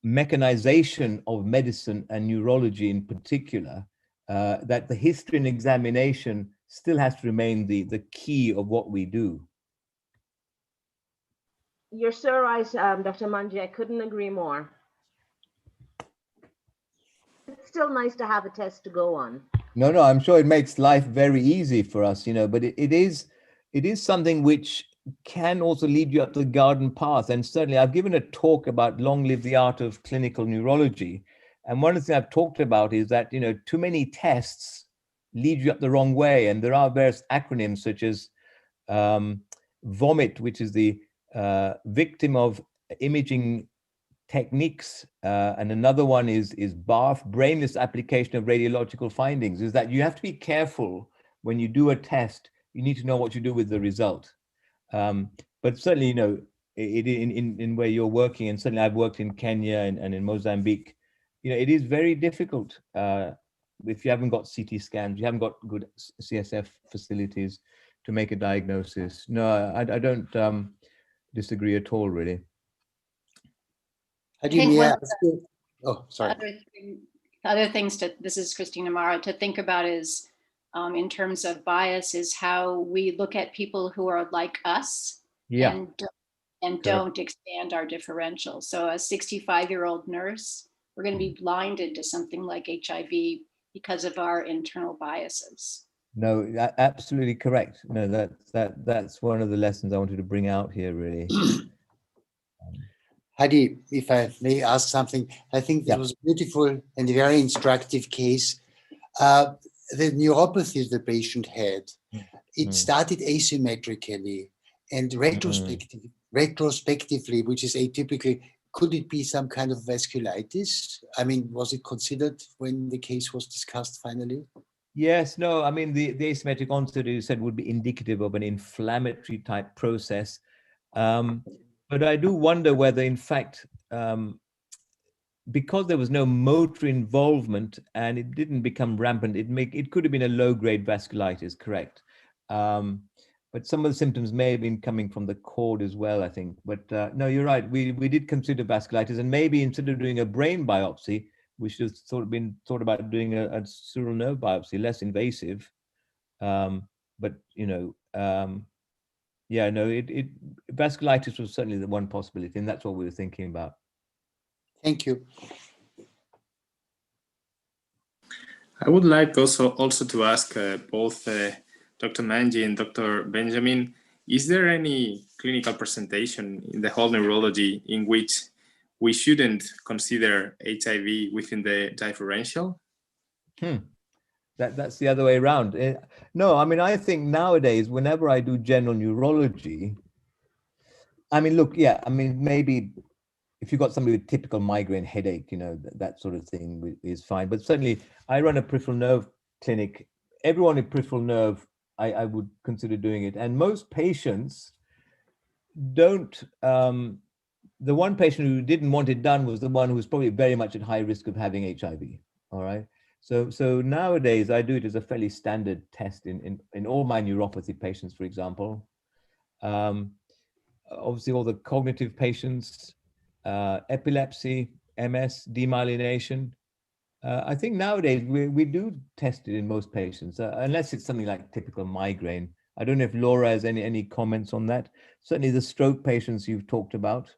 mechanization of medicine and neurology in particular, that the history and examination still has to remain the key of what we do. You're so right, Dr. Manji. I couldn't agree more. It's still nice to have a test to go on. No, I'm sure it makes life very easy for us, but it is something which can also lead you up the garden path. And certainly I've given a talk about Long Live the Art of Clinical Neurology. And one of the things I've talked about is that, too many tests lead you up the wrong way. And there are various acronyms such as VOMIT, which is the victim of imaging techniques, and another one is BARF, brainless application of radiological findings. Is that you have to be careful when you do a test. You need to know what you do with the result. But certainly, in where you're working, and certainly I've worked in Kenya and in Mozambique, it is very difficult if you haven't got CT scans, you haven't got good CSF facilities to make a diagnosis. No, I don't disagree at all, really. Oh, sorry. Other things this is Christina Mara, to think about is, in terms of bias, is how we look at people who are like us, and don't expand our differential. So a 65-year-old nurse we're going to be blinded to something like HIV because of our internal biases. No, absolutely correct. No, that's one of the lessons I wanted to bring out here, really. Heidi, if I may ask something, I think this was beautiful and a very instructive case. The neuropathy the patient had, it started asymmetrically and retrospectively, which is atypical. Could it be some kind of vasculitis? I mean, was it considered when the case was discussed finally? Yes, no, I mean, the asymmetric onset, you said, would be indicative of an inflammatory type process. But I do wonder whether, in fact, because there was no motor involvement and it didn't become rampant, it could have been a low-grade vasculitis, correct? But some of the symptoms may have been coming from the cord as well, I think. But no, you're right. We did consider vasculitis, and maybe instead of doing a brain biopsy, we should have thought about doing a sural nerve biopsy, less invasive. But you know, yeah, no, vasculitis was certainly the one possibility, and that's what we were thinking about. Thank you. I would like also to ask both Dr. Manji and Dr. Benjamin, is there any clinical presentation in the whole neurology in which we shouldn't consider HIV within the differential? That's the other way around. No, I mean, I think nowadays, whenever I do general neurology, I mean, look, yeah, I mean, maybe if you've got somebody with typical migraine headache, you know, that sort of thing is fine. But certainly, I run a peripheral nerve clinic. Everyone with peripheral nerve, I would consider doing it. And most patients don't, the one patient who didn't want it done was the one who was probably very much at high risk of having HIV, all right? So nowadays, I do it as a fairly standard test in all my neuropathy patients, for example. Obviously, all the cognitive patients, epilepsy, MS, demyelination. I think nowadays we do test it in most patients, unless it's something like typical migraine. I don't know if Laura has any comments on that. Certainly the stroke patients you've talked about.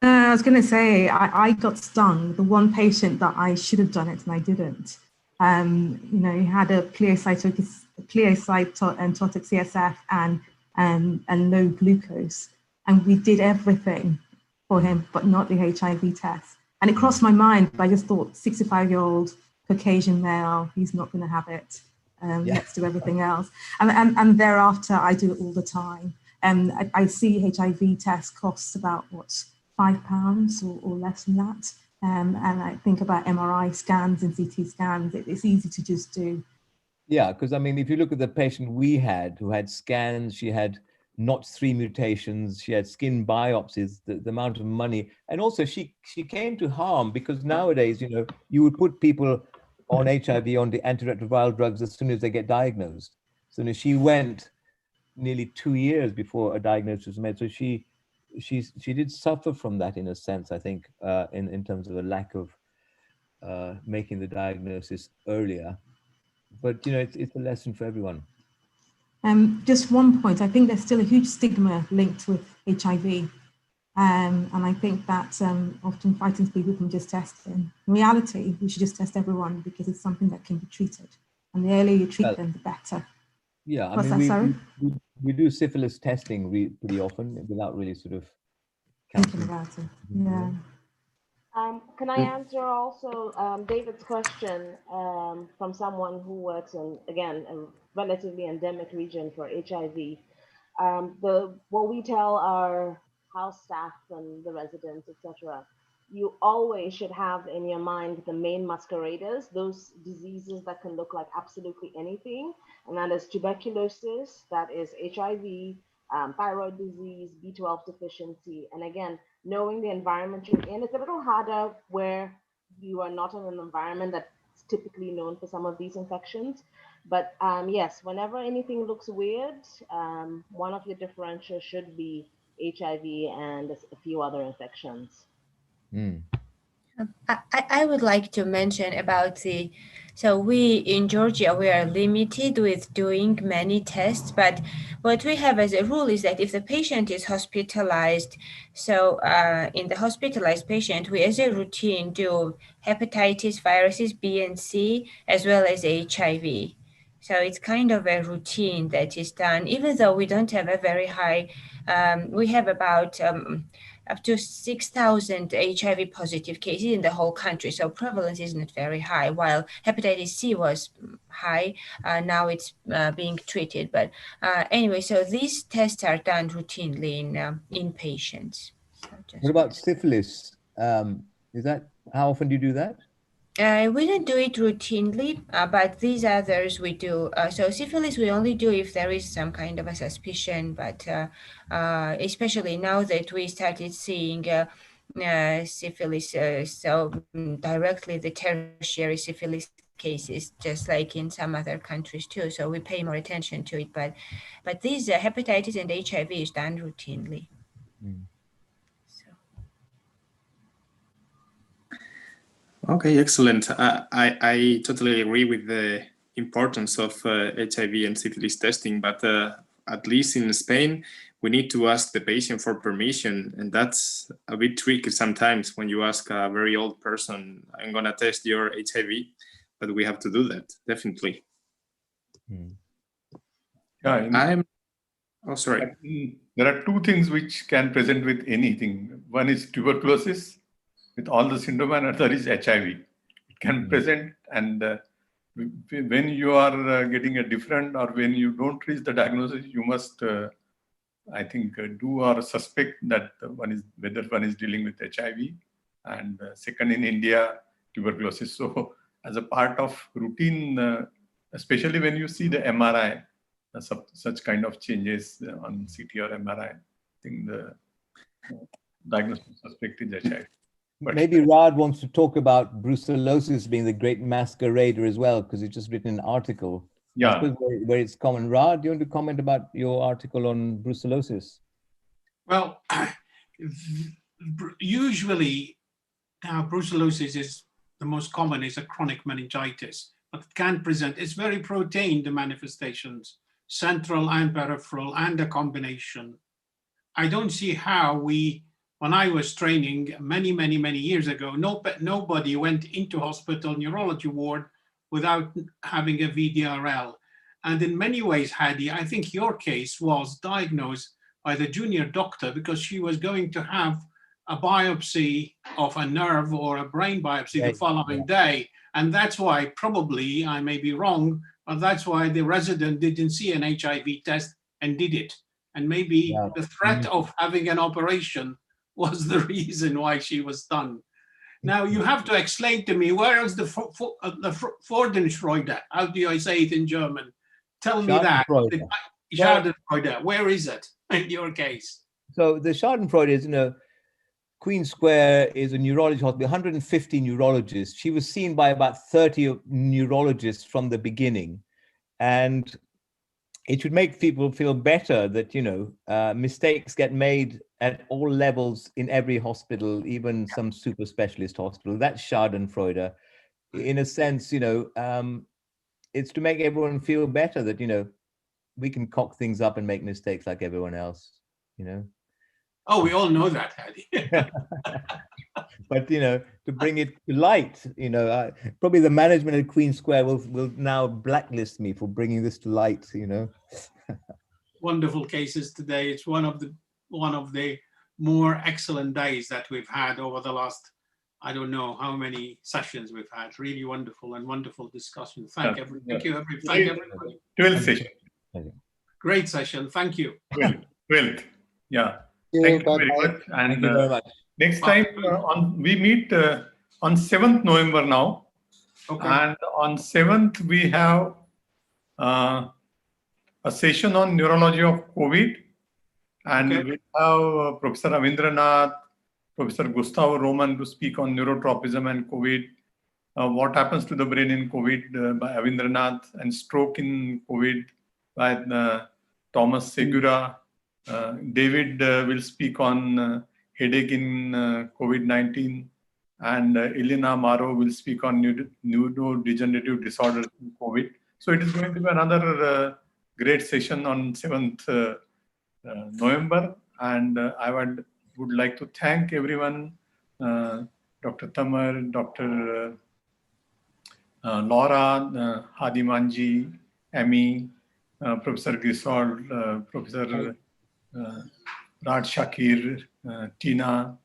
I was going to say, I got stung. The one patient that I should have done it and I didn't. You know, he had a pleocytotic CSF and low glucose. And we did everything for him, but not the HIV test. And it crossed my mind, but I just thought 65-year-old Caucasian male, he's not going to have it. Let's do everything else. And thereafter, I do it all the time. And I see HIV test costs about, what, £5 or less than that. And I think about MRI scans and CT scans, it's easy to just do. Yeah, because I mean, if you look at the patient we had who had scans, she had NOTCH3 mutations, she had skin biopsies, the amount of money, and also she came to harm because nowadays, you know, you would put people on HIV on the antiretroviral drugs as soon as they get diagnosed. So you know, she went nearly 2 years before a diagnosis was made. So she did suffer from that in a sense, I think, in terms of a lack of making the diagnosis earlier. But you know, it's a lesson for everyone. Just one point, I think there's still a huge stigma linked with HIV. And I think that often frightens people from just testing. In reality, we should just test everyone because it's something that can be treated. And the earlier you treat them, the better. Yeah, I mean, we do syphilis testing pretty often without really sort of thinking about it. Yeah. Can I answer also David's question from someone who works in, again, a relatively endemic region for HIV? What we tell our house staff and the residents, etc., you always should have in your mind the main masqueraders, those diseases that can look like absolutely anything, and that is tuberculosis, that is HIV, thyroid disease, B12 deficiency, and again, knowing the environment you're in. It's a little harder where you are not in an environment that's typically known for some of these infections. But yes, whenever anything looks weird, one of your differentials should be HIV and a few other infections. I would like to mention about the So we in Georgia, we are limited with doing many tests, but what we have as a rule is that if the patient is hospitalized, so in the hospitalized patient, we as a routine do hepatitis viruses B and C, as well as HIV. So it's kind of a routine that is done, even though we don't have a very high, we have about up to 6,000 HIV positive cases in the whole country. So prevalence isn't very high, while hepatitis C was high. Now it's being treated. But anyway, so these tests are done routinely in patients. So what about syphilis? Is that, how often do you do that? We don't do it routinely, but these others we do. So syphilis we only do if there is some kind of a suspicion, but especially now that we started seeing syphilis, directly the tertiary syphilis cases, just like in some other countries too. So we pay more attention to it, but these hepatitis and HIV is done routinely. Okay, excellent. I totally agree with the importance of HIV and syphilis testing, but at least in Spain, we need to ask the patient for permission, and that's a bit tricky sometimes when you ask a very old person, I'm gonna test your HIV, but we have to do that, definitely. Yeah, oh, sorry. There are two things which can present with anything. One is tuberculosis with all the syndrome, and other is HIV. It can present, and when you are getting a different, or when you don't reach the diagnosis, you must, I think, do or suspect that whether one is dealing with HIV, and second in India, tuberculosis. So as a part of routine, especially when you see the MRI, such kind of changes on CT or MRI, I think the diagnosis suspect is HIV. But maybe Rad wants to talk about brucellosis being the great masquerader as well, because he's just written an article. Yeah. Where it's common. Rad, do you want to comment about your article on brucellosis? Well, usually now brucellosis is the most common, is a chronic meningitis, but it can present, it's very protein, the manifestations, central and peripheral, and a combination. I don't see how when I was training many years ago, nobody went into hospital neurology ward without having a VDRL. And in many ways, Hadi, I think your case was diagnosed by the junior doctor because she was going to have a biopsy of a nerve or a brain biopsy the following day. And that's why, probably, I may be wrong, but that's why the resident didn't see an HIV test and did it. And maybe the threat of having an operation was the reason why she was done. Now you have to explain to me, where is the Freudenschreuder? How do I say it in German? Tell me that. Schadenfreude, where is it in your case? So the Schadenfreude is, Queen Square is a neurology hospital, 150 neurologists. She was seen by about 30 neurologists from the beginning. And it should make people feel better that, mistakes get made at all levels in every hospital, even some super specialist hospital. That's Schadenfreude. In a sense, it's to make everyone feel better that, we can cock things up and make mistakes like everyone else, Oh, we all know that, Hadi. But, to bring it to light, probably the management at Queen Square will now blacklist me for bringing this to light, Wonderful cases today. It's one of the more excellent days that we've had over the last, I don't know how many sessions we've had. Really wonderful discussion. Thank you, everybody. 12th session. Great session. Thank you. 12th. Yeah. Thank you very much. And thank you very much. Next time we meet on 7th November now. Okay. And on 7th, we have a session on neurology of COVID. And we have Professor Avindranath, Professor Gustavo Roman to speak on neurotropism and COVID. What happens to the brain in COVID by Avindranath, and stroke in COVID by Thomas Segura. David will speak on headache in COVID-19. and Elena Maro will speak on neurodegenerative disorders in COVID. So it is going to be another great session on 7th November, and I would like to thank everyone, Dr. Tamar, Dr. Laura, Hadi Manji, Amy, Professor Griswold, Professor Raj Shakir, Tina,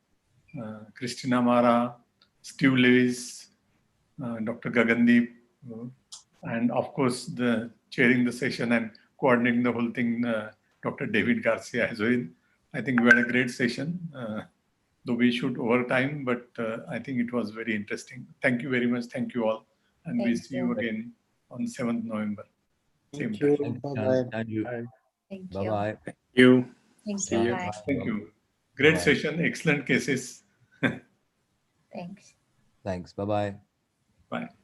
Christina Mara, Steve Lewis, Dr. Gagandeep, and of course the chairing the session and coordinating the whole thing, Dr. David Garcia as well. I think we had a great session, though we shoot over time, but I think it was very interesting. Thank you very much. Thank you all. And we'll see you again on 7th November. Same time. Bye-bye. Thank you. Bye-bye. Thank you. Thank See you. you. Bye. Thank you. Great Bye. session. Excellent cases. Thanks. Thanks. Bye-bye. Bye.